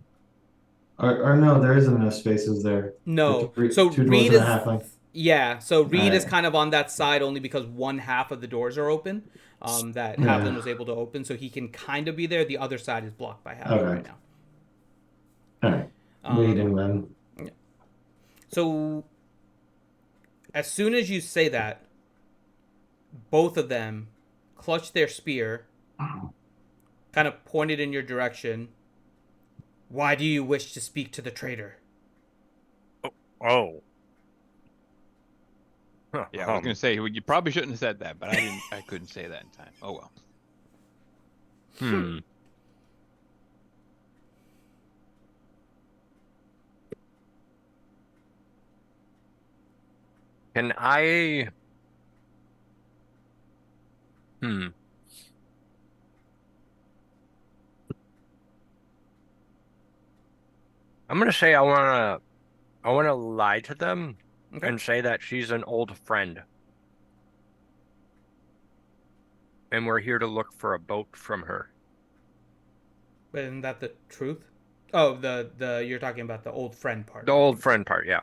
[SPEAKER 4] Or no, there isn't enough spaces there.
[SPEAKER 1] No.
[SPEAKER 4] So two Reed is
[SPEAKER 1] yeah. So Reed is kind of on that side only because one half of the doors are open. That Hadlin was able to open, so he can kind of be there. The other side is blocked by Hadlin right now.
[SPEAKER 4] All right. Waiting then.
[SPEAKER 1] So as soon as you say that, both of them clutch their spear, kind of pointed in your direction. Why do you wish to speak to the traitor?
[SPEAKER 7] Oh.
[SPEAKER 3] Yeah, I was gonna say you probably shouldn't have said that, but I couldn't say that in time. Oh well.
[SPEAKER 7] Can I? I'm gonna say I wanna lie to them and say that she's an old friend, and we're here to look for a boat from her.
[SPEAKER 1] But isn't that the truth? Oh, the you're talking about the old friend part.
[SPEAKER 7] The old friend part, yeah.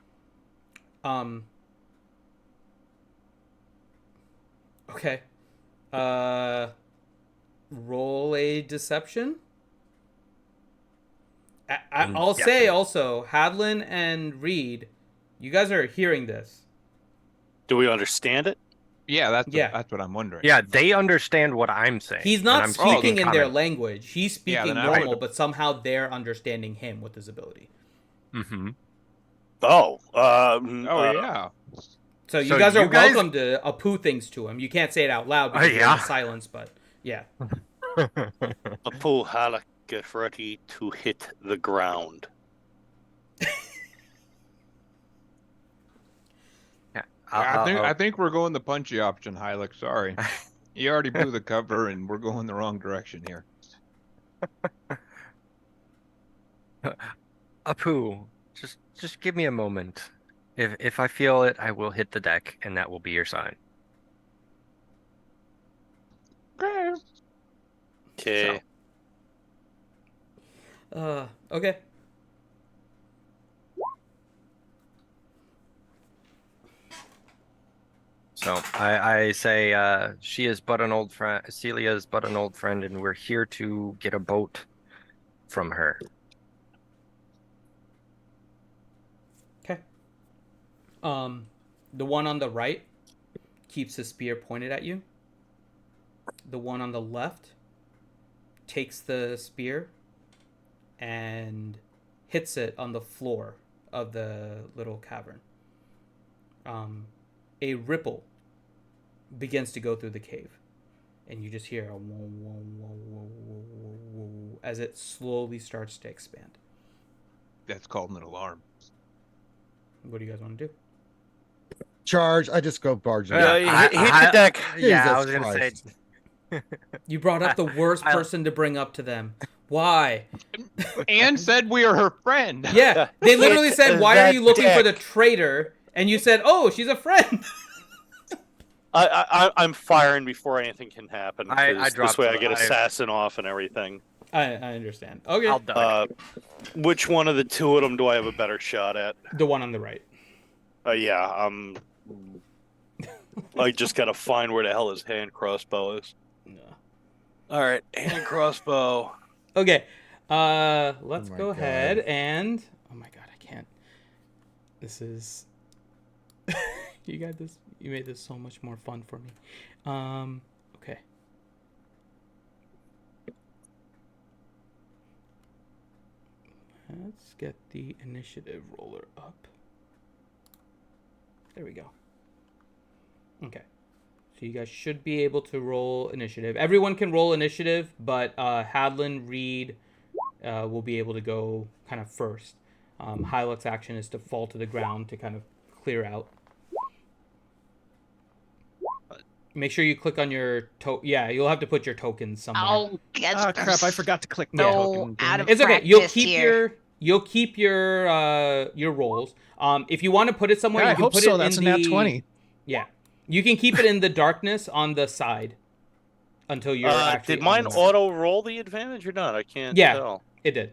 [SPEAKER 1] Okay. Roll a deception. I'll say also, Hadlin and Reed, you guys are hearing this.
[SPEAKER 2] Do we understand it?
[SPEAKER 3] Yeah, that's what I'm wondering.
[SPEAKER 7] Yeah, they understand what I'm saying.
[SPEAKER 1] He's not speaking in their language. He's speaking normal, but somehow they're understanding him with his ability.
[SPEAKER 7] Mm-hmm.
[SPEAKER 3] Yeah.
[SPEAKER 1] So you guys are welcome to Apu things to him. You can't say it out loud because you're in the silence, but yeah.
[SPEAKER 2] Apu halak get ready to hit the ground.
[SPEAKER 3] I think we're going the punchy option, Hylik. Sorry. You already blew the cover and we're going the wrong direction here.
[SPEAKER 7] Apu, just give me a moment. If I feel it, I will hit the deck, and that will be your sign.
[SPEAKER 2] Okay.
[SPEAKER 1] Okay.
[SPEAKER 7] So I say she is but an old friend. Celia is but an old friend, and we're here to get a boat from her.
[SPEAKER 1] Okay. The one on the right keeps his spear pointed at you. The one on the left takes the spear and hits it on the floor of the little cavern. A ripple begins to go through the cave, and you just hear a whoa, whoa, whoa, whoa, whoa, whoa, whoa, as it slowly starts to expand.
[SPEAKER 3] That's called an alarm.
[SPEAKER 1] What do you guys want to do?
[SPEAKER 6] Charge! I just go barging.
[SPEAKER 2] Hit the deck.
[SPEAKER 7] Yeah, I was gonna say.
[SPEAKER 1] You brought up the worst person to bring up to them. Why?
[SPEAKER 3] Anne said we are her friend.
[SPEAKER 1] Yeah, they literally said, "Why are you looking for the traitor?" And you said, "Oh, she's a friend."
[SPEAKER 2] I'm firing before anything can happen.
[SPEAKER 7] I dropped
[SPEAKER 2] this way I get assassin off and everything.
[SPEAKER 1] I understand. Okay.
[SPEAKER 7] I'll die.
[SPEAKER 2] Which one of the two of them do I have a better shot at?
[SPEAKER 1] The one on the right.
[SPEAKER 2] Yeah, I just gotta find where the hell his hand crossbow is.
[SPEAKER 1] No.
[SPEAKER 2] All right, hand crossbow.
[SPEAKER 1] Okay. Let's go ahead and. Oh my god, I can't. This is. You got this. You made this so much more fun for me. Okay. Let's get the initiative roller up. There we go. Okay. So you guys should be able to roll initiative. Everyone can roll initiative, but Hadlin, Reed will be able to go kind of first. Hylux's action is to fall to the ground to kind of clear out. Make sure you click on your Yeah, you'll have to put your tokens somewhere.
[SPEAKER 11] Oh,
[SPEAKER 5] Oh crap! I forgot to click the
[SPEAKER 11] No,
[SPEAKER 5] token.
[SPEAKER 11] out of
[SPEAKER 1] It's okay. You'll
[SPEAKER 11] practice
[SPEAKER 1] keep
[SPEAKER 11] here.
[SPEAKER 1] you'll keep your rolls. If you want to put it somewhere,
[SPEAKER 5] Yeah,
[SPEAKER 1] you
[SPEAKER 5] I
[SPEAKER 1] can
[SPEAKER 5] hope
[SPEAKER 1] put
[SPEAKER 5] so.
[SPEAKER 1] it
[SPEAKER 5] That's
[SPEAKER 1] in
[SPEAKER 5] a
[SPEAKER 1] the
[SPEAKER 5] nat 20.
[SPEAKER 1] Yeah, you can keep it in the darkness on the side until you're actually.
[SPEAKER 2] Did mine auto roll the advantage or not? I can't tell.
[SPEAKER 1] It did.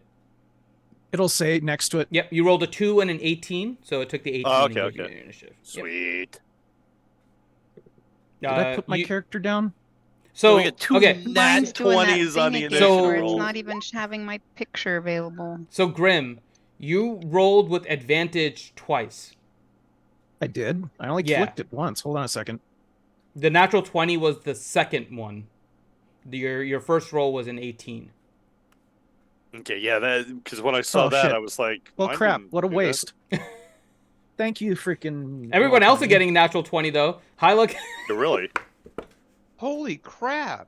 [SPEAKER 5] It'll say next to it.
[SPEAKER 1] Yep, you rolled a 2 and an 18, so it took the 18
[SPEAKER 2] Oh,
[SPEAKER 1] and gave
[SPEAKER 2] okay.
[SPEAKER 1] you your initiative.
[SPEAKER 2] Sweet.
[SPEAKER 5] Did I put my character down?
[SPEAKER 1] So
[SPEAKER 2] we get two nat
[SPEAKER 11] Mine's doing that
[SPEAKER 2] 20s on the
[SPEAKER 11] thing again
[SPEAKER 2] initiative
[SPEAKER 11] where it's
[SPEAKER 2] roll.
[SPEAKER 11] not even having my picture available.
[SPEAKER 1] So Grim, you rolled with advantage twice.
[SPEAKER 5] I did. I only clicked it once. Hold on a second.
[SPEAKER 1] The natural 20 was the second one. Your first roll was an 18.
[SPEAKER 2] Okay, yeah, that because when I saw that,
[SPEAKER 5] shit.
[SPEAKER 2] I was like,
[SPEAKER 5] Well,
[SPEAKER 2] mine
[SPEAKER 5] crap.
[SPEAKER 2] didn't
[SPEAKER 5] What a
[SPEAKER 2] do that.
[SPEAKER 5] waste. Thank you, freaking.
[SPEAKER 1] Everyone else is getting natural 20 though. Hylux.
[SPEAKER 2] Really?
[SPEAKER 3] Holy crap!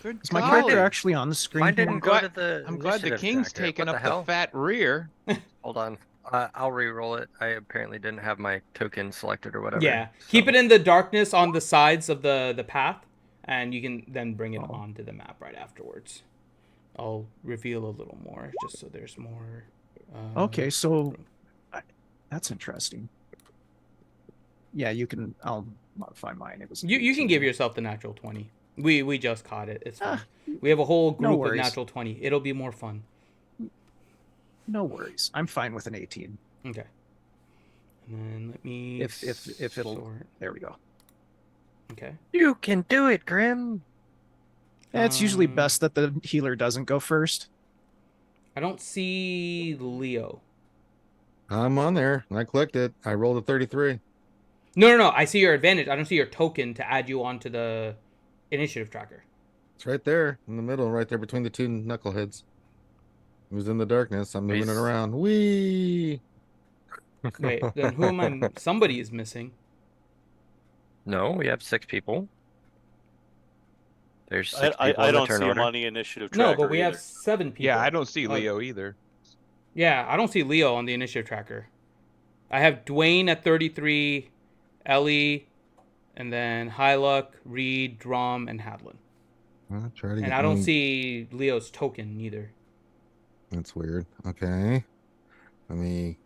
[SPEAKER 3] Good
[SPEAKER 5] Is my
[SPEAKER 3] golly.
[SPEAKER 5] character actually on the screen?
[SPEAKER 7] Mine didn't
[SPEAKER 3] I'm
[SPEAKER 7] go
[SPEAKER 3] glad-
[SPEAKER 7] to the.
[SPEAKER 3] I'm glad the
[SPEAKER 7] initiative
[SPEAKER 3] king's
[SPEAKER 7] tracker.
[SPEAKER 3] taking
[SPEAKER 7] What
[SPEAKER 3] up
[SPEAKER 7] the hell?
[SPEAKER 3] the fat rear.
[SPEAKER 7] Hold on. I'll re-roll it. I apparently didn't have my token selected or whatever.
[SPEAKER 1] Yeah.
[SPEAKER 7] so-
[SPEAKER 1] Keep it in the darkness on the sides of the path, and you can then bring it onto the map right afterwards. I'll reveal a little more just so there's more.
[SPEAKER 5] Okay, so that's interesting. Yeah, you can. I'll modify mine. It was.
[SPEAKER 1] You can give yourself the natural 20. We just caught it. It's fine. We have a whole
[SPEAKER 5] no
[SPEAKER 1] group of
[SPEAKER 5] worries.
[SPEAKER 1] natural 20. It'll be more fun.
[SPEAKER 5] No worries. I'm fine with an 18.
[SPEAKER 1] Okay. And then let me.
[SPEAKER 5] If it'll.
[SPEAKER 1] sort.
[SPEAKER 5] There we go.
[SPEAKER 1] Okay.
[SPEAKER 7] You can do it, Grim.
[SPEAKER 5] Yeah, it's usually best that the healer doesn't go first.
[SPEAKER 1] I don't see Leo.
[SPEAKER 6] I'm on there. I clicked it. I rolled a 33.
[SPEAKER 1] No. I see your advantage. I don't see your token to add you onto the initiative tracker.
[SPEAKER 6] It's right there in the middle, right there between the two knuckleheads. It was in the darkness. I'm moving it around. Whee!
[SPEAKER 1] Wait, then who am I? Somebody is missing.
[SPEAKER 7] No, we have 6 people. There's 6 people
[SPEAKER 2] I
[SPEAKER 7] in the
[SPEAKER 2] don't
[SPEAKER 7] turn
[SPEAKER 2] see
[SPEAKER 7] order.
[SPEAKER 2] him on the initiative tracker.
[SPEAKER 1] No, but we
[SPEAKER 2] either.
[SPEAKER 1] have 7 people.
[SPEAKER 3] Yeah, I don't see
[SPEAKER 1] Oh,
[SPEAKER 3] Leo either.
[SPEAKER 1] Yeah, I don't see Leo on the initiative tracker. I have Dwayne at 33, Ellie, and then Hyluk, Reed, Drum, and Hadlin.
[SPEAKER 6] I'll try to
[SPEAKER 1] And I don't see Leo's token either.
[SPEAKER 6] That's weird. Okay. Let me.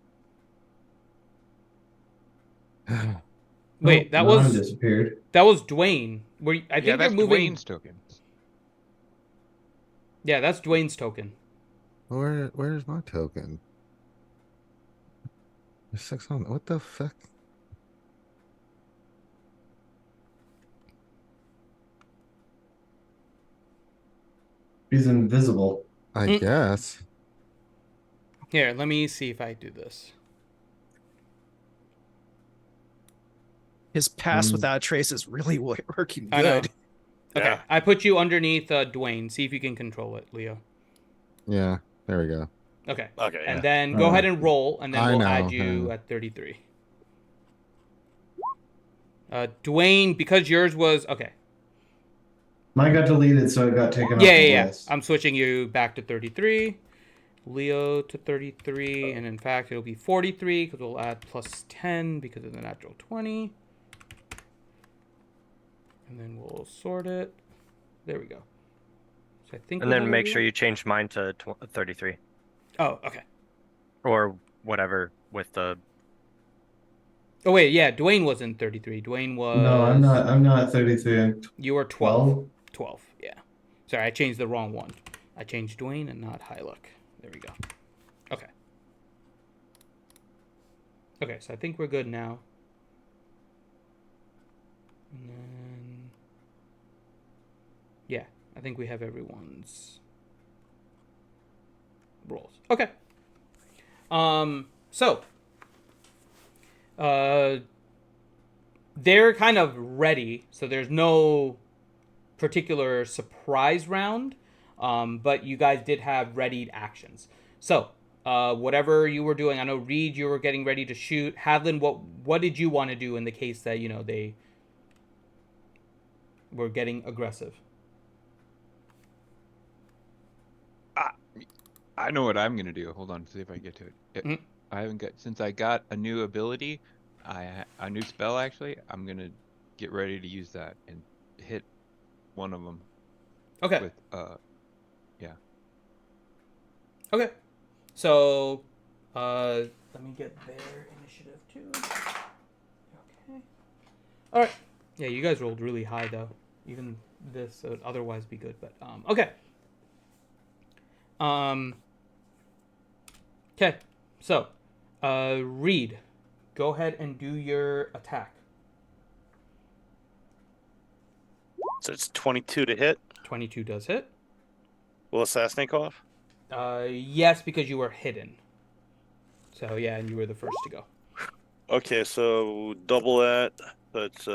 [SPEAKER 1] Wait, that
[SPEAKER 4] Mine
[SPEAKER 1] was
[SPEAKER 4] disappeared.
[SPEAKER 1] that was Dwayne. I think
[SPEAKER 3] Yeah, that's
[SPEAKER 1] you're moving.
[SPEAKER 3] Dwayne's token.
[SPEAKER 1] Yeah, that's Dwayne's token.
[SPEAKER 6] Where's my token? There's 600. What the fuck?
[SPEAKER 4] He's invisible.
[SPEAKER 6] I guess.
[SPEAKER 1] Here, let me see if I do this.
[SPEAKER 5] His pass without a trace is really working
[SPEAKER 1] I know.
[SPEAKER 5] good.
[SPEAKER 1] Okay,
[SPEAKER 2] Yeah.
[SPEAKER 1] I put you underneath Dwayne. See if you can control it, Leo.
[SPEAKER 6] Yeah, there we go.
[SPEAKER 1] Okay.
[SPEAKER 2] Okay.
[SPEAKER 1] And
[SPEAKER 2] Yeah.
[SPEAKER 1] then go ahead and roll, and then
[SPEAKER 6] I
[SPEAKER 1] we'll
[SPEAKER 6] know,
[SPEAKER 1] add you at 33. Dwayne, because yours was okay.
[SPEAKER 4] Mine got deleted, so it got taken off the
[SPEAKER 1] Yeah.
[SPEAKER 4] list.
[SPEAKER 1] I'm switching you back to 33. Leo to 33, and in fact, it'll be 43 because we'll add plus 10 because of the natural 20. And then we'll sort it. There we go. So I think.
[SPEAKER 7] And
[SPEAKER 1] we
[SPEAKER 7] then
[SPEAKER 1] have
[SPEAKER 7] make sure
[SPEAKER 1] everyone.
[SPEAKER 7] you change mine to 33
[SPEAKER 1] Oh, okay.
[SPEAKER 7] or whatever with the.
[SPEAKER 1] Oh wait, yeah. Dwayne wasn't 33. Dwayne was.
[SPEAKER 4] No, I'm not. I'm not 33. I'm
[SPEAKER 1] You were 12. 12. Yeah. Sorry, I changed the wrong one. I changed Dwayne and not Hyluk. There we go. Okay. Okay, so I think we're good now. And then, yeah, I think we have everyone's rolls. Okay. So they're kind of ready, so there's no particular surprise round, but you guys did have readied actions. So, whatever you were doing, I know Reed, you were getting ready to shoot. Hadlin, what did you want to do in the case that they were getting aggressive?
[SPEAKER 10] I know what I'm gonna do. Hold on, see if I get to it.
[SPEAKER 1] Mhm.
[SPEAKER 10] I haven't got since I got a new ability, a new spell actually. I'm gonna get ready to use that and hit one of them.
[SPEAKER 1] Okay.
[SPEAKER 10] With yeah.
[SPEAKER 1] Okay. So, let me get their initiative too. Okay. All right. Yeah, you guys rolled really high though. Even this would otherwise be good, but okay. Okay. So, Reed, go ahead and do your attack.
[SPEAKER 2] So it's 22 to hit.
[SPEAKER 1] 22 does hit.
[SPEAKER 2] Will assassinate off?
[SPEAKER 1] Yes, because you were hidden. So yeah, and you were the first to go.
[SPEAKER 2] Okay, so double that. That's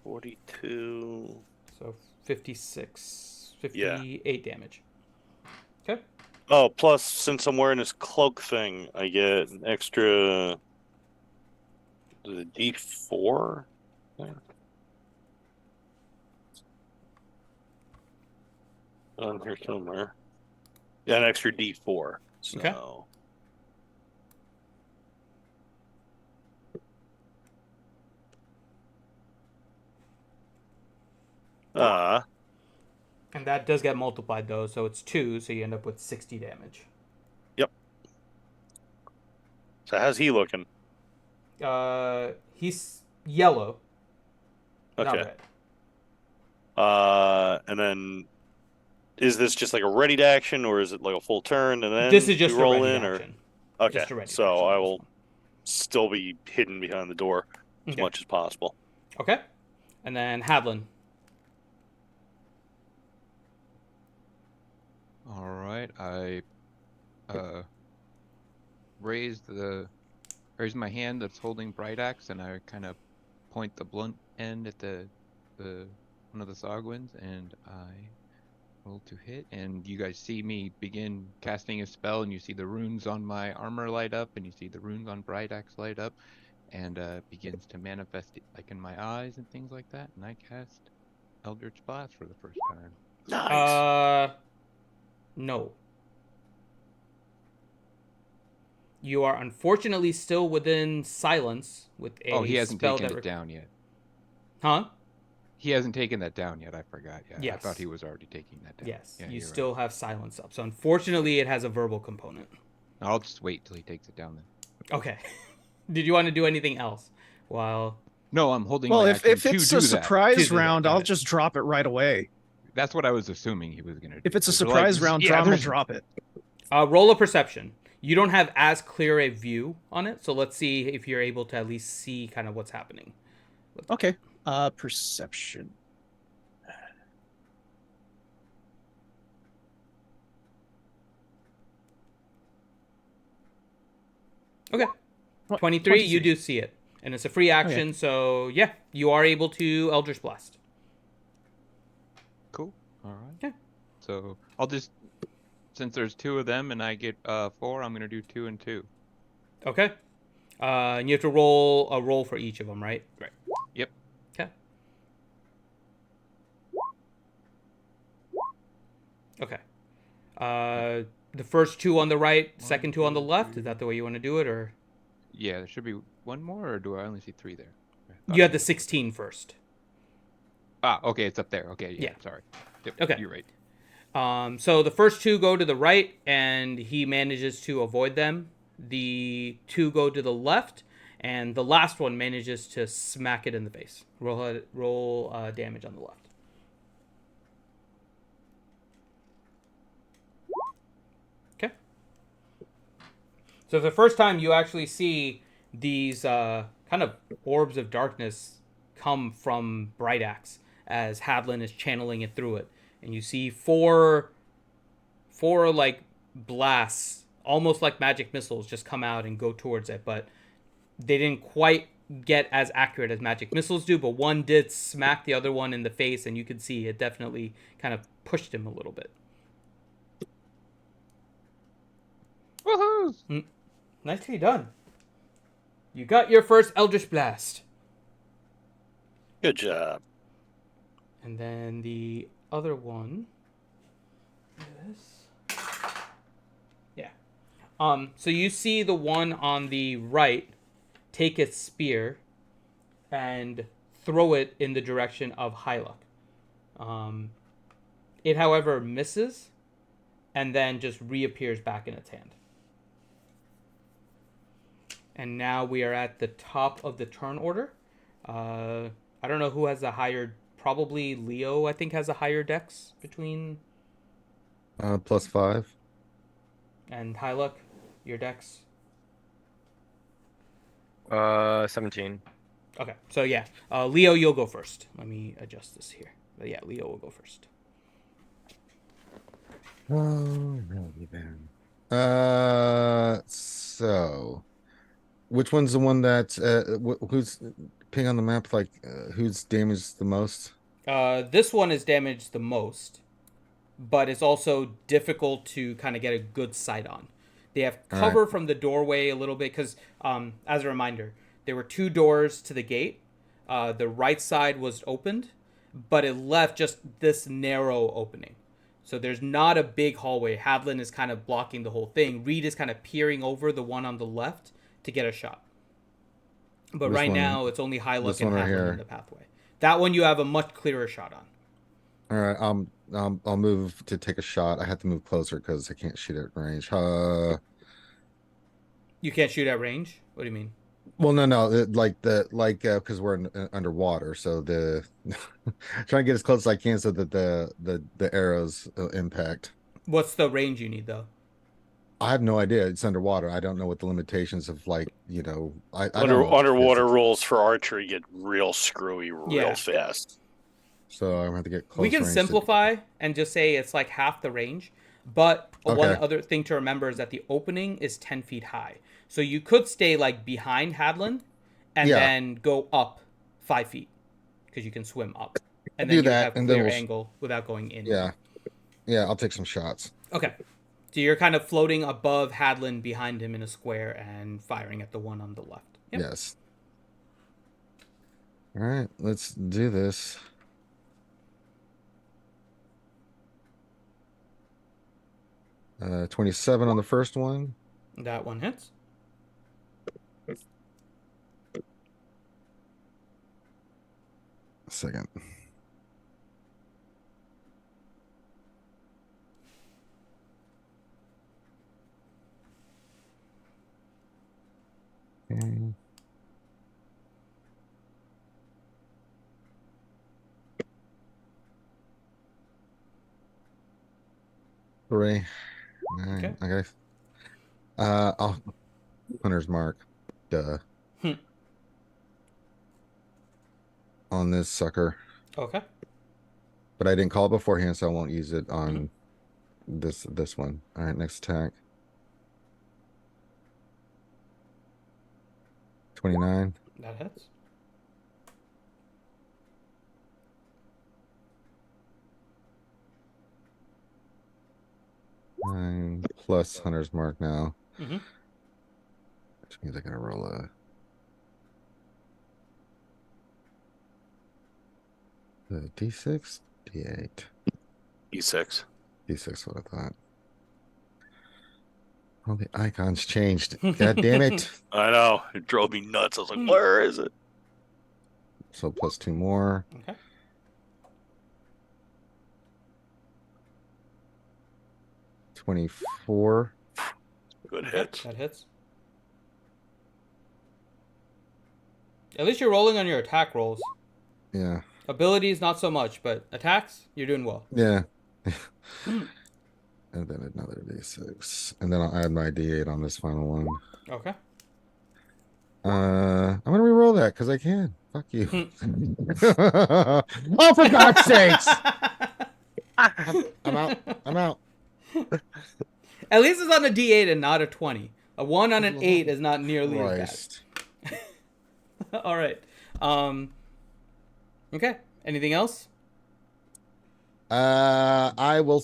[SPEAKER 2] 42.
[SPEAKER 1] So 58 damage. Okay.
[SPEAKER 2] Oh, plus since I'm wearing this cloak thing, I get an extra D4. On here somewhere. Yeah, an extra D4. So.
[SPEAKER 1] Okay. And that does get multiplied though, so it's 2, so you end up with 60 damage.
[SPEAKER 2] Yep. So how's he looking?
[SPEAKER 1] He's yellow.
[SPEAKER 2] Okay.
[SPEAKER 1] Not red.
[SPEAKER 2] And then is this just like a ready to action, or is it like a full turn and then
[SPEAKER 1] This is just
[SPEAKER 2] we roll
[SPEAKER 1] a ready
[SPEAKER 2] in,
[SPEAKER 1] action.
[SPEAKER 2] Or okay?
[SPEAKER 1] Just a ready
[SPEAKER 2] So
[SPEAKER 1] action.
[SPEAKER 2] I will still be hidden behind the door as much as possible.
[SPEAKER 1] Okay. And then Hadlin.
[SPEAKER 10] All right, I raise my hand that's holding Bright Axe, and I kind of point the blunt end at the one of the Sogwins, and I roll to hit. And you guys see me begin casting a spell, and you see the runes on my armor light up, and you see the runes on Bright Axe light up, and begins to manifest like in my eyes and things like that. And I cast Eldritch Blast for the first time.
[SPEAKER 2] Nice.
[SPEAKER 1] No. You are unfortunately still within silence with a spell.
[SPEAKER 10] Oh, he hasn't taken it down yet.
[SPEAKER 1] Huh?
[SPEAKER 10] He hasn't taken that down yet. I forgot. Yeah,
[SPEAKER 1] yes.
[SPEAKER 10] I thought he was already taking that down.
[SPEAKER 1] Yes,
[SPEAKER 10] yeah,
[SPEAKER 1] you still have silence up. So unfortunately, it has a verbal component.
[SPEAKER 10] I'll just wait till he takes it down then.
[SPEAKER 1] Okay. Did you want to do anything else?
[SPEAKER 10] No, I'm holding.
[SPEAKER 5] Well,
[SPEAKER 10] my
[SPEAKER 5] if
[SPEAKER 10] action
[SPEAKER 5] it's
[SPEAKER 10] to
[SPEAKER 5] a
[SPEAKER 10] do
[SPEAKER 5] surprise
[SPEAKER 10] that.
[SPEAKER 5] round, I'll just drop it right away.
[SPEAKER 10] That's what I was assuming he was gonna do.
[SPEAKER 5] If it's a surprise round, Drum will drop it.
[SPEAKER 1] Roll a perception. You don't have as clear a view on it, so let's see if you're able to at least see kind of what's happening.
[SPEAKER 5] Okay. Perception.
[SPEAKER 1] Okay. 23, you do see it. And it's a free action, so yeah, you are able to Eldritch Blast.
[SPEAKER 10] Cool. All right.
[SPEAKER 1] Yeah.
[SPEAKER 10] So I'll just, since there's 2 of them and I get 4, I'm gonna do 2 and 2.
[SPEAKER 1] Okay. And you have to roll a roll for each of them, right? Right.
[SPEAKER 10] Yep.
[SPEAKER 1] Okay. Okay. The first 2 on the right, second 2 on the left. Is that the way you want to do it, or?
[SPEAKER 10] Yeah, there should be 1 more, or do I only see 3 there?
[SPEAKER 1] You had the 16 first.
[SPEAKER 10] Okay, it's up there. Okay, yeah. Sorry. Yep,
[SPEAKER 1] okay.
[SPEAKER 10] You're right.
[SPEAKER 1] So the first 2 go to the right, and he manages to avoid them. The 2 go to the left, and the last one manages to smack it in the face. Roll damage on the left. Okay. So the first time you actually see these kind of orbs of darkness come from Bright Axe as Hadlin is channeling it through it. And you see four like blasts, almost like magic missiles, just come out and go towards it, but they didn't quite get as accurate as magic missiles do, but one did smack the other one in the face, and you could see it definitely kind of pushed him a little bit. Nicely done. You got your first Eldritch Blast.
[SPEAKER 2] Good job.
[SPEAKER 1] And then the other one is... Yeah. So you see the one on the right take its spear and throw it in the direction of Hyluck. It, however, misses and then just reappears back in its hand. And now we are at the top of the turn order. I don't know who has a higher... Probably Leo, I think, has a higher dex between...
[SPEAKER 6] +5.
[SPEAKER 1] And Hyluck, your dex?
[SPEAKER 7] 17.
[SPEAKER 1] Okay, so yeah. Leo, you'll go first. Let me adjust this here. But yeah, Leo will go first.
[SPEAKER 6] Oh, really then. So... Which one's the one that who's ping on the map? Like who's damaged the most?
[SPEAKER 1] This one is damaged the most, but it's also difficult to kind of get a good sight on. They have cover from the doorway a little bit because, as a reminder, there were 2 doors to the gate. The right side was opened, but it left just this narrow opening. So there's not a big hallway. Hadlin is kind of blocking the whole thing. Reed is kind of peering over the one on the left to get a shot. But right now, it's only Hyluck and Hadlin in the pathway. That one you have a much clearer shot on.
[SPEAKER 6] All right, I'll move to take a shot. I have to move closer because I can't shoot at range.
[SPEAKER 1] You can't shoot at range? What do you mean?
[SPEAKER 6] Well, no, because we're underwater, so the trying to get as close as I can so that the arrows impact.
[SPEAKER 1] What's the range you need though?
[SPEAKER 6] I have no idea. It's underwater. I don't know what the limitations of I don't know.
[SPEAKER 2] Underwater rolls for archery get real screwy real fast.
[SPEAKER 6] So I'm gonna have to get close.
[SPEAKER 1] We can simplify and just say it's like half the range. But one other thing to remember is that the opening is 10 feet high. So you could stay like behind Hadlin and then go up 5 feet because you can swim up. And then you have clear angle without going in.
[SPEAKER 6] Yeah. Yeah, I'll take some shots.
[SPEAKER 1] Okay. So you're kind of floating above Hadlin behind him in a square and firing at the one on the left. Yep.
[SPEAKER 6] Yes. All right, let's do this. Uh, 27 on the first one.
[SPEAKER 1] That one hits.
[SPEAKER 6] Second. Okay. Three. Nine. Okay. Hunter's mark. Duh. On this sucker.
[SPEAKER 1] Okay.
[SPEAKER 6] But I didn't call it beforehand, so I won't use it on this one. All right, next attack. 29.
[SPEAKER 1] That hits.
[SPEAKER 6] Nine plus Hunter's mark now.
[SPEAKER 1] Mm-hmm.
[SPEAKER 6] Which means I gotta roll a D6, D8.
[SPEAKER 2] D6.
[SPEAKER 6] D6, what I thought. Oh, the icons changed. God damn it.
[SPEAKER 2] I know. It drove me nuts. I was like, where is it?
[SPEAKER 6] So plus 2 more.
[SPEAKER 1] Okay.
[SPEAKER 6] $24.
[SPEAKER 2] Good hit.
[SPEAKER 1] That hits. At least you're rolling on your attack rolls.
[SPEAKER 6] Yeah.
[SPEAKER 1] Abilities, not so much, but attacks, you're doing well.
[SPEAKER 6] Yeah. And then another D6. And then I'll add my D8 on this final one.
[SPEAKER 1] Okay.
[SPEAKER 6] I'm gonna re-roll that because I can. Fuck you. Oh, for God's sakes! I'm out.
[SPEAKER 1] At least it's on a D8 and not a 20. A 1 on an 8 is not nearly as bad. All right. Okay. Anything else?
[SPEAKER 6] I will.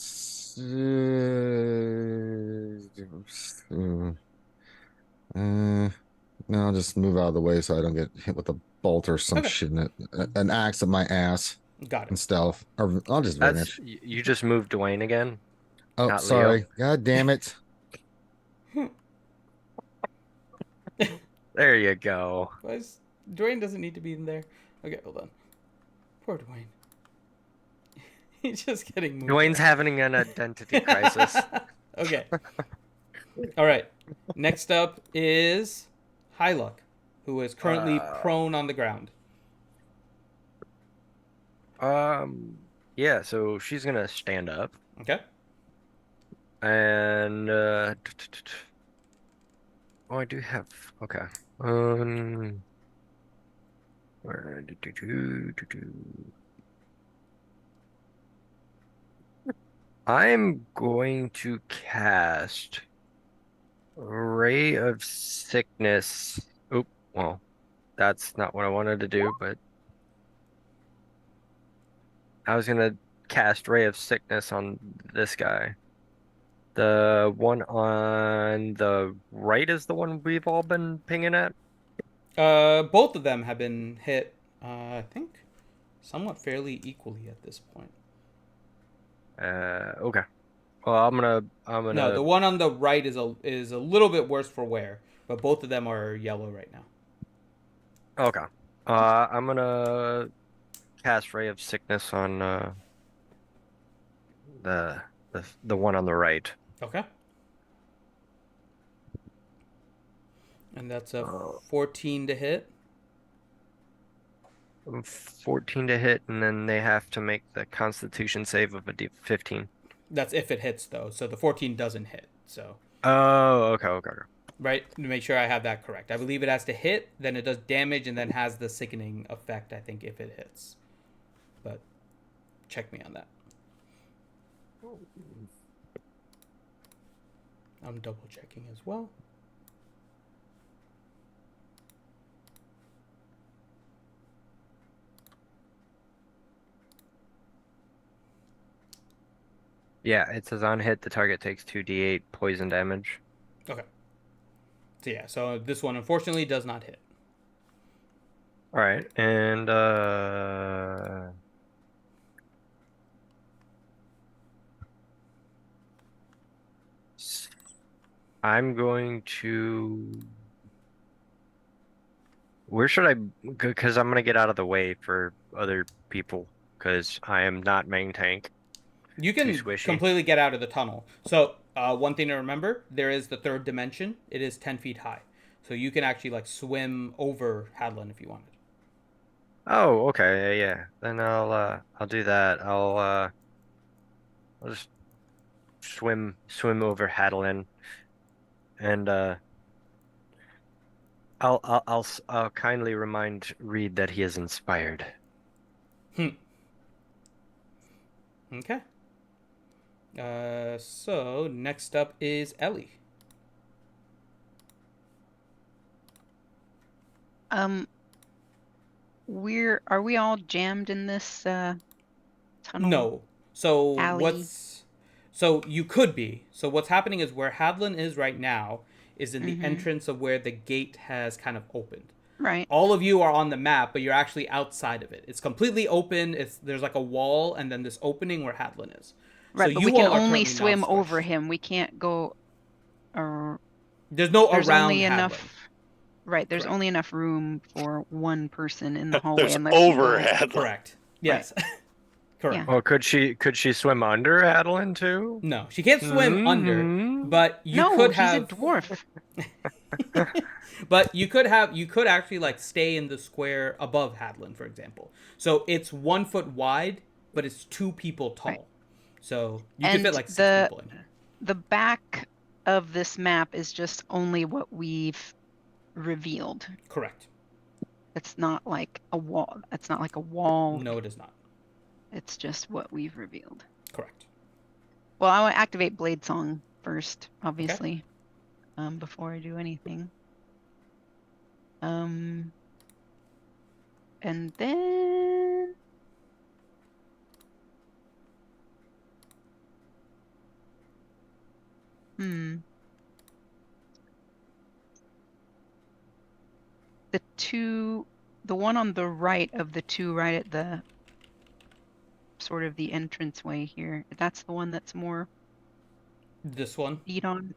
[SPEAKER 6] No, I'll just move out of the way so I don't get hit with a bolt or some
[SPEAKER 1] Okay.
[SPEAKER 6] shit in it. An axe at my ass
[SPEAKER 1] Got
[SPEAKER 6] and
[SPEAKER 1] it.
[SPEAKER 6] stealth. Or I'll just
[SPEAKER 7] That's
[SPEAKER 6] vanish.
[SPEAKER 7] you just moved Dwayne again,
[SPEAKER 6] Oh,
[SPEAKER 7] not Leo.
[SPEAKER 6] sorry. God damn it.
[SPEAKER 7] There you go.
[SPEAKER 1] Dwayne doesn't need to be in there. Okay, hold on. Poor Dwayne. He's just getting moved.
[SPEAKER 7] Dwayne's having an identity crisis.
[SPEAKER 1] Okay. All right. Next up is Hyluck, who is currently prone on the ground.
[SPEAKER 7] Yeah, so she's gonna stand up
[SPEAKER 1] Okay.
[SPEAKER 7] and oh, I do have okay. Where I'm going to cast Ray of Sickness. Oop, well, that's not what I wanted to do, but I was gonna cast Ray of Sickness on this guy. The one on the right is the one we've all been pinging at.
[SPEAKER 1] Both of them have been hit. I think somewhat fairly equally at this point.
[SPEAKER 7] Okay. Well, I'm
[SPEAKER 1] No, the
[SPEAKER 7] gonna.
[SPEAKER 1] one on the right is a little bit worse for wear, but both of them are yellow right now.
[SPEAKER 7] Okay. I'm gonna cast Ray of Sickness on the the one on the right.
[SPEAKER 1] Okay. And that's a
[SPEAKER 7] Uh,
[SPEAKER 1] 14 to hit.
[SPEAKER 7] 14 to hit, and then they have to make the Constitution save of a 15.
[SPEAKER 1] That's if it hits though. So the 14 doesn't hit. So.
[SPEAKER 7] Oh, okay.
[SPEAKER 1] Right, to make sure I have that correct. I believe it has to hit, then it does damage, and then has the sickening effect, I think, if it hits. But check me on that. I'm double checking as well.
[SPEAKER 7] Yeah, it says on hit, the target takes 2d8 poison damage.
[SPEAKER 1] Okay. So yeah, so this one unfortunately does not hit.
[SPEAKER 7] All right, and I'm going to. Where should I? Because I'm gonna get out of the way for other people, because I am not main tank.
[SPEAKER 1] You can
[SPEAKER 7] swishy.
[SPEAKER 1] completely get out of the tunnel. So one thing to remember, there is the third dimension. It is 10 feet high. So you can actually like swim over Hadlin if you wanted.
[SPEAKER 7] Oh, okay, yeah. Then I'll do that. I'll just swim over Hadlin, and I'll kindly remind Reed that he is inspired.
[SPEAKER 1] Okay. So next up is Ellie.
[SPEAKER 11] Are we all jammed in this tunnel?
[SPEAKER 1] No. So
[SPEAKER 11] alley?
[SPEAKER 1] so you could be. So what's happening is where Hadlin is right now is in the entrance of where the gate has kind of opened.
[SPEAKER 11] Right.
[SPEAKER 1] All of you are on the map, but you're actually outside of it. It's completely open. There's like a wall and then this opening where Hadlin is.
[SPEAKER 11] Right,
[SPEAKER 1] so
[SPEAKER 11] but
[SPEAKER 1] you
[SPEAKER 11] we can
[SPEAKER 1] all are
[SPEAKER 11] only
[SPEAKER 1] currently not
[SPEAKER 11] swim over
[SPEAKER 1] switched.
[SPEAKER 11] him. We can't go.
[SPEAKER 1] There's no
[SPEAKER 11] There's
[SPEAKER 1] around
[SPEAKER 11] only
[SPEAKER 1] Hadlin.
[SPEAKER 11] enough. Right, there's
[SPEAKER 1] Correct.
[SPEAKER 11] only enough room for one person in the hallway
[SPEAKER 2] There's
[SPEAKER 11] unless you go.
[SPEAKER 2] overhead.
[SPEAKER 1] Correct. Yes. Correct.
[SPEAKER 11] Yeah.
[SPEAKER 7] Well, could she swim under Hadlin too?
[SPEAKER 1] No, she can't swim under, but you
[SPEAKER 11] No,
[SPEAKER 1] could
[SPEAKER 11] he's
[SPEAKER 1] have
[SPEAKER 11] a dwarf.
[SPEAKER 1] But you could actually like stay in the square above Hadlin, for example. So it's 1 foot wide, but it's 2 people tall.
[SPEAKER 11] Right.
[SPEAKER 1] So you
[SPEAKER 11] And
[SPEAKER 1] could fit like 6 people in here.
[SPEAKER 11] The back of this map is just only what we've revealed.
[SPEAKER 1] Correct.
[SPEAKER 11] It's not like a wall. It's not like a wall.
[SPEAKER 1] No, it is not.
[SPEAKER 11] It's just what we've revealed.
[SPEAKER 1] Correct.
[SPEAKER 11] Well, I want to activate Blade Song first, obviously, before I do anything. And then the one on the right of the two right at the sort of the entranceway here, that's the one that's more
[SPEAKER 1] This one?
[SPEAKER 11] beat on?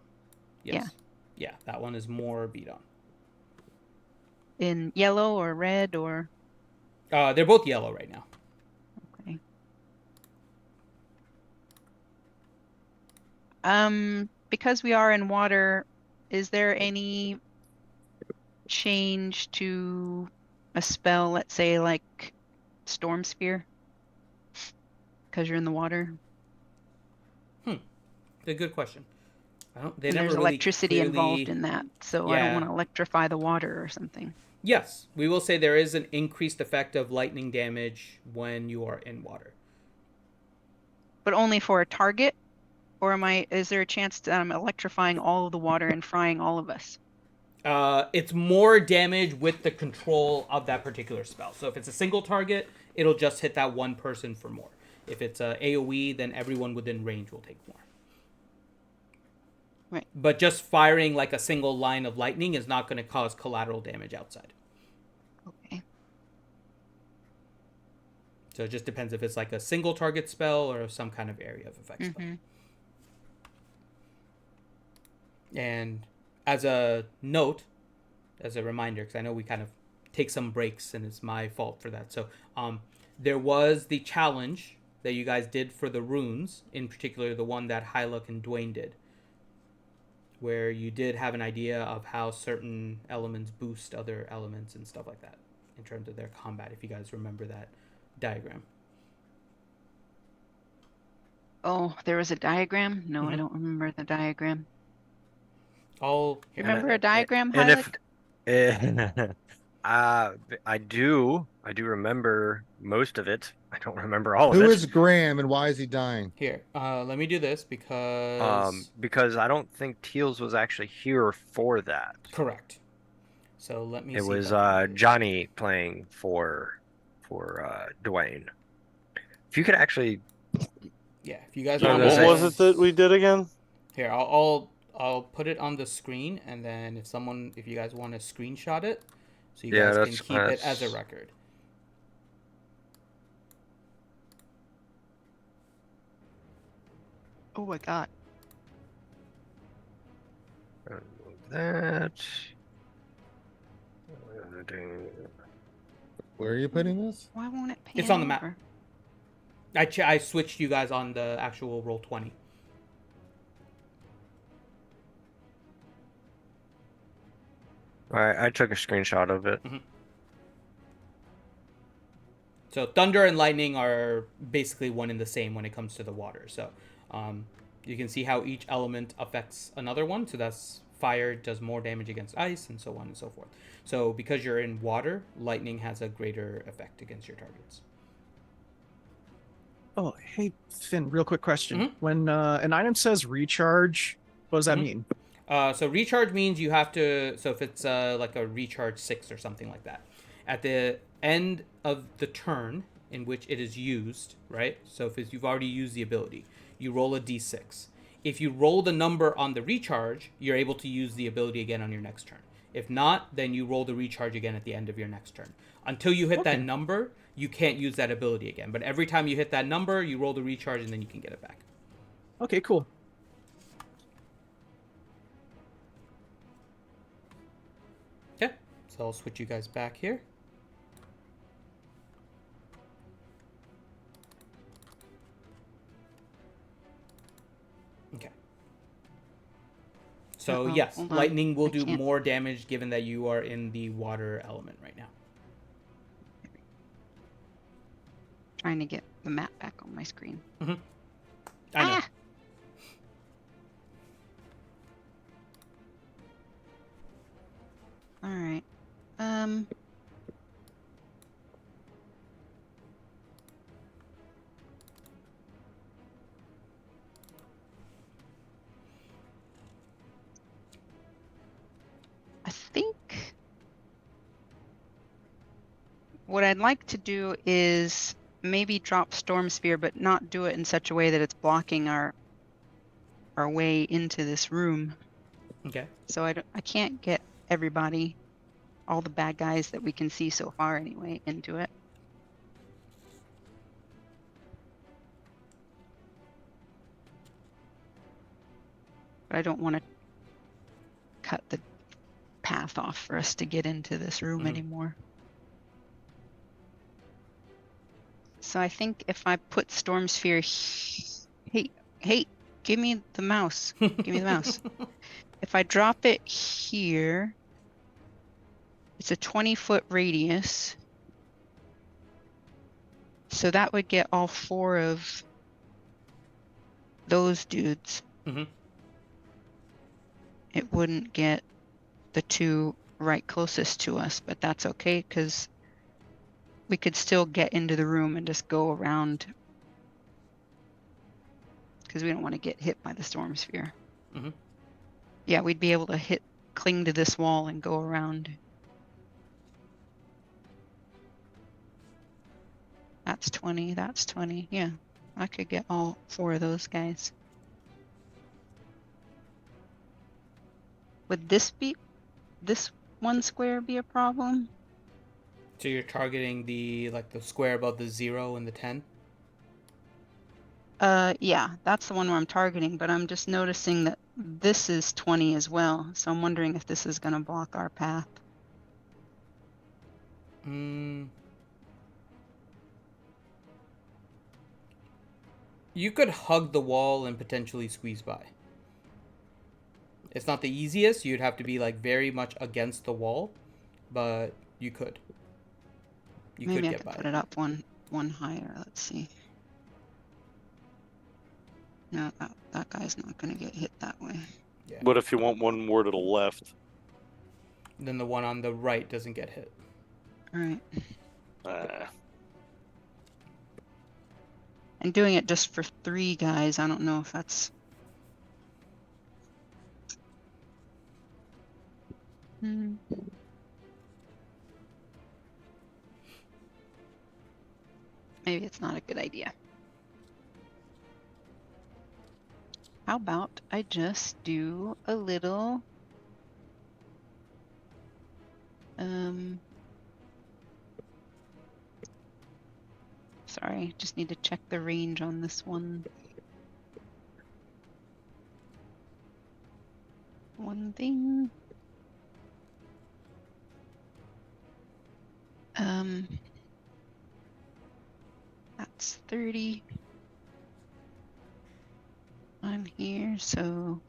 [SPEAKER 1] Yes. Yeah, that one is more beat on.
[SPEAKER 11] In yellow or red or?
[SPEAKER 1] They're both yellow right now.
[SPEAKER 11] Okay. Because we are in water, is there any change to a spell, let's say like Storm Spear? Because you're in the water?
[SPEAKER 1] A good question. They
[SPEAKER 11] And
[SPEAKER 1] never
[SPEAKER 11] there's
[SPEAKER 1] really
[SPEAKER 11] electricity
[SPEAKER 1] clearly...
[SPEAKER 11] involved in that, so I don't want to electrify the water or something.
[SPEAKER 1] Yes, we will say there is an increased effect of lightning damage when you are in water.
[SPEAKER 11] But only for a target? Or is there a chance that I'm electrifying all of the water and frying all of us?
[SPEAKER 1] It's more damage with the control of that particular spell. So if it's a single target, it'll just hit that one person for more. If it's a AoE, then everyone within range will take more.
[SPEAKER 11] Right.
[SPEAKER 1] But just firing like a single line of lightning is not going to cause collateral damage outside.
[SPEAKER 11] Okay.
[SPEAKER 1] So it just depends if it's like a single target spell or some kind of area of effect spell. And as a note, as a reminder, because I know we kind of take some breaks and it's my fault for that. So there was the challenge that you guys did for the runes, in particular the one that Hyluck and Dwayne did, where you did have an idea of how certain elements boost other elements and stuff like that in terms of their combat, if you guys remember that diagram.
[SPEAKER 11] Oh, there was a diagram? No, I don't remember the diagram. Remember a diagram, Hyluck?
[SPEAKER 7] I do remember most of it. I don't remember all of it.
[SPEAKER 6] Who is Graham and why is he dying?
[SPEAKER 1] Here, let me do this because
[SPEAKER 7] I don't think Teals was actually here for that.
[SPEAKER 1] Correct. So let me.
[SPEAKER 7] It
[SPEAKER 1] see
[SPEAKER 7] was Johnny playing for Dwayne. If you could actually.
[SPEAKER 1] Yeah, if you guys.
[SPEAKER 2] What was it that we did again?
[SPEAKER 1] Here, I'll put it on the screen, and then if you guys want to screenshot it, so you guys can keep it as a record.
[SPEAKER 11] Oh my god.
[SPEAKER 7] That.
[SPEAKER 6] Where are you putting this?
[SPEAKER 11] Why won't it pan
[SPEAKER 1] It's on the
[SPEAKER 11] over?
[SPEAKER 1] map. I switched you guys on the actual Roll20.
[SPEAKER 7] I took a screenshot of it.
[SPEAKER 1] So thunder and lightning are basically one and the same when it comes to the water. So you can see how each element affects another one. So that's fire does more damage against ice and so on and so forth. So because you're in water, lightning has a greater effect against your targets.
[SPEAKER 5] Oh, hey, Finn, real quick question. When an item says recharge, what does that mean?
[SPEAKER 1] So recharge means you have to, so if it's like a recharge 6 or something like that, at the end of the turn in which it is used, right? So if you've already used the ability, you roll a d6. If you roll the number on the recharge, you're able to use the ability again on your next turn. If not, then you roll the recharge again at the end of your next turn. Until you hit that number, you can't use that ability again. But every time you hit that number, you roll the recharge and then you can get it back.
[SPEAKER 5] Okay, cool.
[SPEAKER 1] Okay, so I'll switch you guys back here. Okay. So yes, lightning will do more damage given that you are in the water element right now.
[SPEAKER 11] Trying to get the map back on my screen.
[SPEAKER 1] I know.
[SPEAKER 11] All right. I think what I'd like to do is maybe drop Storm Spear, but not do it in such a way that it's blocking our way into this room.
[SPEAKER 1] Okay.
[SPEAKER 11] So I can't get everybody. all the bad guys that we can see so far anyway into it. But I don't want to cut the path off for us to get into this room anymore. So I think if I put Storm Sphere, hey, give me the mouse. Give me the mouse. If I drop it here, it's a 20-foot radius. So that would get all 4 of those dudes.
[SPEAKER 1] Mm-hmm.
[SPEAKER 11] It wouldn't get the 2 right closest to us, but that's okay because we could still get into the room and just go around because we don't want to get hit by the Storm Sphere.
[SPEAKER 1] Mm-hmm.
[SPEAKER 11] Yeah, we'd be able to cling to this wall and go around. That's 20, that's 20. Yeah, I could get all 4 of those guys. Would this one square be a problem?
[SPEAKER 1] So you're targeting the square above the 0 and the 10?
[SPEAKER 11] Yeah, that's the one where I'm targeting, but I'm just noticing that this is 20 as well. So I'm wondering if this is going to block our path.
[SPEAKER 1] You could hug the wall and potentially squeeze by. It's not the easiest. You'd have to be very much against the wall, but you could.
[SPEAKER 11] Maybe I could put it up one higher. Let's see. No, that guy's not going to get hit that way.
[SPEAKER 1] Yeah.
[SPEAKER 2] What if you want one more to the left?
[SPEAKER 1] Then the one on the right doesn't get hit.
[SPEAKER 11] All right. And doing it just for 3 guys, I don't know if that's... Maybe it's not a good idea. How about I just do a little... Sorry, just need to check the range on this one. One thing. That's 30 on here, so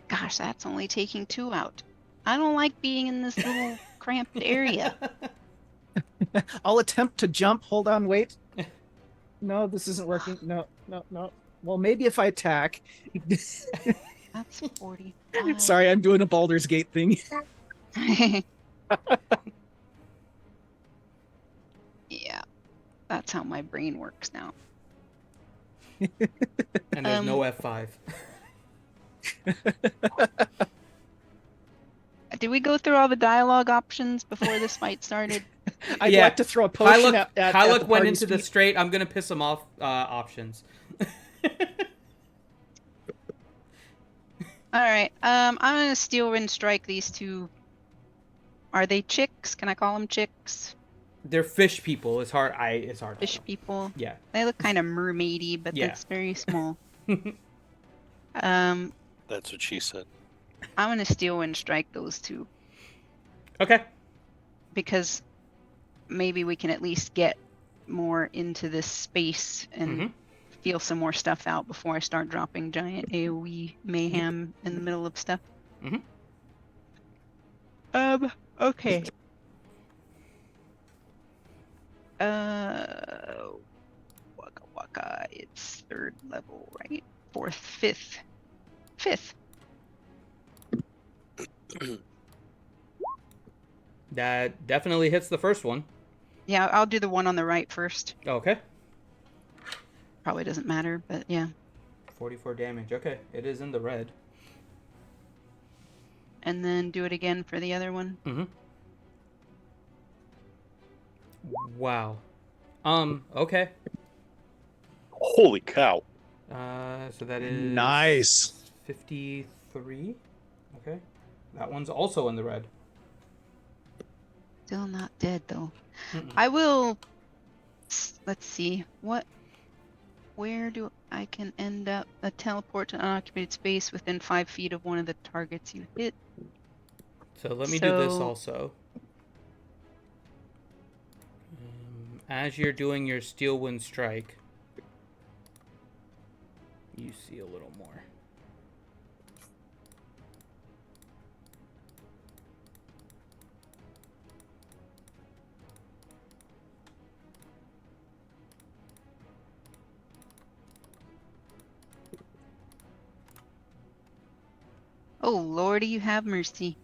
[SPEAKER 11] gosh, that's only taking 2 out. I don't like being in this little cramped area.
[SPEAKER 5] I'll attempt to jump. Hold on, wait. No, this isn't working. No. Well, maybe if I attack.
[SPEAKER 11] That's 40.
[SPEAKER 5] Sorry, I'm doing a Baldur's Gate thing.
[SPEAKER 11] Yeah, that's how my brain works now.
[SPEAKER 1] And there's no F5.
[SPEAKER 11] Did we go through all the dialogue options before this fight started?
[SPEAKER 5] I'd like to throw a potion at
[SPEAKER 1] Hyluk went into the straight, I'm going to piss him off options.
[SPEAKER 11] All right. I'm going to Steel Wind Strike these 2. Are they chicks? Can I call them chicks?
[SPEAKER 1] They're fish people. It's hard.
[SPEAKER 11] Fish people.
[SPEAKER 1] Yeah.
[SPEAKER 11] They look kind of mermaidy, but that's very small.
[SPEAKER 2] That's what she said.
[SPEAKER 11] I'm going to Steel Wind Strike those 2.
[SPEAKER 1] Okay.
[SPEAKER 11] Because maybe we can at least get more into this space and feel some more stuff out before I start dropping giant AoE mayhem in the middle of stuff. Okay. Waka. It's 3rd level, right? 4th, 5th.
[SPEAKER 1] That definitely hits the first one.
[SPEAKER 11] Yeah, I'll do the one on the right first.
[SPEAKER 1] Okay.
[SPEAKER 11] Probably doesn't matter, but yeah.
[SPEAKER 1] 44 damage. Okay, it is in the red.
[SPEAKER 11] And then do it again for the other one.
[SPEAKER 1] Wow. Okay.
[SPEAKER 2] Holy cow.
[SPEAKER 1] So that is
[SPEAKER 5] Nice.
[SPEAKER 1] 53. Okay. That one's also in the red.
[SPEAKER 11] Still not dead though.
[SPEAKER 1] Mm-mm.
[SPEAKER 11] I will. Let's see. Where do I can end up? A teleport to unoccupied space within 5 feet of one of the targets you hit.
[SPEAKER 1] So let me do this
[SPEAKER 11] So-
[SPEAKER 1] also. As you're doing your steel wind strike, you see a little more.
[SPEAKER 11] Oh lordy, you have mercy.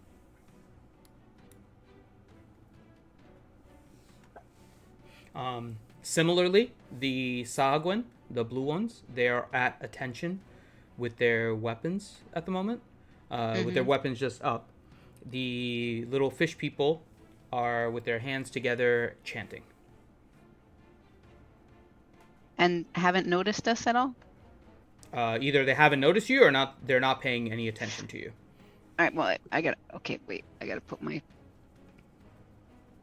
[SPEAKER 1] Similarly, the Sahagwin, the blue ones, they are at attention with their weapons at the moment. With their weapons just up. The little fish people are with their hands together chanting.
[SPEAKER 11] And haven't noticed us at all?
[SPEAKER 1] Either they haven't noticed you or not. They're not paying any attention to you.
[SPEAKER 11] All right, well, I gotta. Okay, wait. I gotta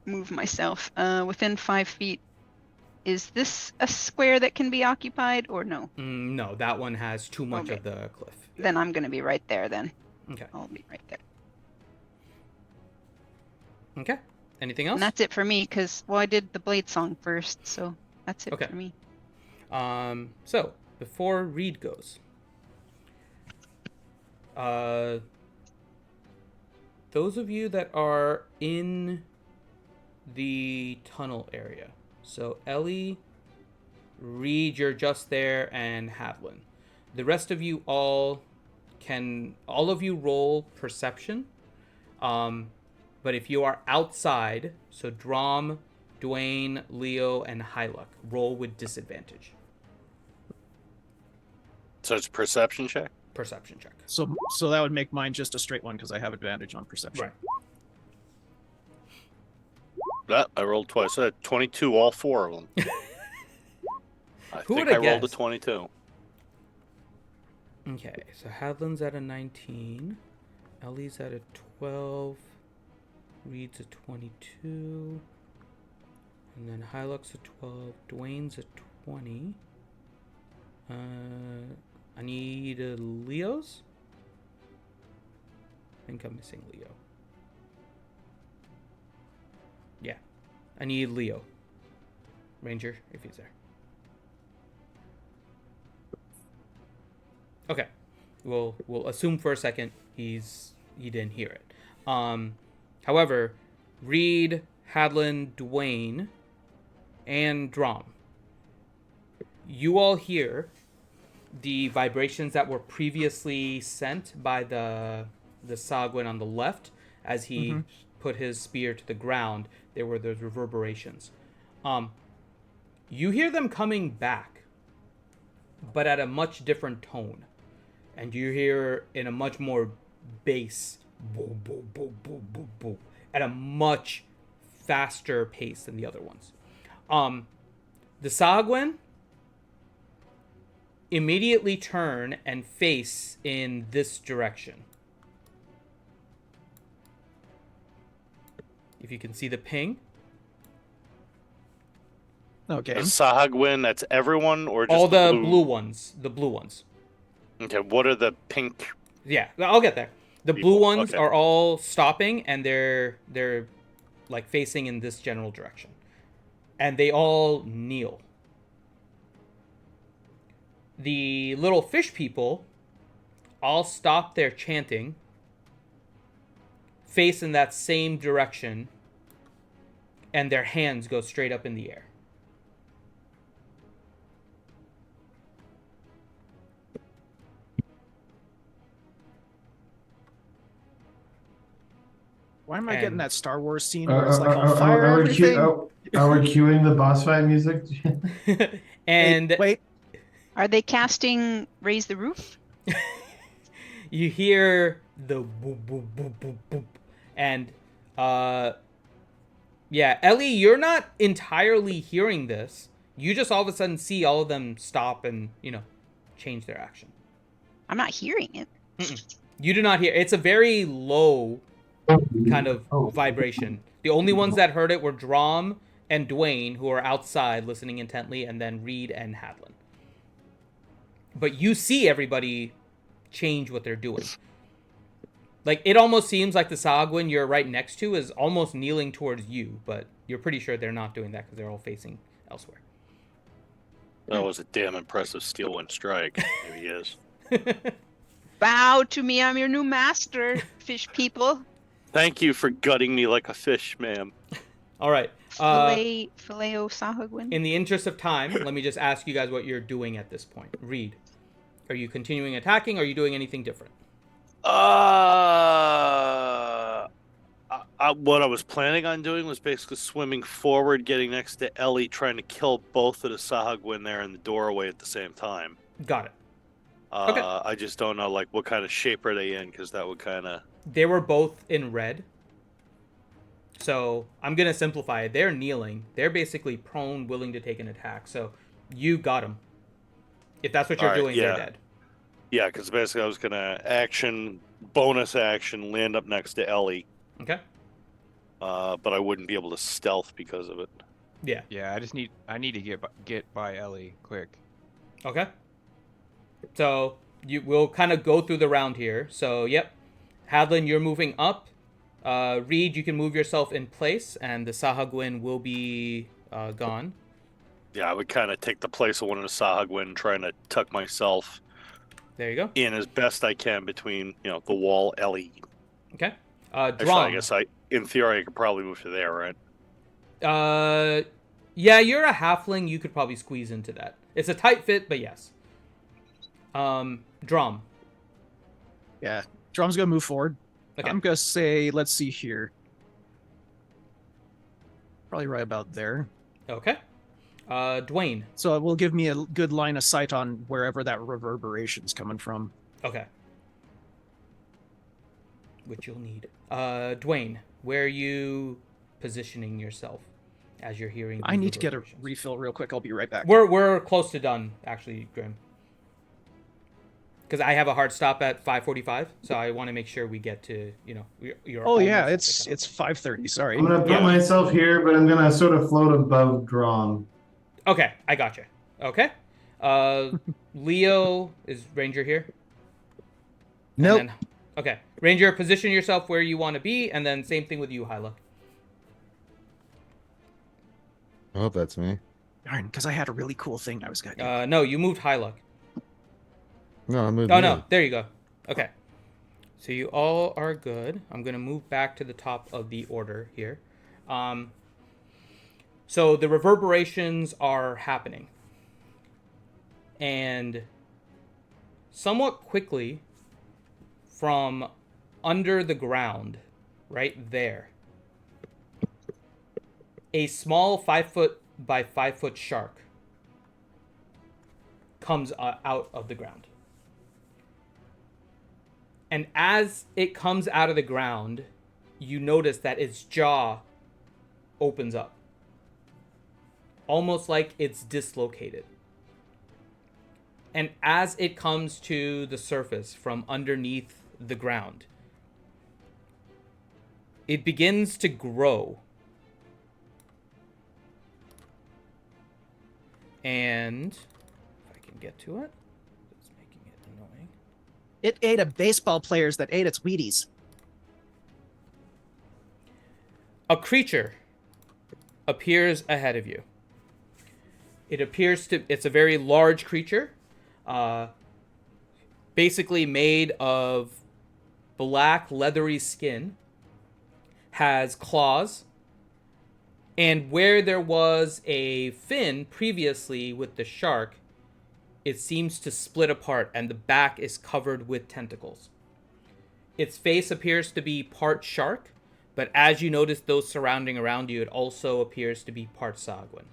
[SPEAKER 11] move myself. Within 5 feet. Is this a square that can be occupied or no?
[SPEAKER 1] No, that one has too much
[SPEAKER 11] Okay.
[SPEAKER 1] of the cliff.
[SPEAKER 11] Then I'm gonna be right there. Then
[SPEAKER 1] Okay.
[SPEAKER 11] I'll be right there.
[SPEAKER 1] Okay. Anything else?
[SPEAKER 11] And that's it for me, cause I did the blade song first, so that's it
[SPEAKER 1] Okay.
[SPEAKER 11] for me.
[SPEAKER 1] So before Reed goes, those of you that are in the tunnel area, so Ellie, Reed, you're just there, and Hadlin. The rest of you all of you roll perception. But if you are outside, so Drom, Dwayne, Leo, and Hyluck, roll with disadvantage.
[SPEAKER 2] So it's a perception check?
[SPEAKER 1] Perception check.
[SPEAKER 5] So that would make mine just a straight one because I have advantage on perception.
[SPEAKER 1] Right.
[SPEAKER 2] I rolled twice. I had 22, all 4 of them. I
[SPEAKER 1] Who
[SPEAKER 2] think
[SPEAKER 1] would've
[SPEAKER 2] I rolled a
[SPEAKER 1] guessed?
[SPEAKER 2] 22.
[SPEAKER 1] Okay, so Hadlin's at a 19. Ellie's at a 12. Reed's a 22. And then Hyluck's a 12. Dwayne's a 20. I need Leo's. I think I'm missing Leo. Yeah. I need Leo. Ranger, if he's there. Okay. We'll assume for a second he didn't hear it. However, Reed, Hadlin, Dwayne, and Drom, you all hear the vibrations that were previously sent by the Sagwin on the left as he put his spear to the ground. There were those reverberations. You hear them coming back, but at a much different tone. And you hear in a much more bass, boom, boom, boom, boom, boom, boom, at a much faster pace than the other ones. The Sagwin immediately turn and face in this direction. If you can see the ping.
[SPEAKER 5] Okay.
[SPEAKER 2] The Sahagwin, that's everyone, or just
[SPEAKER 1] All the
[SPEAKER 2] blue?
[SPEAKER 1] blue ones. The blue ones.
[SPEAKER 2] Okay, what are the pink?
[SPEAKER 1] Yeah, I'll get there. The blue
[SPEAKER 2] People,
[SPEAKER 1] ones
[SPEAKER 2] okay.
[SPEAKER 1] are all stopping, and they're like facing in this general direction, and they all kneel. The little fish people all stop their chanting, face in that same direction, and their hands go straight up in the air.
[SPEAKER 5] Why am I getting
[SPEAKER 1] And-
[SPEAKER 5] that Star Wars scene where it's like on fire
[SPEAKER 4] are,
[SPEAKER 5] everything?
[SPEAKER 4] are we cueing the boss fight music?
[SPEAKER 1] And
[SPEAKER 5] Wait,
[SPEAKER 11] Are they casting Raise the Roof?
[SPEAKER 1] you hear the boop boop boop boop boop, and yeah, Ellie, you're not entirely hearing this. You just all of a sudden see all of them stop and change their action.
[SPEAKER 11] I'm not hearing it.
[SPEAKER 1] You do not hear. It's a very low kind of vibration. The only ones that heard it were Drom and Dwayne, who are outside listening intently, and then Reed and Hadlin. But you see everybody change what they're doing. Like, it almost seems like the Sahagwin you're right next to is almost kneeling towards you, but you're pretty sure they're not doing that because they're all facing elsewhere.
[SPEAKER 2] That was a damn impressive steel wind strike. Here he is.
[SPEAKER 11] Bow to me, I'm your new master, fish people.
[SPEAKER 2] Thank you for gutting me like a fish, ma'am.
[SPEAKER 1] All right.
[SPEAKER 11] Phileo Sahagwin.
[SPEAKER 1] In the interest of time, let me just ask you guys what you're doing at this point. Reed, are you continuing attacking? Or are you doing anything different?
[SPEAKER 2] What I was planning on doing was basically swimming forward, getting next to Ellie, trying to kill both of the Sahagwin there in the doorway at the same time.
[SPEAKER 1] Got it. Okay.
[SPEAKER 2] I just don't know, like, what kind of shape are they in, because that would kind of...
[SPEAKER 1] They were both in red. So I'm going to simplify it. They're kneeling. They're basically prone, willing to take an attack. So you got them. If that's what you're doing, they're dead.
[SPEAKER 2] Yeah, because basically I was going to bonus action, land up next to Ellie.
[SPEAKER 1] Okay.
[SPEAKER 2] But I wouldn't be able to stealth because of it.
[SPEAKER 1] Yeah.
[SPEAKER 10] Yeah, I need to get by Ellie quick.
[SPEAKER 1] Okay. So we'll kind of go through the round here. So, yep. Hadlin, you're moving up. Reed, you can move yourself in place, and the Sahagwin will be gone.
[SPEAKER 2] Yeah, I would kind of take the place of one of the Sahagwin, trying to tuck myself
[SPEAKER 1] there you go.
[SPEAKER 2] in as best I can between, the wall, Ellie.
[SPEAKER 1] Okay.
[SPEAKER 2] Actually,
[SPEAKER 1] Drom.
[SPEAKER 2] I guess in theory, I could probably move to there, right?
[SPEAKER 1] Yeah, you're a halfling. You could probably squeeze into that. It's a tight fit, but yes. Drom.
[SPEAKER 5] Yeah, Drom's gonna move forward.
[SPEAKER 1] Okay.
[SPEAKER 5] I'm gonna say, let's see here. Probably right about there.
[SPEAKER 1] Okay. Dwayne.
[SPEAKER 5] So it will give me a good line of sight on wherever that reverberation's coming from.
[SPEAKER 1] Okay. Which you'll need. Dwayne, where are you positioning yourself as you're hearing?
[SPEAKER 5] I need to get a refill real quick. I'll be right back.
[SPEAKER 1] We're close to done, actually, Grim. Because I have a hard stop at 5:45, so I want to make sure we get to, your.
[SPEAKER 5] Oh yeah, it's 5:30. Sorry.
[SPEAKER 4] I'm gonna put myself here, but I'm gonna sort of float above Drom.
[SPEAKER 1] Okay, I got you. Okay. Leo, is Ranger here?
[SPEAKER 6] Nope.
[SPEAKER 1] Okay, Ranger, position yourself where you want to be, and then same thing with you, Hyla.
[SPEAKER 6] I hope that's me.
[SPEAKER 5] Darn, because I had a really cool thing I was gonna do.
[SPEAKER 1] No, you moved Hyla.
[SPEAKER 6] No, I moved.
[SPEAKER 1] No, there you go. Okay. So you all are good. I'm going to move back to the top of the order here. So the reverberations are happening. And somewhat quickly, from under the ground, right there, a small 5-foot by 5-foot shark comes out of the ground. And as it comes out of the ground, you notice that its jaw opens up. Almost like it's dislocated. And as it comes to the surface from underneath the ground, it begins to grow. And if I can get to it.
[SPEAKER 5] It ate a baseball players that ate its Wheaties.
[SPEAKER 1] A creature appears ahead of you. It's a very large creature, basically made of black leathery skin, has claws, and where there was a fin previously with the shark, it seems to split apart, and the back is covered with tentacles. Its face appears to be part shark, but as you notice those surrounding around you, it also appears to be part Sahagwin.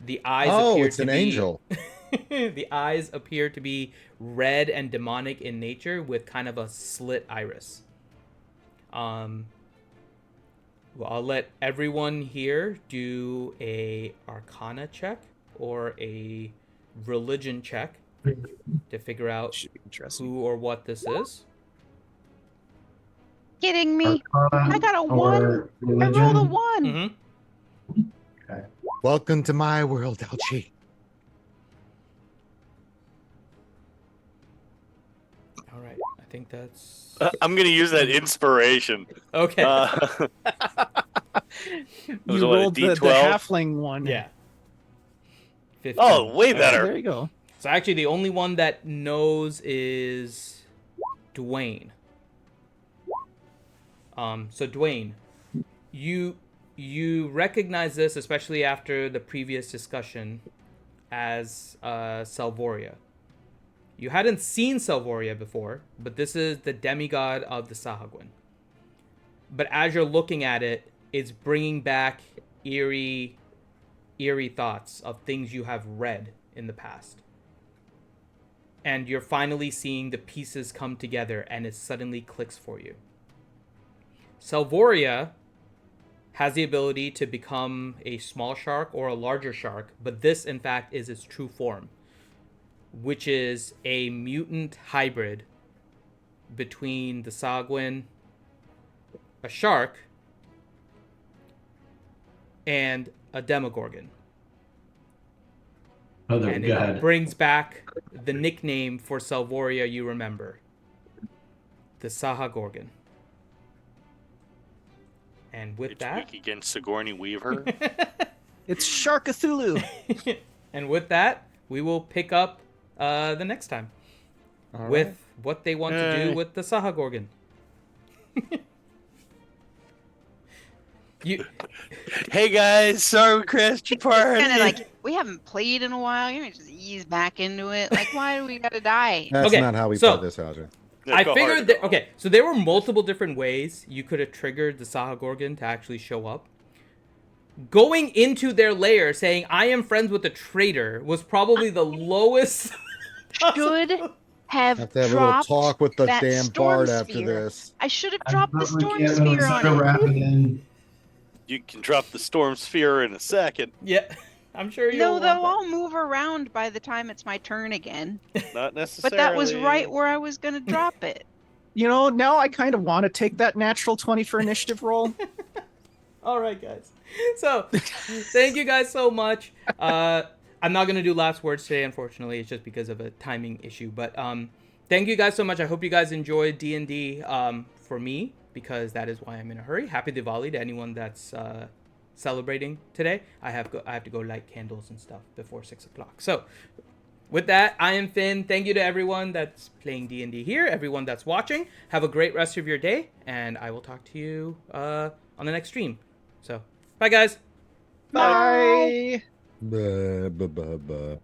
[SPEAKER 1] The eyes appear
[SPEAKER 6] it's
[SPEAKER 1] to
[SPEAKER 6] an
[SPEAKER 1] be...
[SPEAKER 6] angel.
[SPEAKER 1] The eyes appear to be red and demonic in nature with kind of a slit iris. Well, I'll let everyone here do a Arcana check or a religion check. to figure out
[SPEAKER 5] Should be interesting.
[SPEAKER 1] who or what this is.
[SPEAKER 11] Kidding me?
[SPEAKER 4] Arcana
[SPEAKER 11] I got a
[SPEAKER 4] or
[SPEAKER 11] 1. I rolled a
[SPEAKER 4] religion?
[SPEAKER 11] 1.
[SPEAKER 1] Mm-hmm.
[SPEAKER 4] Okay.
[SPEAKER 6] Welcome to my world, Elchie.
[SPEAKER 1] All right. I think that's
[SPEAKER 2] I'm gonna use that inspiration.
[SPEAKER 1] okay.
[SPEAKER 2] Was
[SPEAKER 5] You
[SPEAKER 2] it, what, a
[SPEAKER 5] rolled the
[SPEAKER 2] D12?
[SPEAKER 5] halfling one.
[SPEAKER 1] Yeah. 15.
[SPEAKER 2] Oh, way
[SPEAKER 1] Okay.
[SPEAKER 2] better.
[SPEAKER 5] There you go.
[SPEAKER 1] So actually, the only one that knows is Dwayne. So Dwayne, you recognize this, especially after the previous discussion, as Salvoria. You hadn't seen Salvoria before, but this is the demigod of the Sahagwin. But as you're looking at it, it's bringing back eerie thoughts of things you have read in the past. And you're finally seeing the pieces come together, and it suddenly clicks for you. Salvoria has the ability to become a small shark or a larger shark, but this, in fact, is its true form, which is a mutant hybrid between the Sahagwin, a shark, and a Demogorgon.
[SPEAKER 4] Oh,
[SPEAKER 1] And it brings back the nickname for Salvoria you remember, the Sahagorgon. And with
[SPEAKER 2] It's
[SPEAKER 1] that,
[SPEAKER 2] weak against Sigourney Weaver.
[SPEAKER 5] It's Shark Cthulhu.
[SPEAKER 1] and with that, we will pick up the next time with what they want to do with the Sahagorgon.
[SPEAKER 2] Hey guys, sorry we crashed your party.
[SPEAKER 11] Kind of like, we haven't played in a while. You know, just ease back into it. Like, why do we gotta die?
[SPEAKER 6] That's
[SPEAKER 1] Okay,
[SPEAKER 6] not how we
[SPEAKER 1] so-
[SPEAKER 6] play this, Roger.
[SPEAKER 1] I figured that, okay, so there were multiple different ways you could have triggered the Sahagorgon to actually show up. Going into their lair saying, I am friends with the traitor, was probably the lowest.
[SPEAKER 11] Should have
[SPEAKER 6] Have to have a little
[SPEAKER 11] dropped
[SPEAKER 6] talk with the
[SPEAKER 11] that
[SPEAKER 6] damn
[SPEAKER 11] storm
[SPEAKER 6] bard after
[SPEAKER 11] sphere.
[SPEAKER 6] this.
[SPEAKER 11] I should have dropped the storm
[SPEAKER 4] Yeah,
[SPEAKER 11] sphere on
[SPEAKER 4] such a
[SPEAKER 11] it.
[SPEAKER 4] rapid
[SPEAKER 2] You can drop the storm sphere in a second.
[SPEAKER 1] Yeah, I'm sure you'll
[SPEAKER 11] No,
[SPEAKER 1] want
[SPEAKER 11] though,
[SPEAKER 1] that.
[SPEAKER 11] I'll move around by the time it's my turn again.
[SPEAKER 2] Not necessarily.
[SPEAKER 11] But that was right where I was gonna drop it.
[SPEAKER 5] You know, now I kind of want to take that natural 20 for initiative roll.
[SPEAKER 1] All right, guys. So, thank you guys so much. I'm not going to do last words today, unfortunately. It's just because of a timing issue. But thank you guys so much. I hope you guys enjoyed D&D for me, because that is why I'm in a hurry. Happy Diwali to anyone that's celebrating today. I have to go light candles and stuff before 6 o'clock. So, with that, I am Finn. Thank you to everyone that's playing D&D here, everyone that's watching. Have a great rest of your day, and I will talk to you on the next stream. So, bye, guys.
[SPEAKER 5] Bye.
[SPEAKER 6] Buh, buh, buh, buh.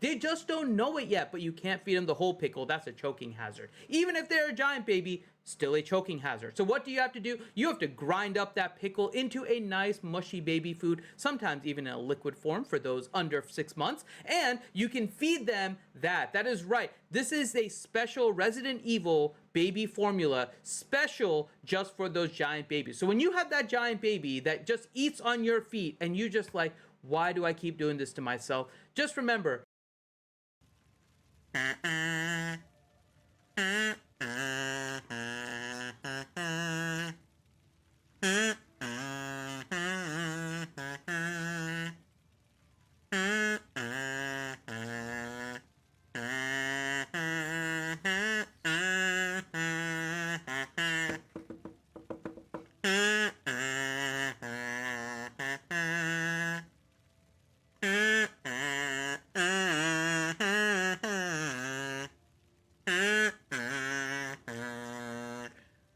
[SPEAKER 1] They just don't know it yet, but you can't feed them the whole pickle. That's a choking hazard. Even if they're a giant baby, still a choking hazard. So what do you have to do? You have to grind up that pickle into a nice mushy baby food, sometimes even in a liquid form for those under 6 months, and you can feed them that. That is right. This is a special Resident Evil baby formula, special just for those giant babies. So when you have that giant baby that just eats on your feet and you just like, why do I keep doing this to myself? Just remember.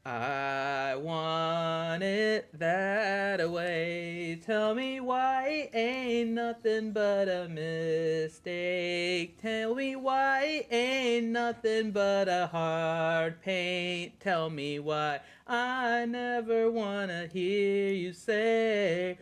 [SPEAKER 1] I want it that way. Tell me why ain't nothing but a mistake. Tell me why ain't nothing but a hard pain. Tell me why I never wanna hear you say.